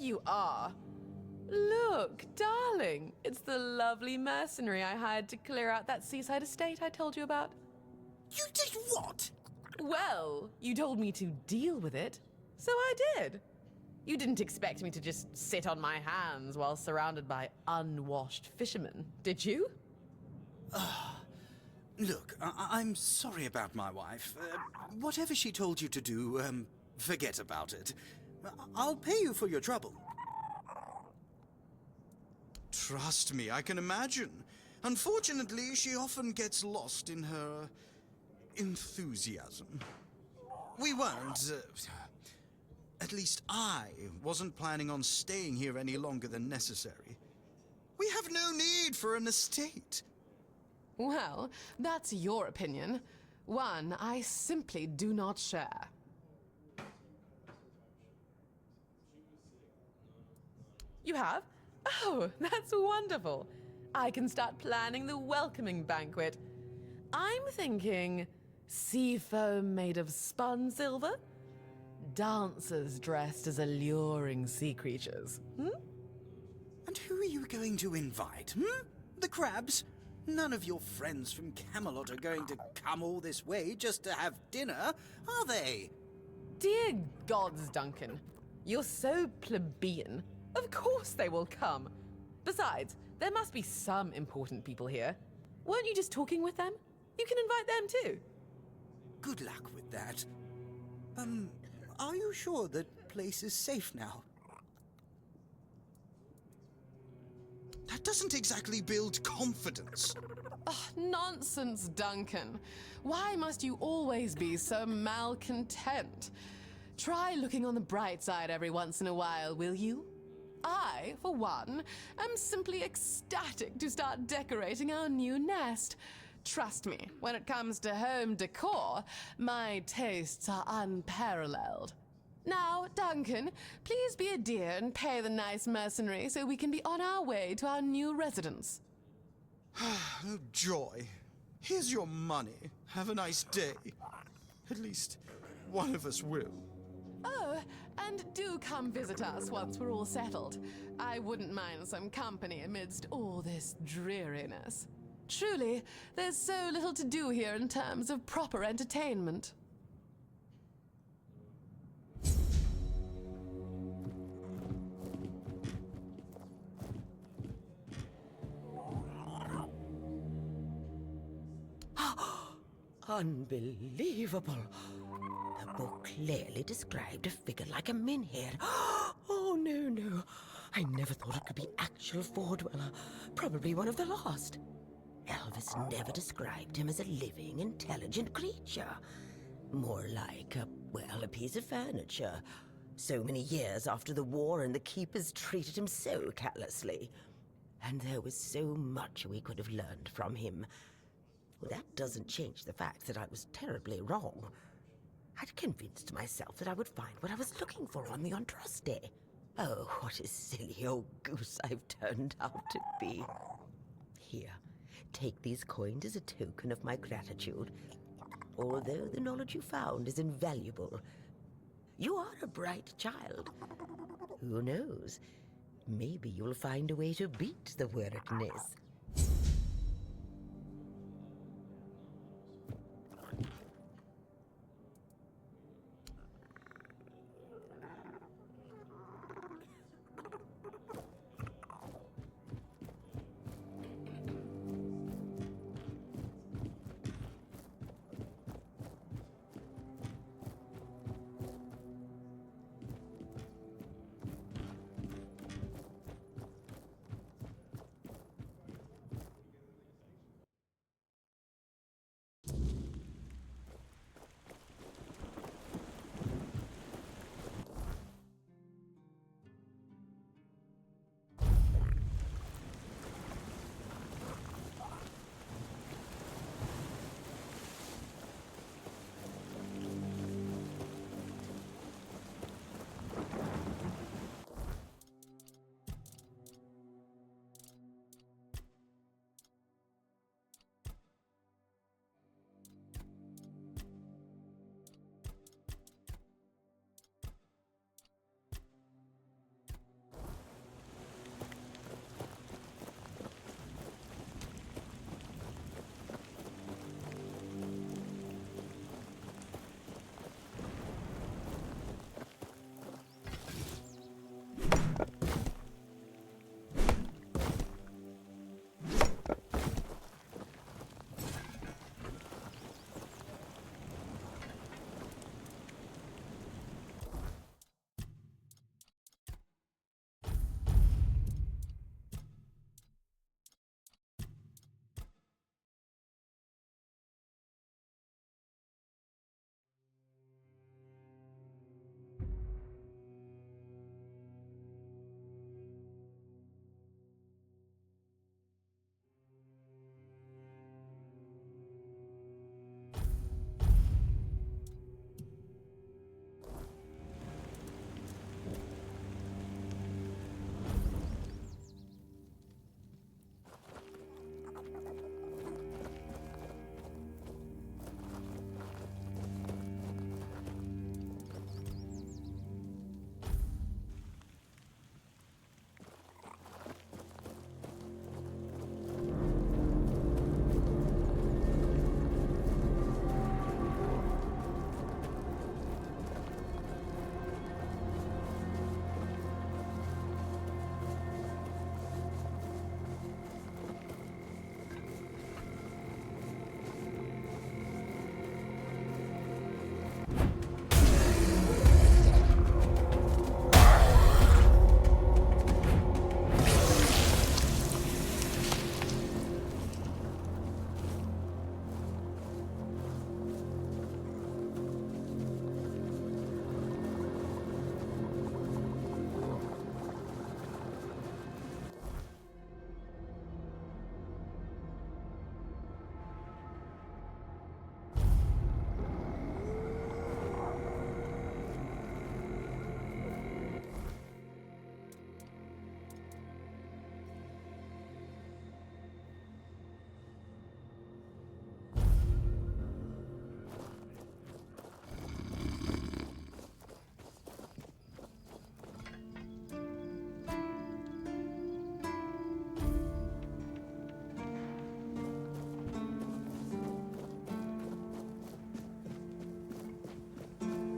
you are. Look, darling, it's the lovely mercenary I hired to clear out that seaside estate I told you about. You did what? Well, you told me to deal with it, so I did. You didn't expect me to just sit on my hands while surrounded by unwashed fishermen, did you? Look, I'm sorry about my wife. Whatever she told you to do, forget about it. I'll pay you for your trouble. Trust me, I can imagine. Unfortunately, she often gets lost in her enthusiasm. We weren't, at least I wasn't planning on staying here any longer than necessary. We have no need for an estate. Well, that's your opinion. One I simply do not share. You have? Oh, that's wonderful. I can start planning the welcoming banquet. I'm thinking sea foam made of spun silver, dancers dressed as alluring sea creatures. And who are you going to invite, The crabs? None of your friends from Camelot are going to come all this way just to have dinner, are they? Dear gods, Duncan. You're so plebeian. Of course they will come. Besides, there must be some important people here. Weren't you just talking with them? You can invite them too. Good luck with that. Are you sure that place is safe now? That doesn't exactly build confidence. Oh, nonsense, Duncan. Why must you always be so malcontent? Try looking on the bright side every once in a while, will you? I, for one, am simply ecstatic to start decorating our new nest. Trust me, when it comes to home decor, my tastes are unparalleled. Now, Duncan, please be a dear and pay the nice mercenary so we can be on our way to our new residence. Oh, joy. Here's your money. Have a nice day. At least, one of us will. Oh, and do come visit us once we're all settled. I wouldn't mind some company amidst all this dreariness. Truly, there's so little to do here in terms of proper entertainment. Unbelievable. The book clearly described a figure like a Minhead. Oh, no. I never thought it could be actual Fordweller. Probably one of the lost. Elvis never described him as a living, intelligent creature. More like, a piece of furniture. So many years after the war and the keepers treated him so callously. And there was so much we could have learned from him. Well, that doesn't change the fact that I was terribly wrong. I'd convinced myself that I would find what I was looking for on the Andraste. Oh, what a silly old goose I've turned out to be. Here, take these coins as a token of my gratitude. Although the knowledge you found is invaluable, you are a bright child. Who knows? Maybe you'll find a way to beat the wordness.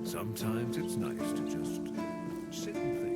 Sometimes it's nice to just sit and think.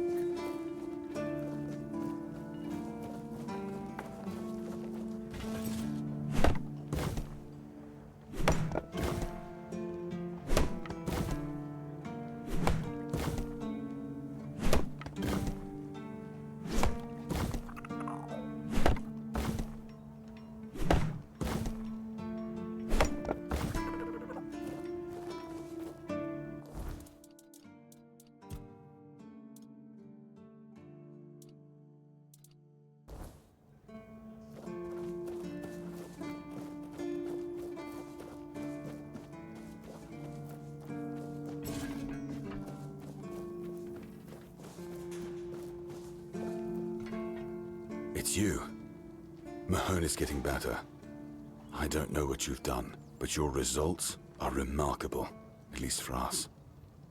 It's you. Mahone is getting better. I don't know what you've done, but your results are remarkable, at least for us.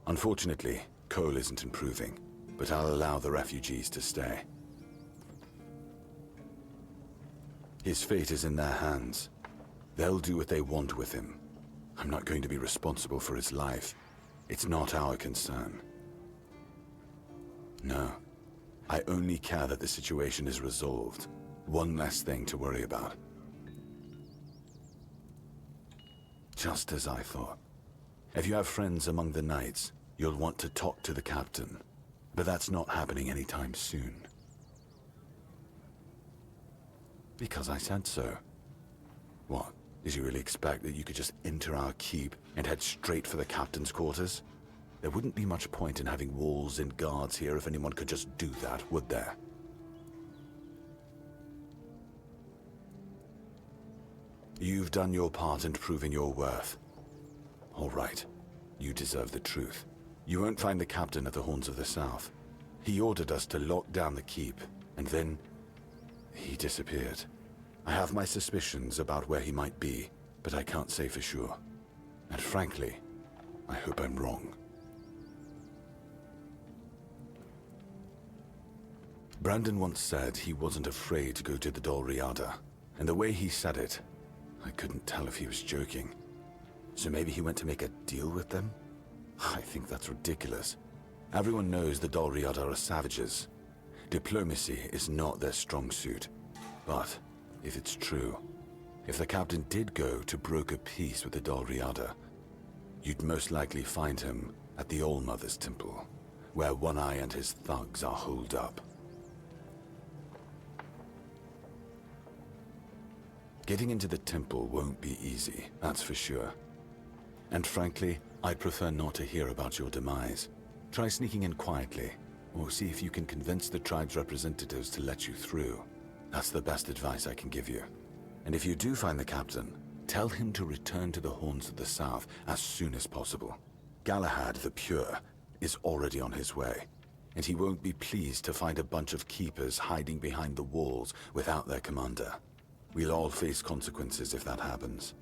Unfortunately, Cole isn't improving, but I'll allow the refugees to stay. His fate is in their hands. They'll do what they want with him. I'm not going to be responsible for his life. It's not our concern. No. I only care that the situation is resolved. One less thing to worry about. Just as I thought. If you have friends among the knights, you'll want to talk to the captain. But that's not happening anytime soon. Because I said so. What? Did you really expect that you could just enter our keep and head straight for the captain's quarters? There wouldn't be much point in having walls and guards here if anyone could just do that, would there? You've done your part in proving your worth. All right. You deserve the truth. You won't find the captain at the Horns of the South. He ordered us to lock down the keep, and then he disappeared. I have my suspicions about where he might be, but I can't say for sure. And frankly, I hope I'm wrong. Brandon once said he wasn't afraid to go to the Dol Riada, and the way he said it, I couldn't tell if he was joking. So maybe he went to make a deal with them? I think that's ridiculous. Everyone knows the Dol Riada are savages. Diplomacy is not their strong suit. But if it's true, if the captain did go to broker peace with the Dol Riada, you'd most likely find him at the All-Mother's Temple, where One Eye and his thugs are holed up. Getting into the temple won't be easy, that's for sure. And frankly, I'd prefer not to hear about your demise. Try sneaking in quietly, or see if you can convince the tribe's representatives to let you through. That's the best advice I can give you. And if you do find the captain, tell him to return to the Horns of the South as soon as possible. Galahad the Pure is already on his way, and he won't be pleased to find a bunch of keepers hiding behind the walls without their commander. We'll all face consequences if that happens.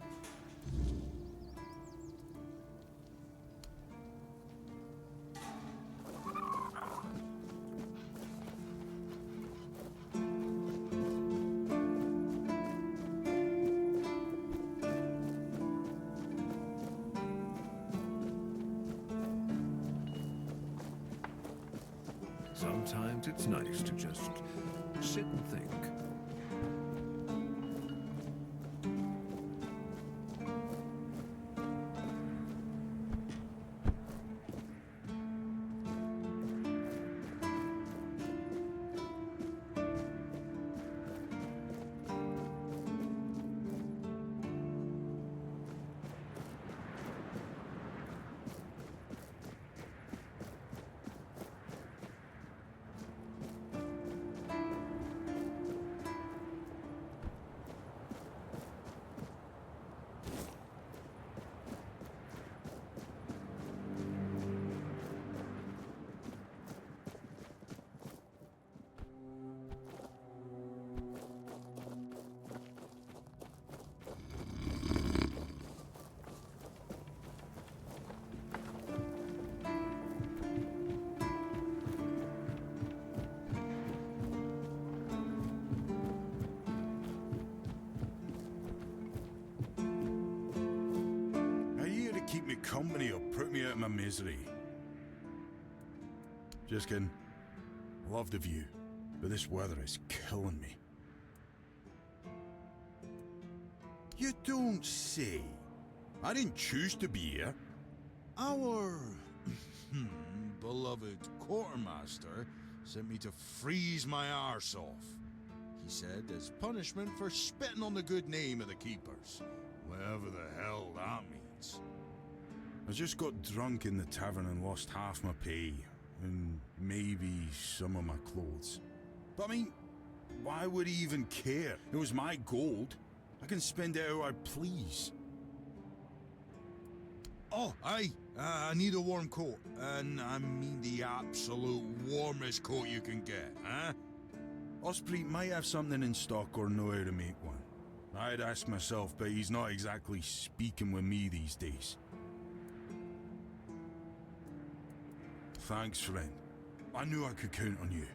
Sometimes it's nice to just sit and think. me out of my misery. Just kidding. Love the view, but this weather is killing me. You don't say. I didn't choose to be here. Our beloved quartermaster sent me to freeze my arse off. He said as punishment for spitting on the good name of the keepers, whatever the hell that means. I just got drunk in the tavern and lost half my pay, and maybe some of my clothes. But I mean, why would he even care? It was my gold. I can spend it how I please. Oh, aye, I need a warm coat, and I mean the absolute warmest coat you can get, huh? Osprey might have something in stock or know how to make one. I'd ask myself, but he's not exactly speaking with me these days. Thanks, friend. I knew I could count on you.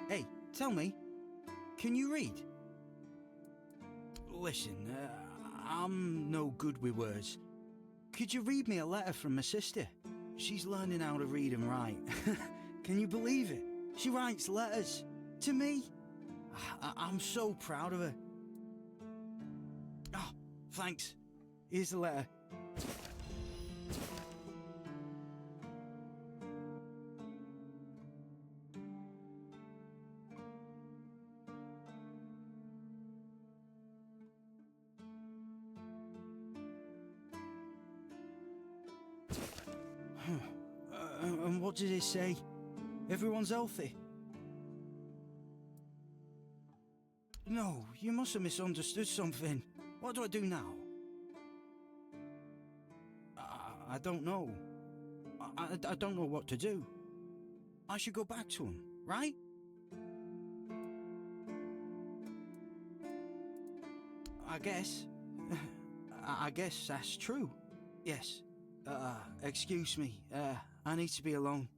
Hey, tell me, can you read? Listen, I'm no good with words. Could you read me a letter from my sister? She's learning how to read and write. Can you believe it? She writes letters to me. I'm so proud of her. Oh, thanks. Here's the letter. And what did it say? Everyone's healthy? No, you must have misunderstood something. What do I do now? I don't know. I don't know what to do. I should go back to him, right? I guess that's true. Yes. Excuse me. I need to be alone.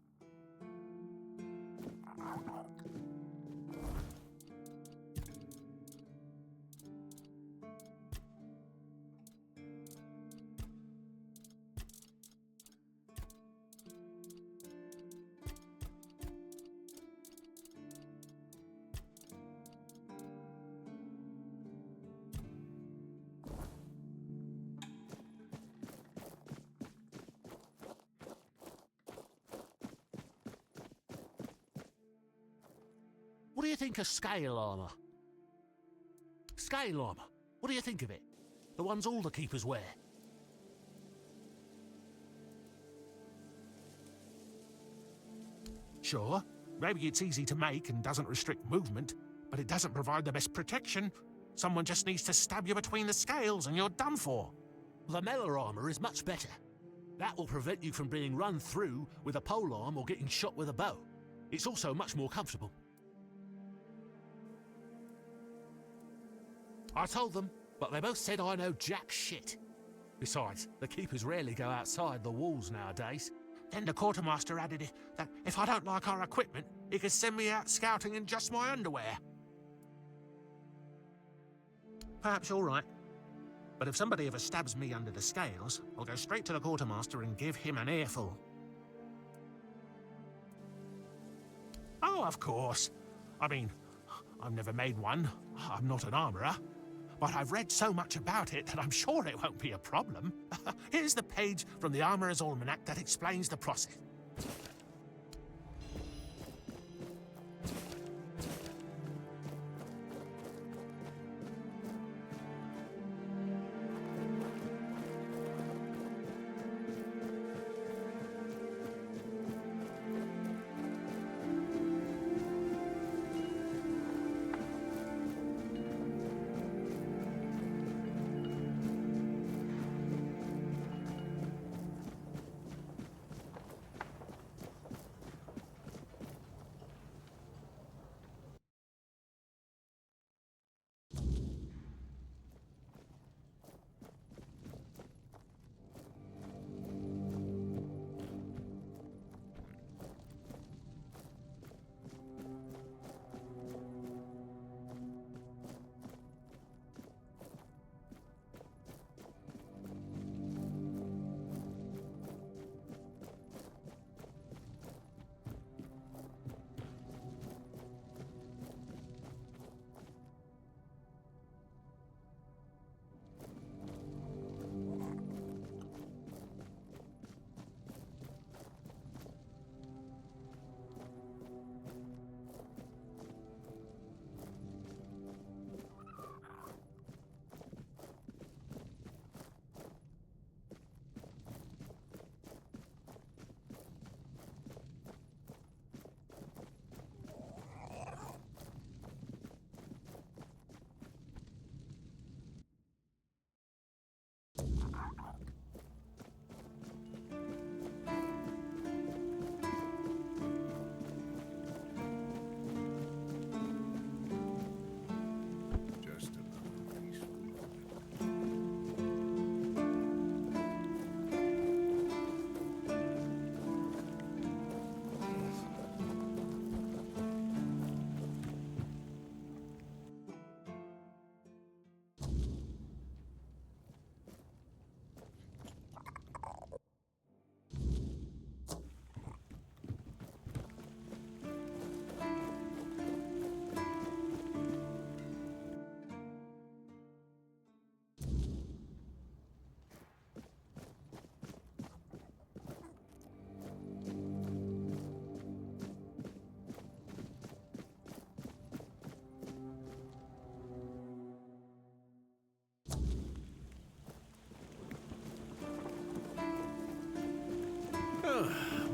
What do you think of scale armor? Scale armor. What do you think of it? The ones all the keepers wear. Sure, maybe it's easy to make and doesn't restrict movement, but it doesn't provide the best protection. Someone just needs to stab you between the scales and you're done for. The melee armor is much better. That will prevent you from being run through with a polearm or getting shot with a bow. It's also much more comfortable. I told them, but they both said I know jack shit. Besides, the keepers rarely go outside the walls nowadays. Then the quartermaster added that if I don't like our equipment, he could send me out scouting in just my underwear. Perhaps you're right. But if somebody ever stabs me under the scales, I'll go straight to the quartermaster and give him an earful. Oh, of course. I mean, I've never made one. I'm not an armourer. But I've read so much about it that I'm sure it won't be a problem. Here's the page from the Armourer's Almanac that explains the process.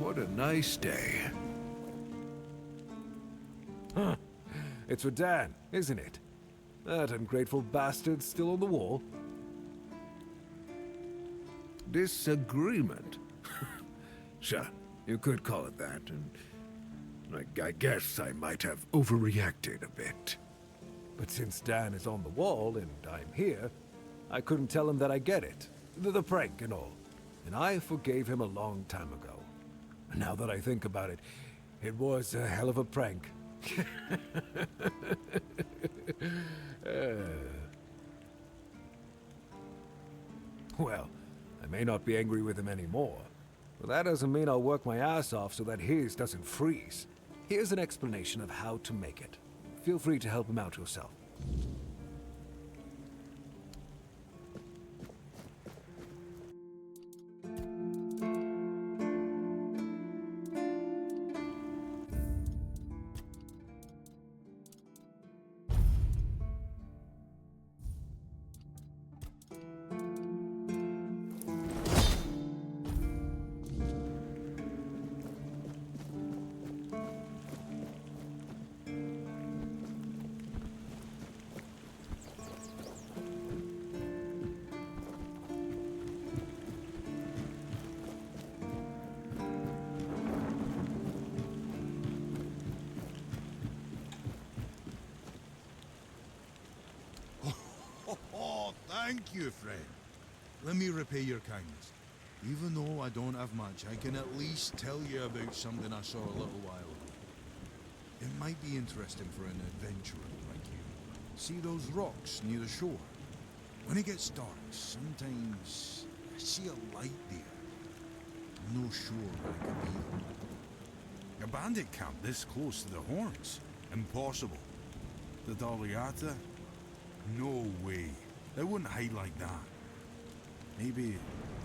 What a nice day. Huh. It's for Dan, isn't it? That ungrateful bastard's still on the wall. Disagreement? Sure, you could call it that, and I guess I might have overreacted a bit. But since Dan is on the wall and I'm here, I couldn't tell him that I get it. The prank and all. And I forgave him a long time ago. Now that I think about it, it was a hell of a prank. Well, I may not be angry with him anymore, but that doesn't mean I'll work my ass off so that his doesn't freeze. Here's an explanation of how to make it. Feel free to help him out yourself. Thank you, friend. Let me repay your kindness. Even though I don't have much, I can at least tell you about something I saw a little while ago. It might be interesting for an adventurer like you. See those rocks near the shore? When it gets dark, sometimes I see a light there. I'm no sure what it could be though. A bandit camp this close to the Horns? Impossible. The Daliata? No way. They wouldn't hide like that. Maybe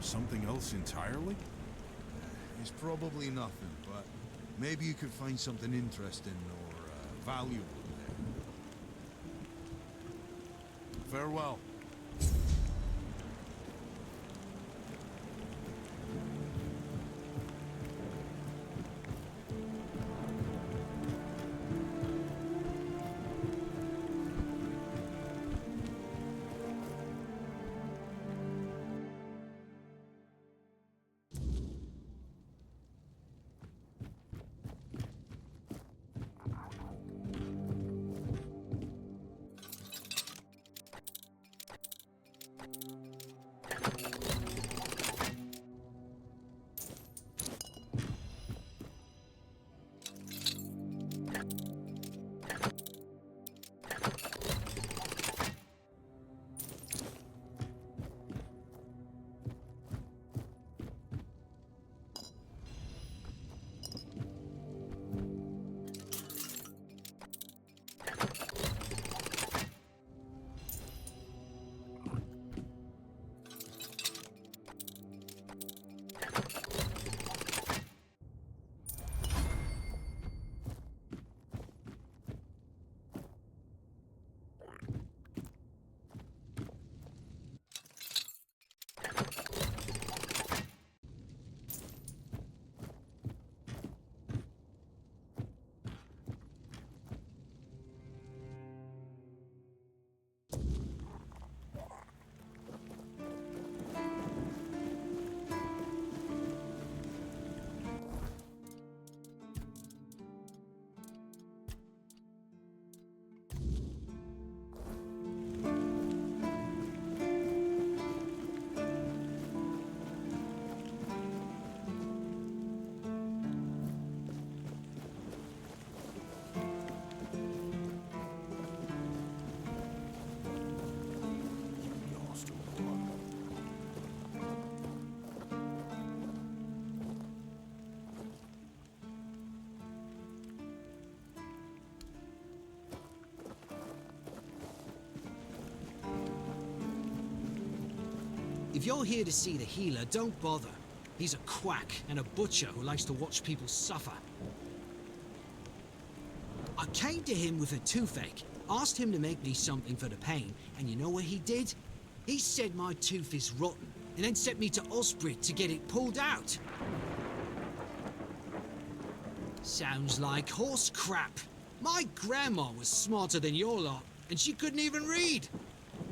something else entirely? It's probably nothing, but maybe you could find something interesting or valuable there. Farewell. If you're here to see the healer, don't bother. He's a quack and a butcher who likes to watch people suffer. I came to him with a toothache, asked him to make me something for the pain, and you know what he did? He said my tooth is rotten, and then sent me to Osprey to get it pulled out. Sounds like horse crap. My grandma was smarter than your lot, and she couldn't even read.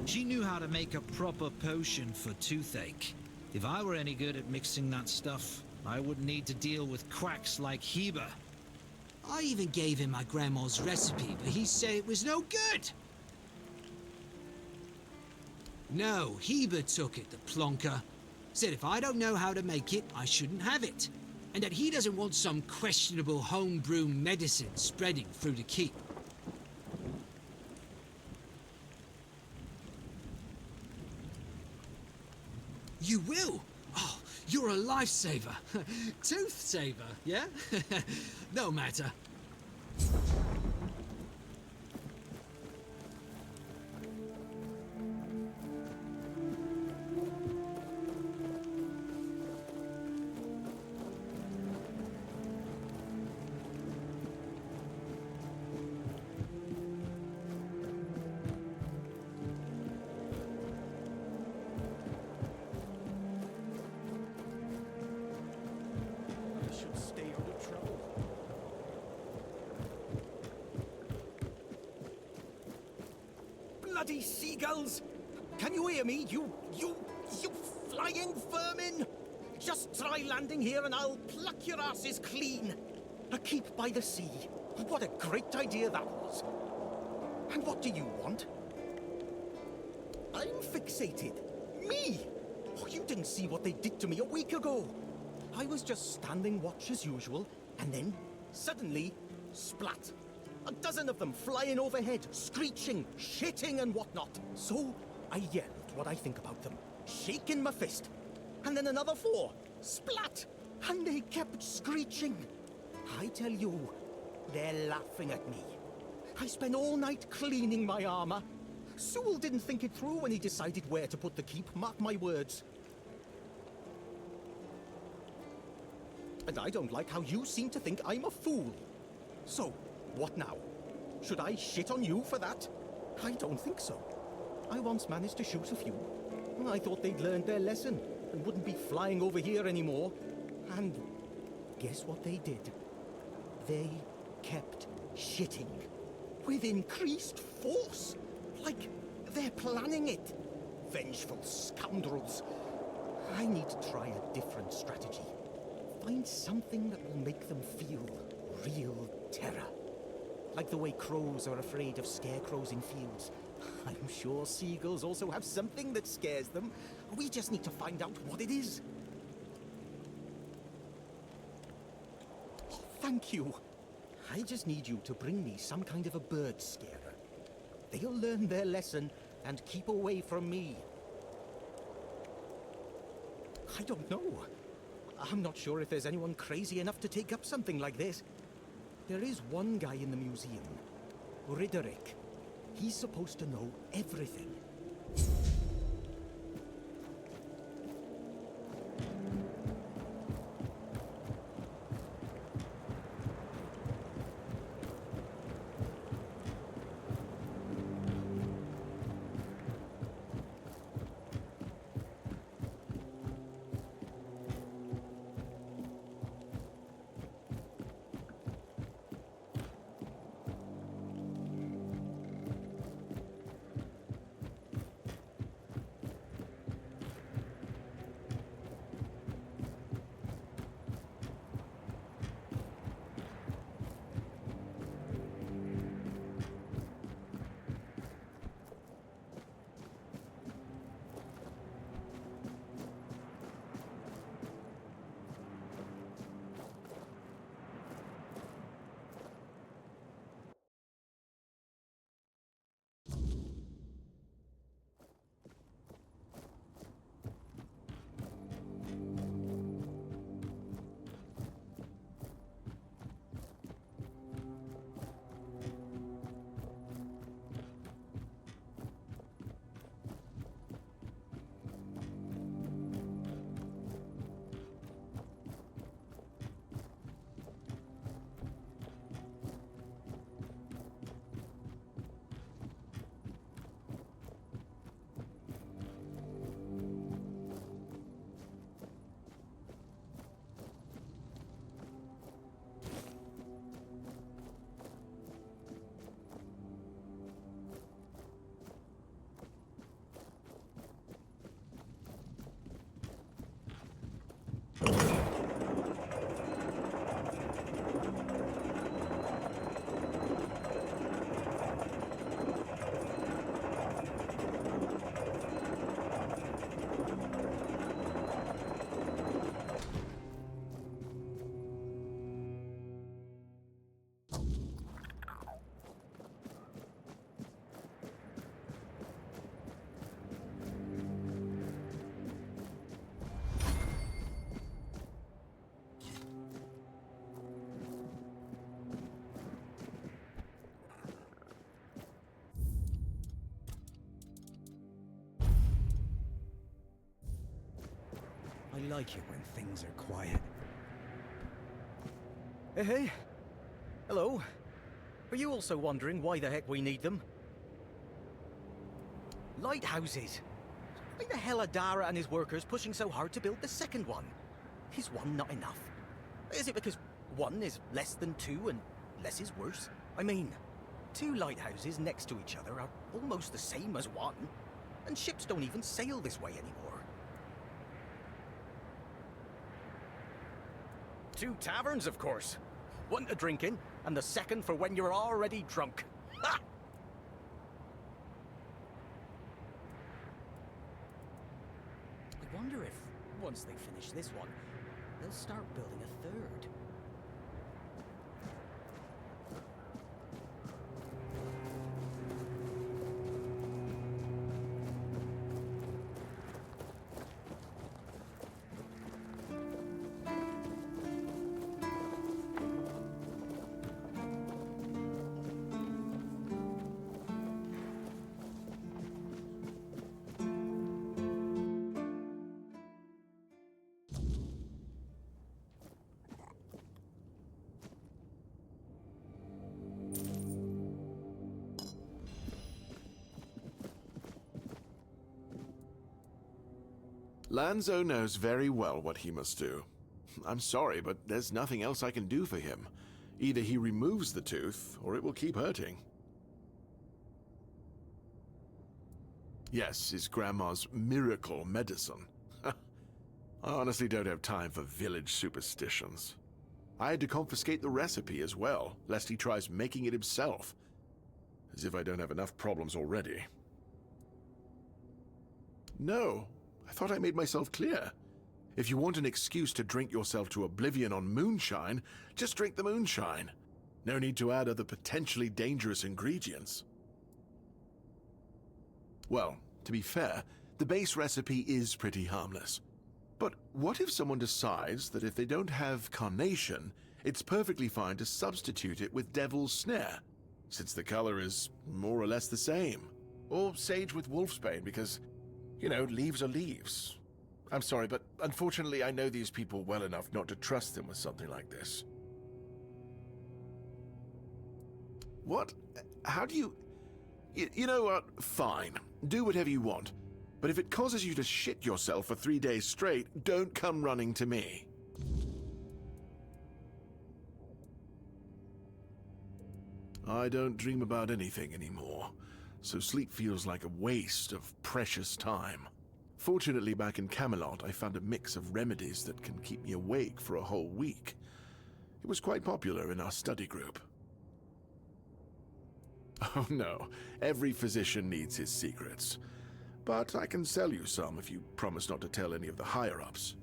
She knew how to make a proper potion for toothache. If I were any good at mixing that stuff, I wouldn't need to deal with quacks like Heber. I even gave him my grandma's recipe, but he said it was no good. No, Heber took it, the plonker. Said if I don't know how to make it, I shouldn't have it. And that he doesn't want some questionable homebrew medicine spreading through the keep. You will? Oh, you're a lifesaver. Tooth saver, yeah? No matter. Bloody seagulls! Can you hear me, you flying vermin? Just try landing here and I'll pluck your asses clean. A keep by the sea. What a great idea that was. And what do you want? I'm fixated. Me! Oh, you didn't see what they did to me a week ago. I was just standing watch as usual, and then, suddenly, splat. A dozen of them flying overhead, screeching, shitting and whatnot. So, I yelled what I think about them, shaking my fist. And then another 4, splat! And they kept screeching. I tell you, they're laughing at me. I spent all night cleaning my armor. Sewell didn't think it through when he decided where to put the keep, mark my words. And I don't like how you seem to think I'm a fool. So, what now? Should I shit on you for that? I don't think so. I once managed to shoot a few. I thought they'd learned their lesson and wouldn't be flying over here anymore. And guess what they did? They kept shitting. With increased force. Like they're planning it. Vengeful scoundrels. I need to try a different strategy. Find something that will make them feel real terror. Like the way crows are afraid of scarecrows in fields. I'm sure seagulls also have something that scares them. We just need to find out what it is. Oh, thank you. I just need you to bring me some kind of a bird scarer. They'll learn their lesson and keep away from me. I don't know. I'm not sure if there's anyone crazy enough to take up something like this. There is one guy in the museum, Riderick. He's supposed to know everything. I like it when things are quiet. Hey. Hello. Are you also wondering why the heck we need them? Lighthouses. Why the hell are Dara and his workers pushing so hard to build the second one? Is one not enough? Is it because one is less than two and less is worse? I mean, two lighthouses next to each other are almost the same as one, and ships don't even sail this way anymore. Two taverns, of course. One to drink in, and the second for when you're already drunk. Ha! I wonder if, once they finish this one, they'll start building a third. Lanzo knows very well what he must do. I'm sorry, but there's nothing else I can do for him. Either he removes the tooth, or it will keep hurting. Yes, his grandma's miracle medicine. I honestly don't have time for village superstitions. I had to confiscate the recipe as well, lest he tries making it himself. As if I don't have enough problems already. No. I thought I made myself clear. If you want an excuse to drink yourself to oblivion on moonshine, just drink the moonshine. No need to add other potentially dangerous ingredients. Well, to be fair, the base recipe is pretty harmless. But what if someone decides that if they don't have carnation, it's perfectly fine to substitute it with devil's snare, since the color is more or less the same? Or sage with wolfsbane, because you know, leaves are leaves. I'm sorry, but unfortunately I know these people well enough not to trust them with something like this. What? How do you... You know what? Fine. Do whatever you want. But if it causes you to shit yourself for 3 days straight, don't come running to me. I don't dream about anything anymore. So sleep feels like a waste of precious time. Fortunately, back in Camelot, I found a mix of remedies that can keep me awake for a whole week. It was quite popular in our study group. Oh no, every physician needs his secrets. But I can sell you some if you promise not to tell any of the higher-ups.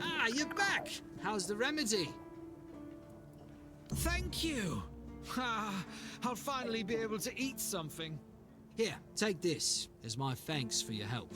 Ah, you're back! How's the remedy? Thank you! Ah, I'll finally be able to eat something. Here, take this as my thanks for your help.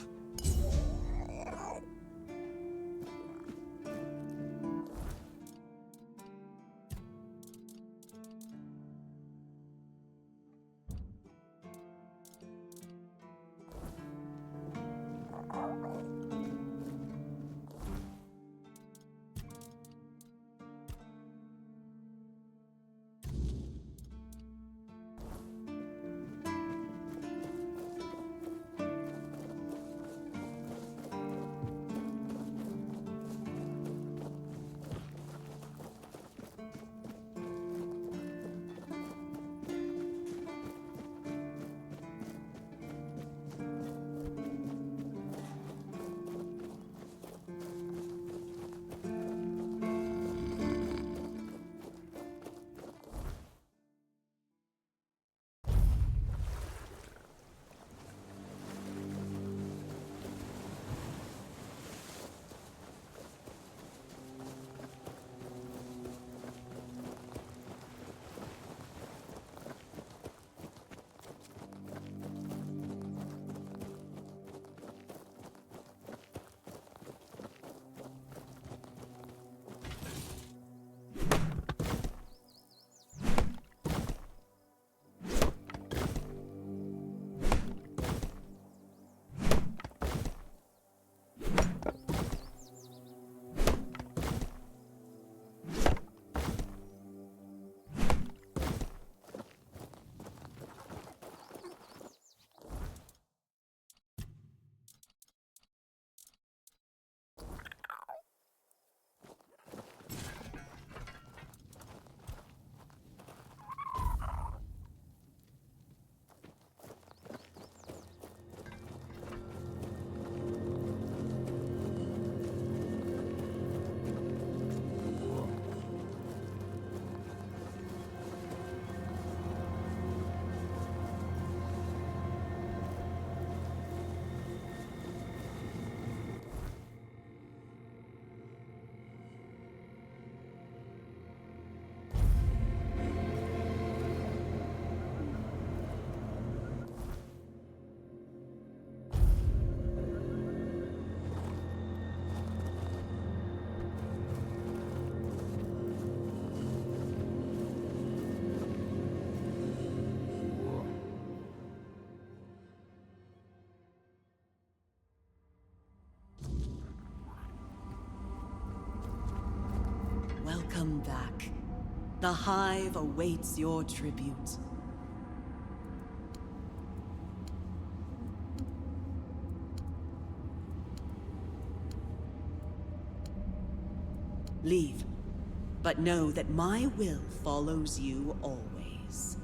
The Hive awaits your tribute. Leave, but know that my will follows you always.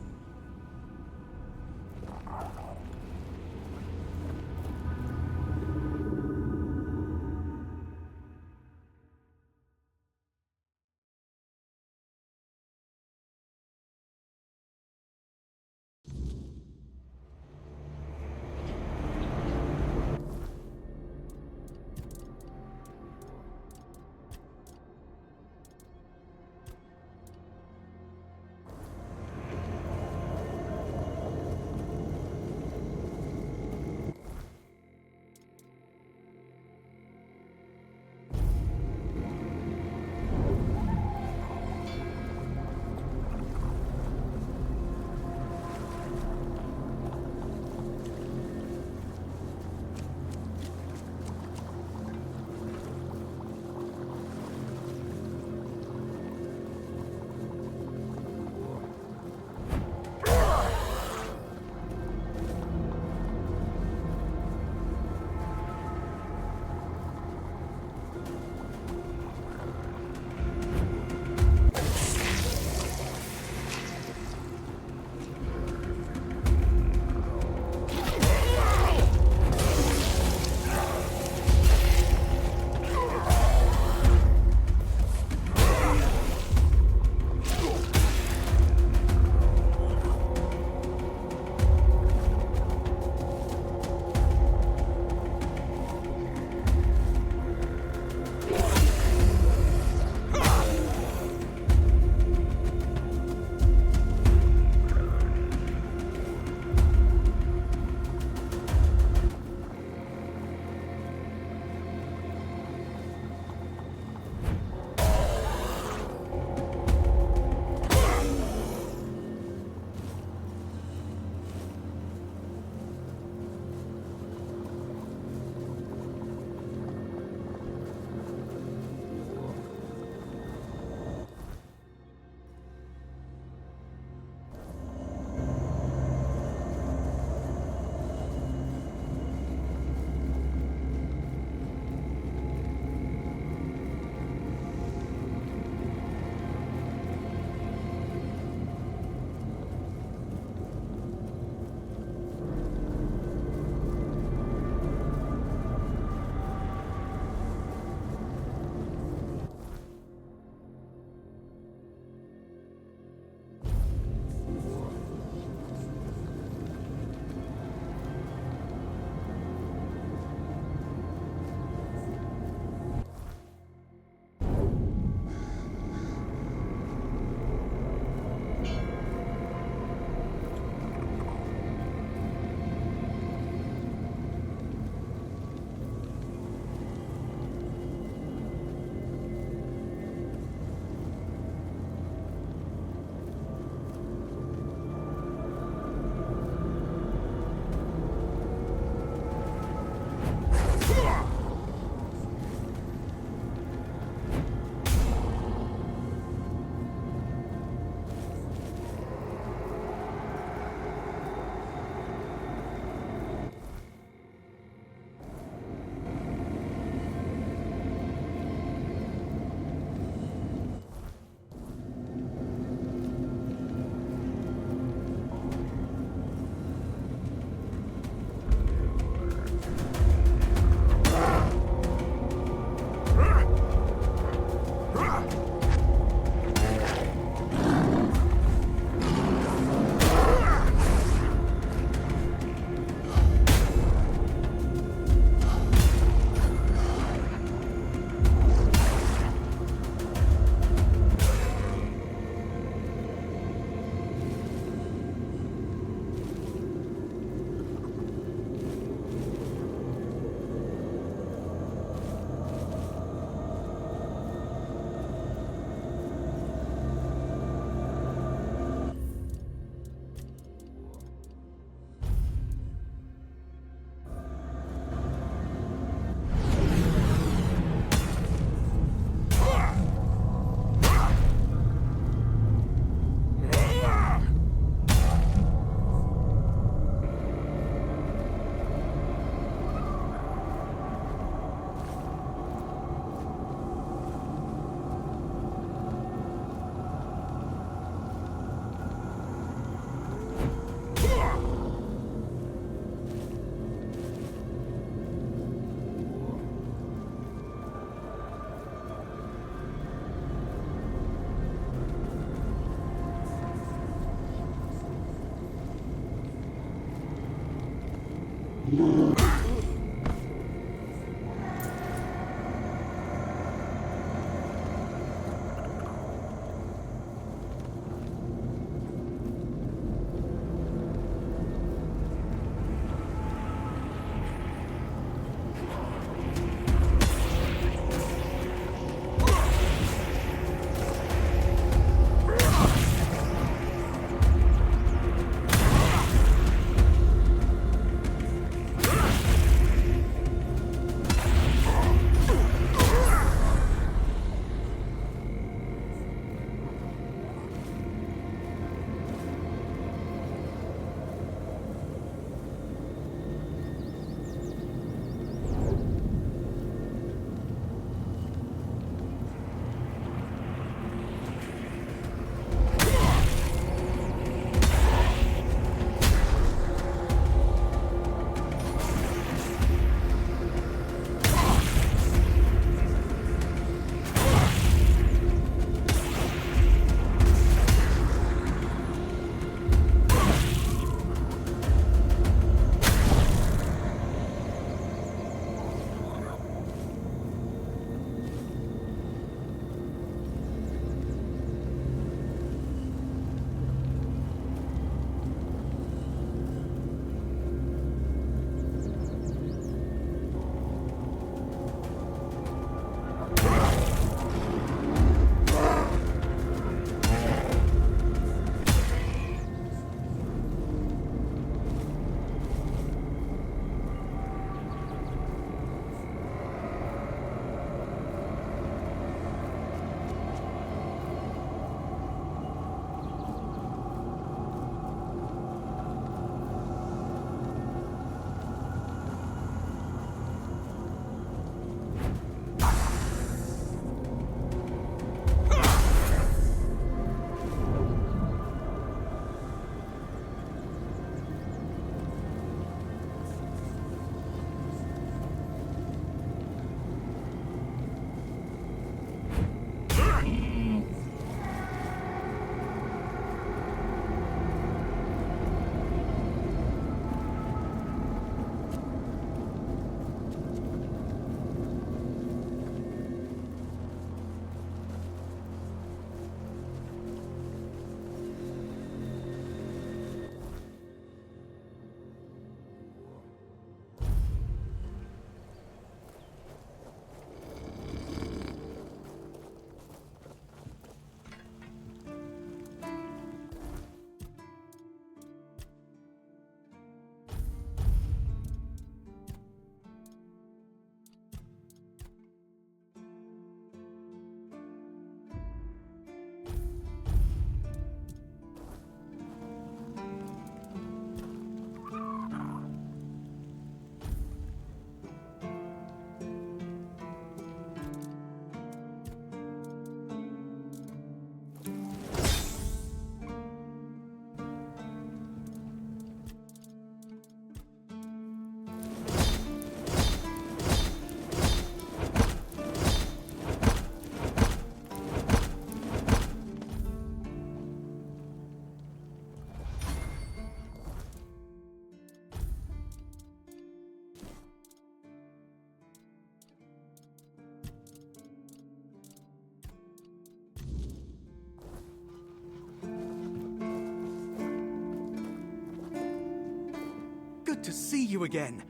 Good to see you again.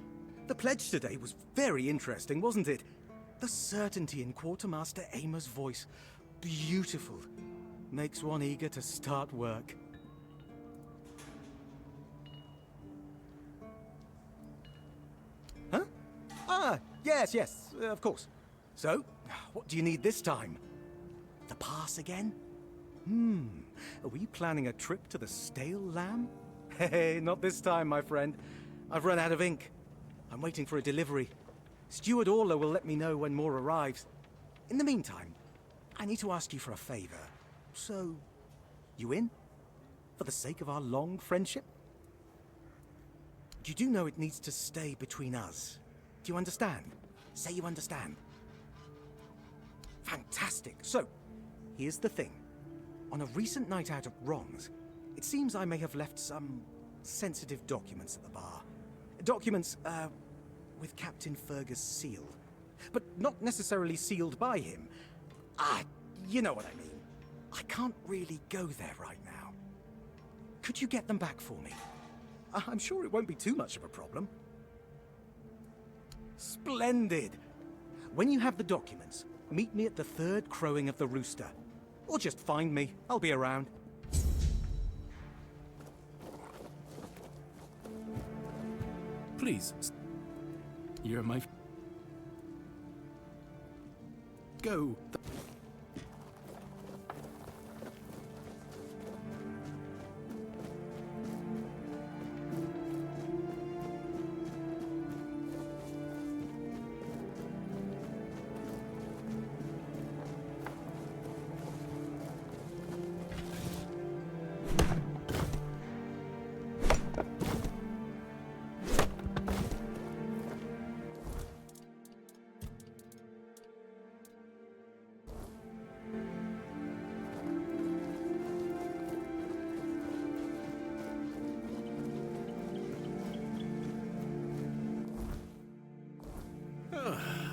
The pledge today was very interesting, wasn't it? The certainty in Quartermaster Aymer's voice. Beautiful. Makes one eager to start work. Huh? Ah, yes, of course. So, what do you need this time? The pass again? Are we planning a trip to the Stale Lamb? Hey, not this time, my friend. I've run out of ink. I'm waiting for a delivery. Steward Orla will let me know when more arrives. In the meantime, I need to ask you for a favor. So, you in? For the sake of our long friendship? You do know it needs to stay between us. Do you understand? Say you understand. Fantastic. So, here's the thing. On a recent night out at Ron's, it seems I may have left some sensitive documents at the bar. Documents, with Captain Fergus' seal. But not necessarily sealed by him. You know what I mean. I can't really go there right now. Could you get them back for me? I'm sure it won't be too much of a problem. Splendid! When you have the documents, meet me at the third crowing of the rooster. Or just find me. I'll be around. Please. You're my... Go.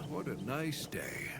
What a nice day.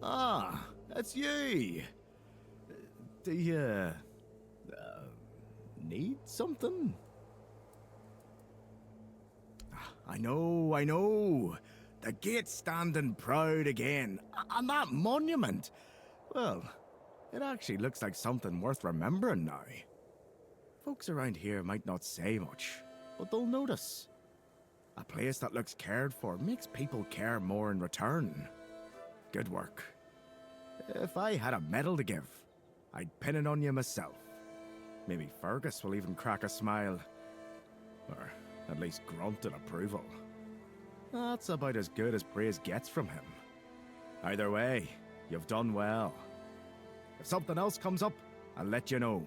Ah, that's you. Do you... need something? I know. The gate's standing proud again. And that monument. Well, it actually looks like something worth remembering now. Folks around here might not say much, but they'll notice. A place that looks cared for makes people care more in return. Good work. If I had a medal to give, I'd pin it on you myself. Maybe Fergus will even crack a smile. Or at least grunt in approval. That's about as good as praise gets from him. Either way, you've done well. If something else comes up, I'll let you know.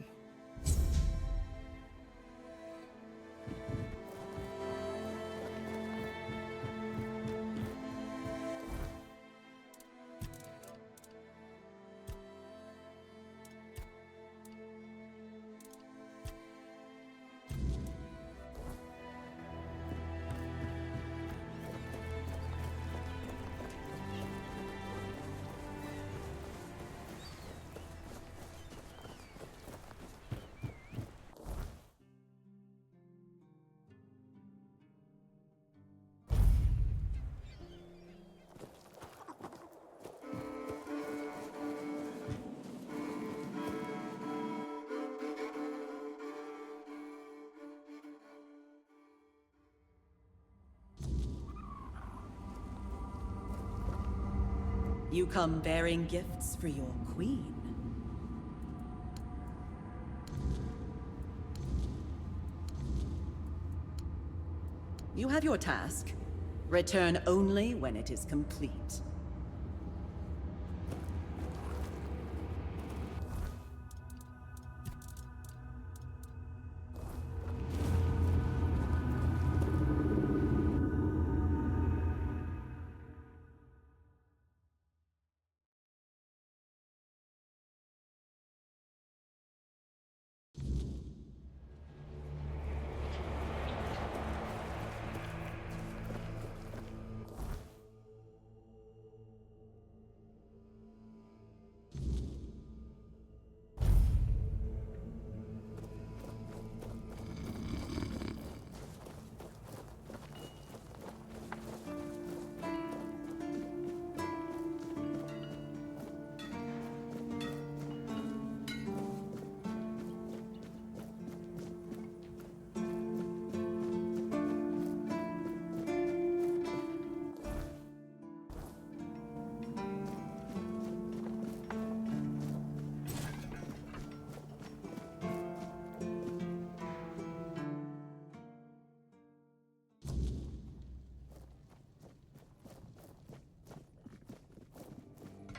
You come bearing gifts for your queen. You have your task. Return only when it is complete.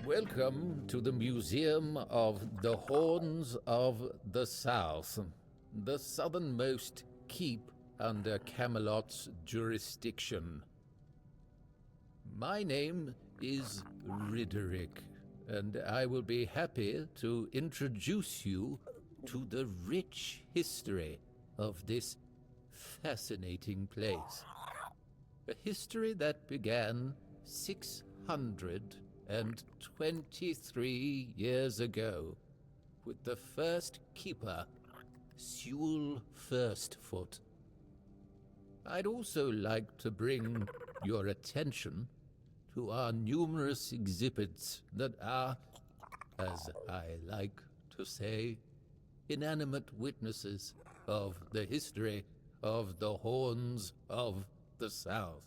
Welcome to the Museum of the Horns of the South, the southernmost keep under Camelot's jurisdiction. My name is Ridderick, and I will be happy to introduce you to the rich history of this fascinating place. A history that began 623 years ago, with the first keeper, Sewell Firstfoot. I'd also like to bring your attention to our numerous exhibits that are, as I like to say, inanimate witnesses of the history of the Horns of the South.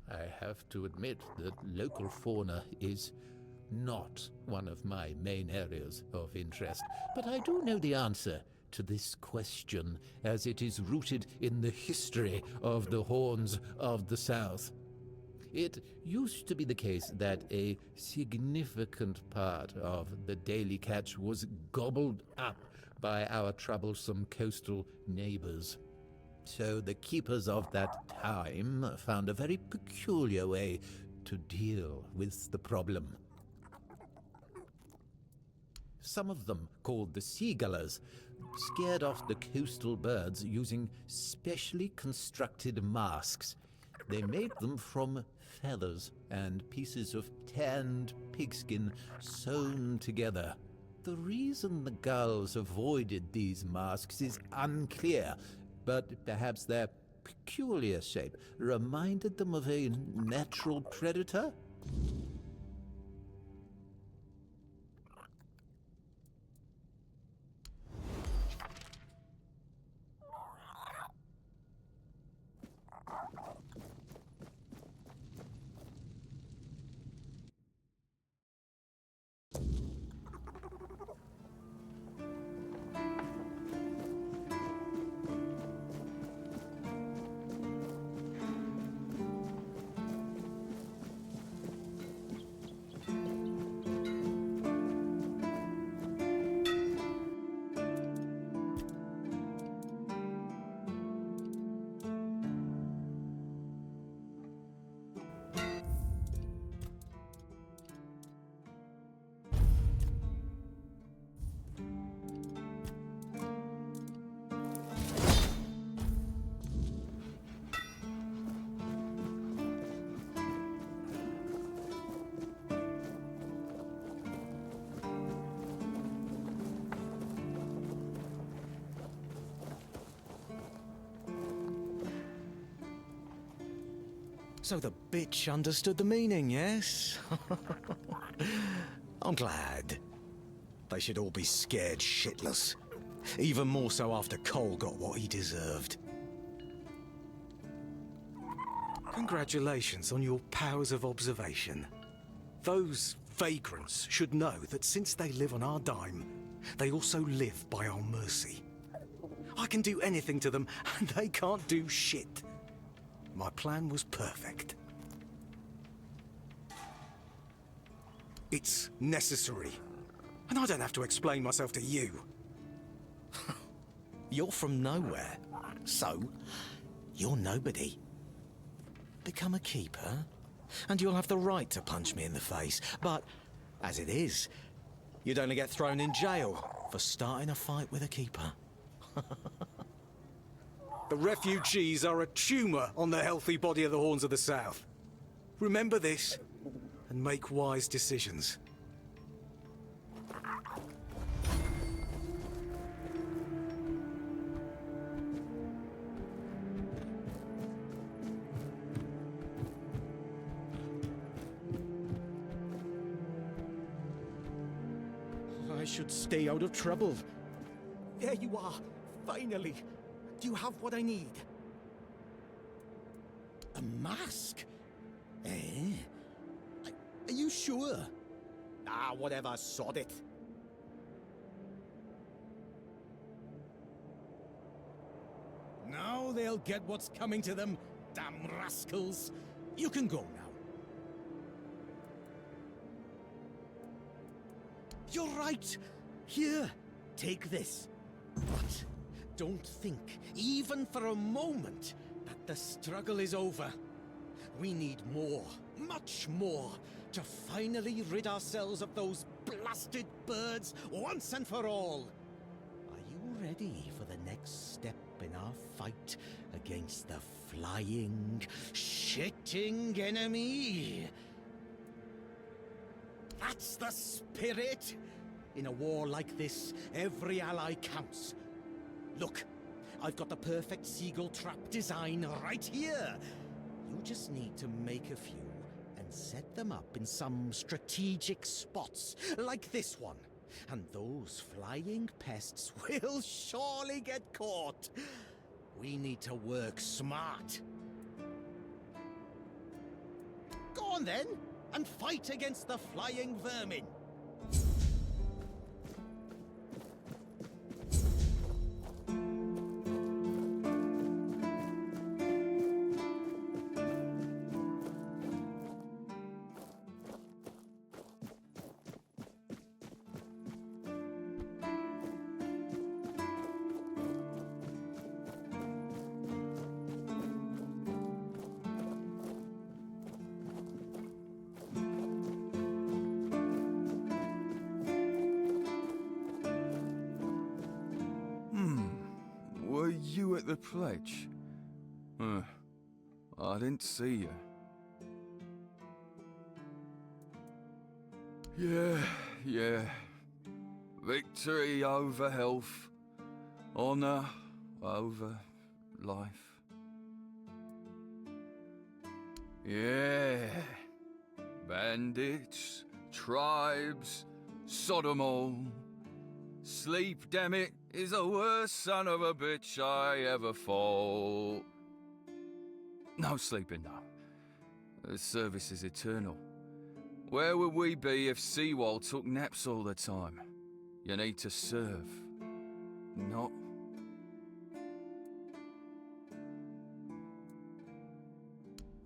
I have to admit that local fauna is not one of my main areas of interest, but I do know the answer to this question, as it is rooted in the history of the Horns of the South. It used to be the case that a significant part of the daily catch was gobbled up by our troublesome coastal neighbors. So the keepers of that time found a very peculiar way to deal with the problem. Some of them, called the seagullers, scared off the coastal birds using specially constructed masks. They made them from feathers and pieces of tanned pigskin sewn together. The reason the gulls avoided these masks is unclear, but perhaps their peculiar shape reminded them of a natural predator? So the bitch understood the meaning, yes? I'm glad. They should all be scared shitless. Even more so after Cole got what he deserved. Congratulations on your powers of observation. Those vagrants should know that since they live on our dime, they also live by our mercy. I can do anything to them, and they can't do shit. My plan was perfect. It's necessary. And I don't have to explain myself to you. You're from nowhere, so you're nobody. Become a keeper, and you'll have the right to punch me in the face. But, as it is, you'd only get thrown in jail for starting a fight with a keeper. The refugees are a tumour on the healthy body of the Horns of the South. Remember this, and make wise decisions. I should stay out of trouble. There you are, finally. Do you have what I need? A mask? Eh? Are you sure? Ah, whatever, sod it. Now they'll get what's coming to them, damn rascals. You can go now. You're right. Here, take this. But don't think, even for a moment, that the struggle is over. We need more, much more, to finally rid ourselves of those blasted birds once and for all. Are you ready for the next step in our fight against the flying, shitting enemy? That's the spirit! In a war like this, every ally counts. Look, I've got the perfect seagull trap design right here. You just need to make a few and set them up in some strategic spots, like this one. And those flying pests will surely get caught. We need to work smart. Go on then, and fight against the flying vermin. Were you at the pledge? I didn't see you. Yeah. Victory over health. Honor over life. Yeah. Bandits, tribes, Sodom all. Sleep, damn it, is the worst son of a bitch I ever fought. No sleeping, no. The service is eternal. Where would we be if Seawall took naps all the time? You need to serve, not...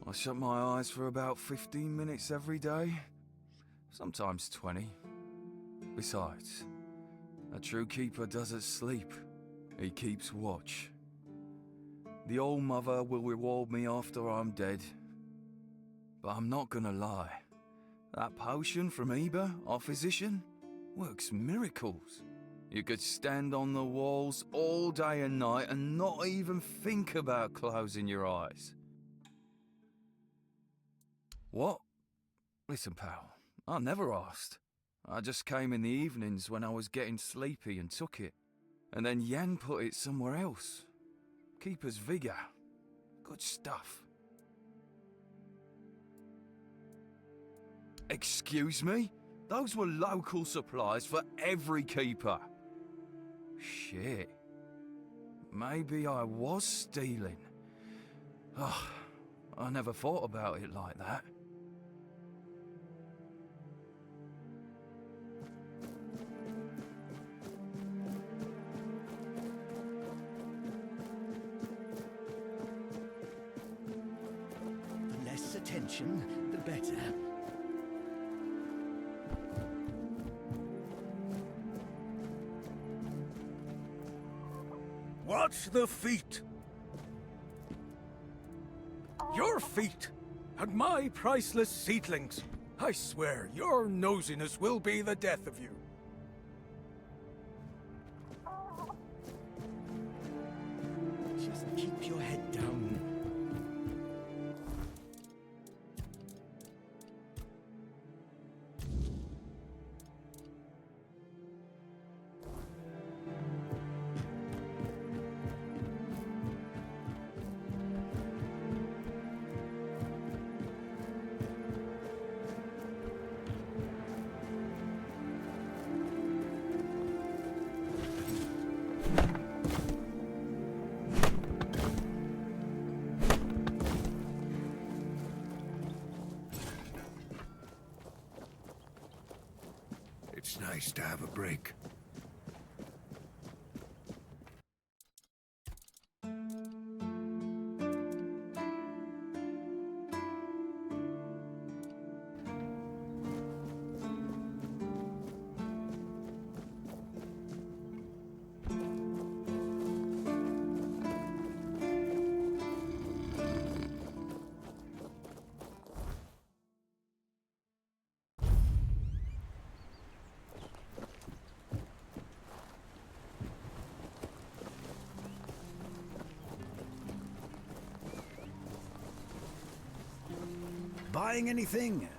I shut my eyes for about 15 minutes every day. Sometimes 20. Besides, a true keeper doesn't sleep. He keeps watch. The Old Mother will reward me after I'm dead. But I'm not gonna lie. That potion from Eber, our physician, works miracles. You could stand on the walls all day and night and not even think about closing your eyes. What? Listen, pal, I never asked. I just came in the evenings when I was getting sleepy and took it. And then Yan put it somewhere else. Keeper's Vigor. Good stuff. Excuse me? Those were local supplies for every keeper. Shit. Maybe I was stealing. Oh, I never thought about it like that. attention, the better. Watch the feet! Your feet! And my priceless seedlings! I swear, your nosiness will be the death of you. Just keep your head down. It's nice to have a break. Buying anything?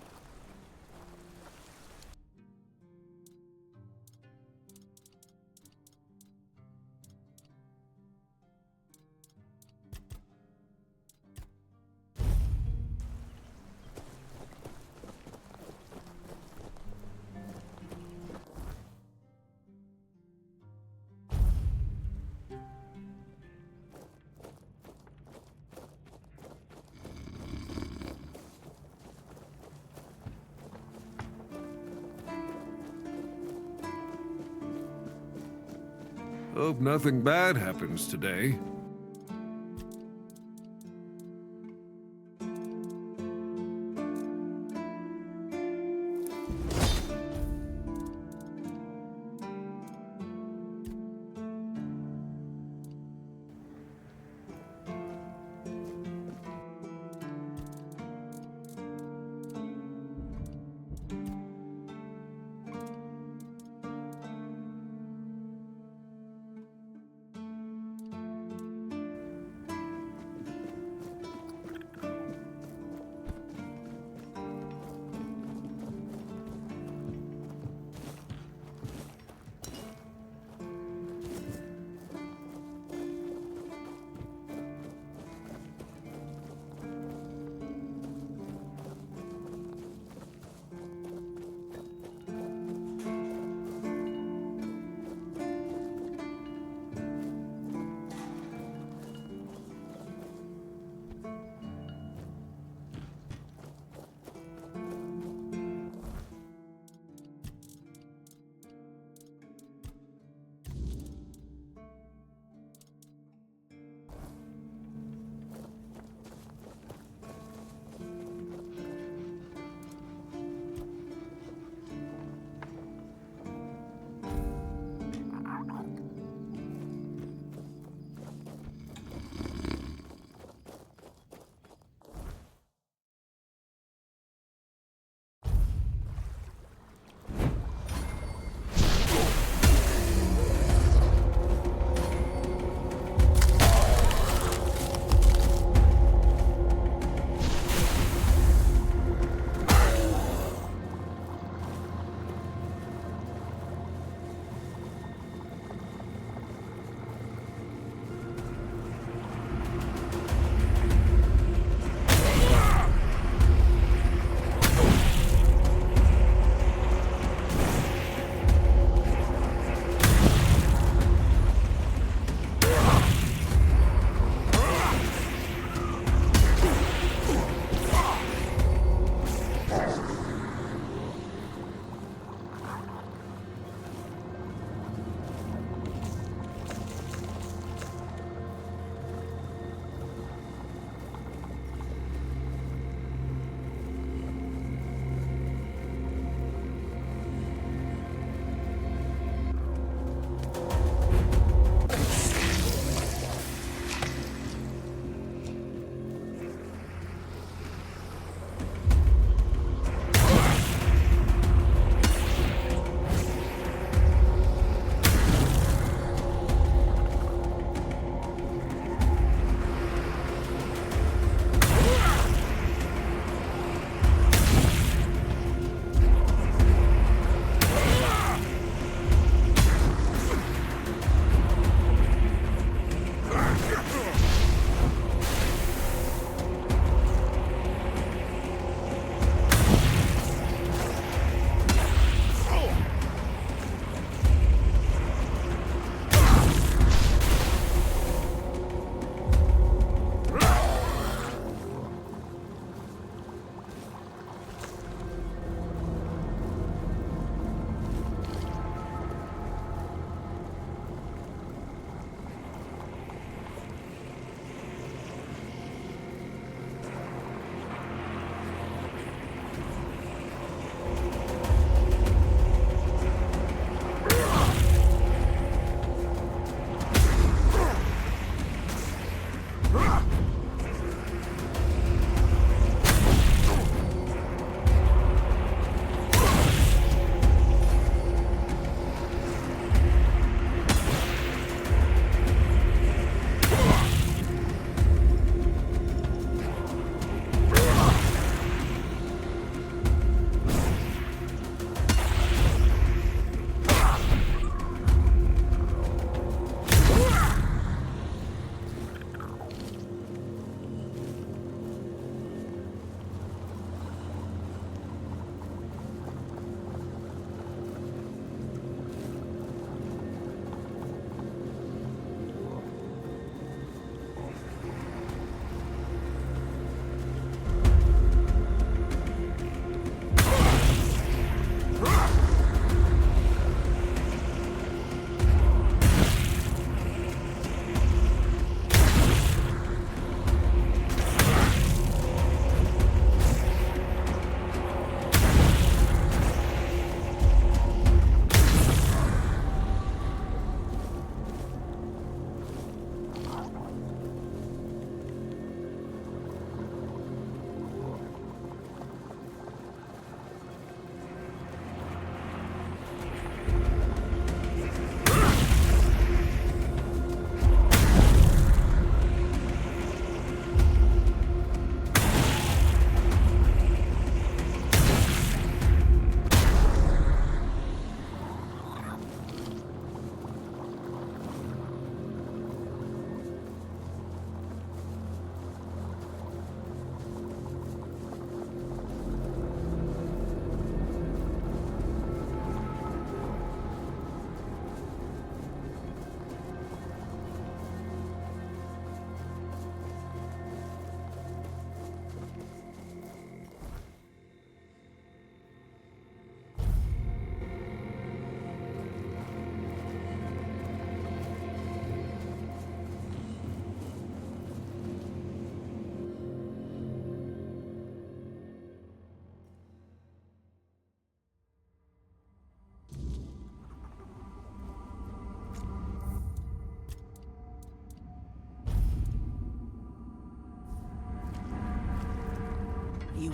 Hope nothing bad happens today.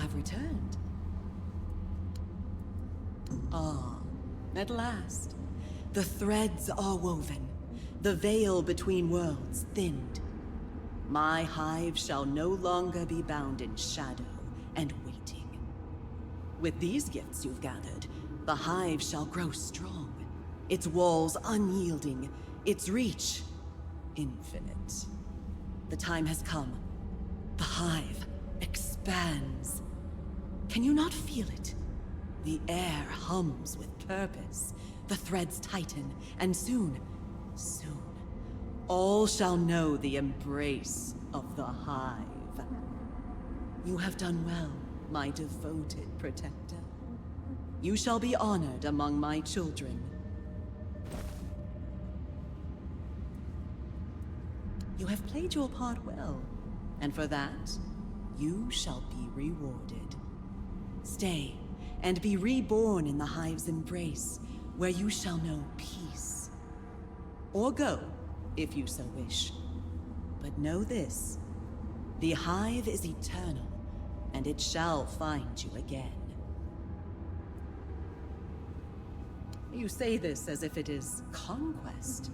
have returned. Ah, at last. The threads are woven. The veil between worlds thinned. My hive shall no longer be bound in shadow and waiting. With these gifts you've gathered, the hive shall grow strong. Its walls unyielding, its reach infinite. The time has come. The hive expands. Can you not feel it? The air hums with purpose. The threads tighten, and soon, all shall know the embrace of the hive. You have done well, my devoted protector. You shall be honored among my children. You have played your part well, and for that, you shall be rewarded. Stay, and be reborn in the hive's embrace, where you shall know peace. Or go, if you so wish. But know this, the hive is eternal, and it shall find you again. You say this as if it is conquest.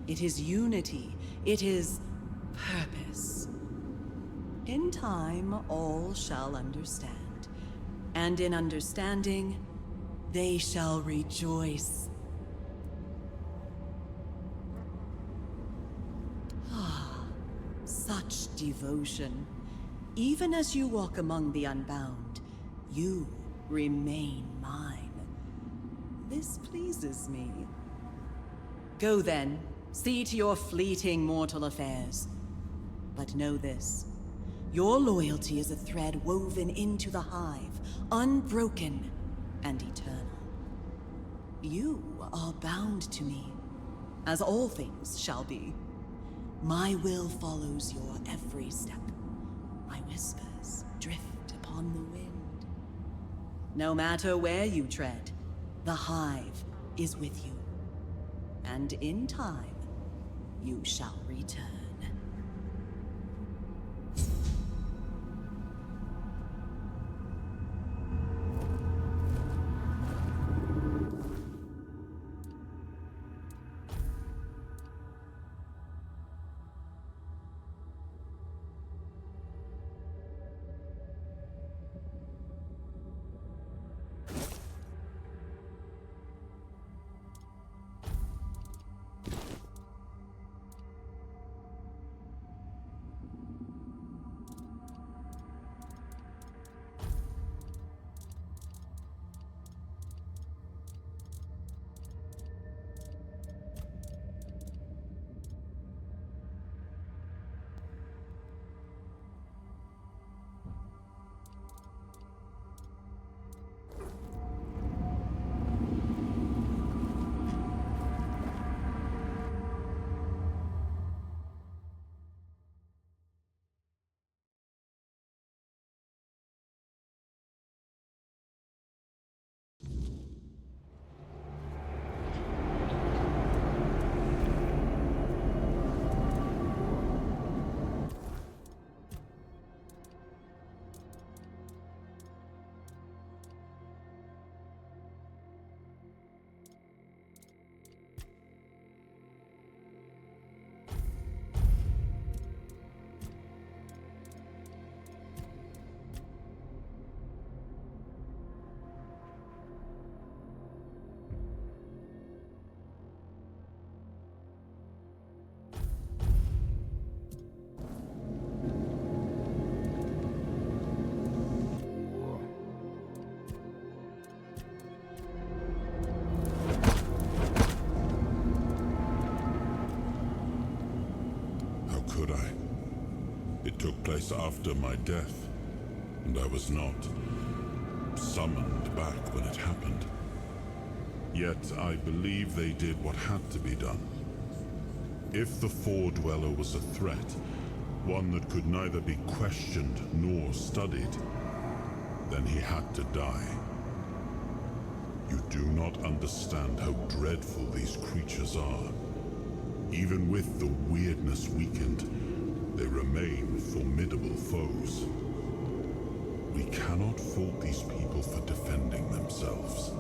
It is unity. It is purpose. In time, all shall understand. And in understanding, they shall rejoice. Ah, such devotion. Even as you walk among the unbound, you remain mine. This pleases me. Go then, see to your fleeting mortal affairs. But know this, your loyalty is a thread woven into the hive, unbroken and eternal. You are bound to me, as all things shall be. My will follows your every step. My whispers drift upon the wind. No matter where you tread, the hive is with you. And in time, you shall return. It took place after my death, and I was not summoned back when it happened. Yet I believe they did what had to be done. If the Four-Dweller was a threat, one that could neither be questioned nor studied, then he had to die. You do not understand how dreadful these creatures are. Even with the weirdness weakened, they remain formidable foes. We cannot fault these people for defending themselves.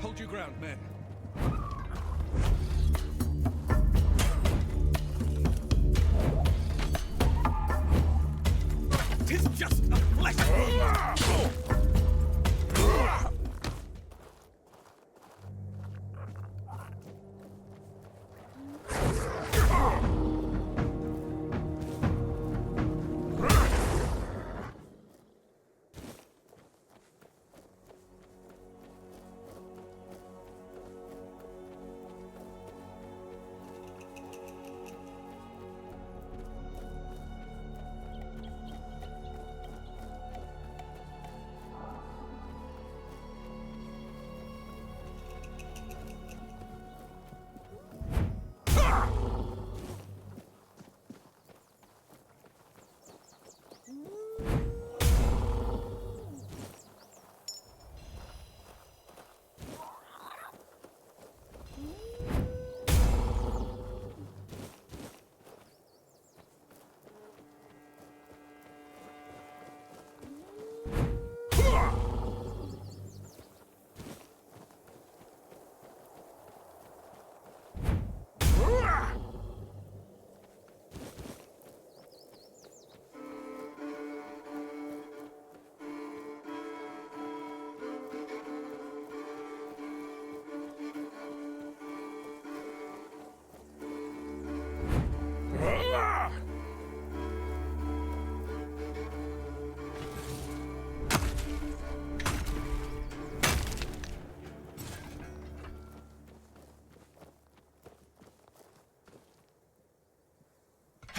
Hold your ground, men. Tis just a flesh!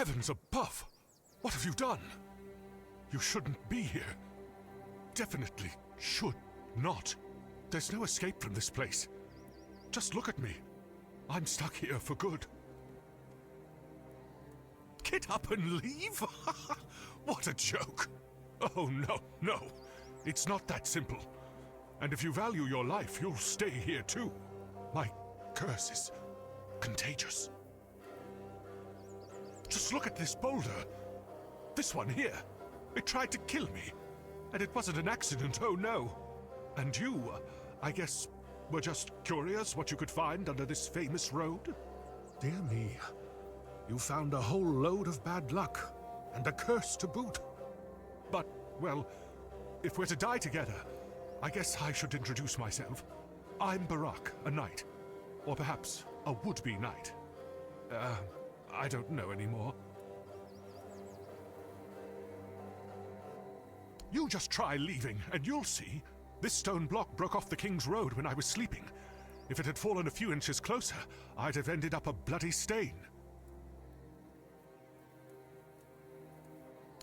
Heavens above! What have you done? You shouldn't be here. Definitely should not. There's no escape from this place. Just look at me. I'm stuck here for good. Get up and leave? What a joke. Oh, no, no. It's not that simple. And if you value your life, you'll stay here too. My curse is contagious. Just look at this boulder. This one here. It tried to kill me. And it wasn't an accident, oh no. And you, I guess, were just curious what you could find under this famous road? Dear me. You found a whole load of bad luck. And a curse to boot. But, well, if we're to die together, I guess I should introduce myself. I'm Barak, a knight. Or perhaps a would-be knight. I don't know anymore. You just try leaving, and you'll see. This stone block broke off the King's Road when I was sleeping. If it had fallen a few inches closer, I'd have ended up a bloody stain.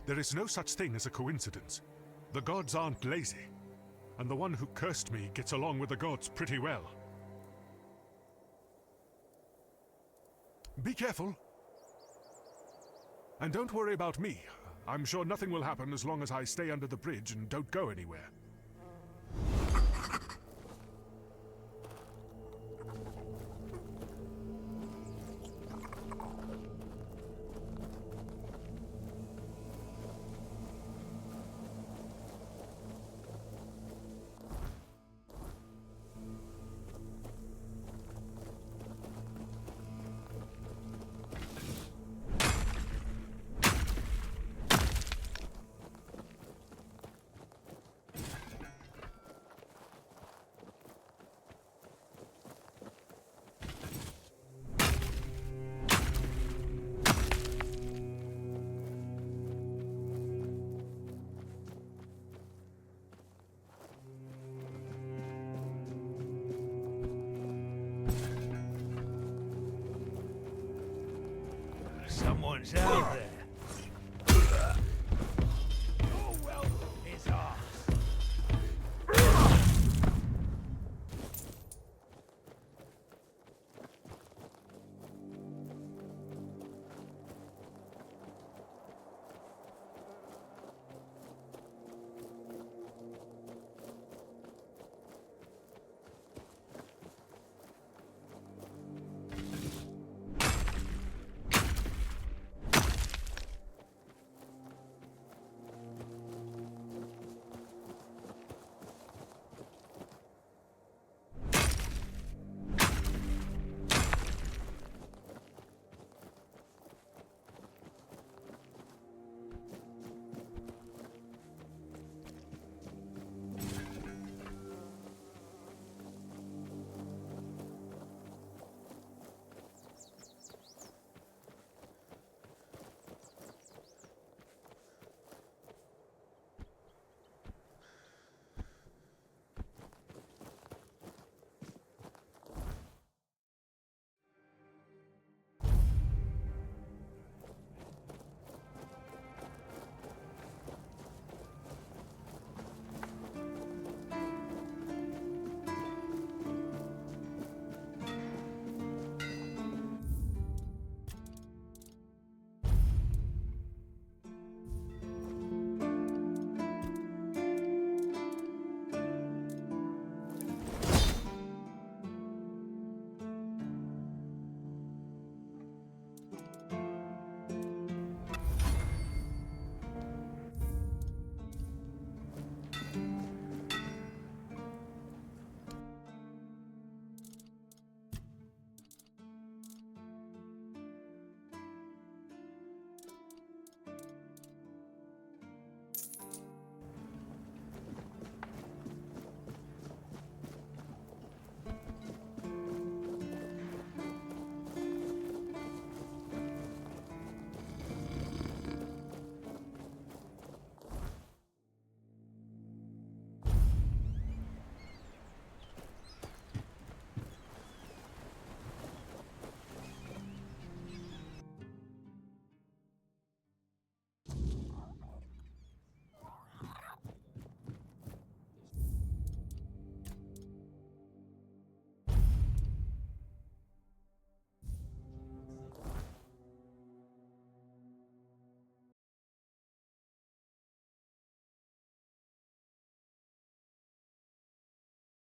There is no such thing as a coincidence. The gods aren't lazy. And the one who cursed me gets along with the gods pretty well. Be careful. And don't worry about me. I'm sure nothing will happen as long as I stay under the bridge and don't go anywhere. Someone's out there.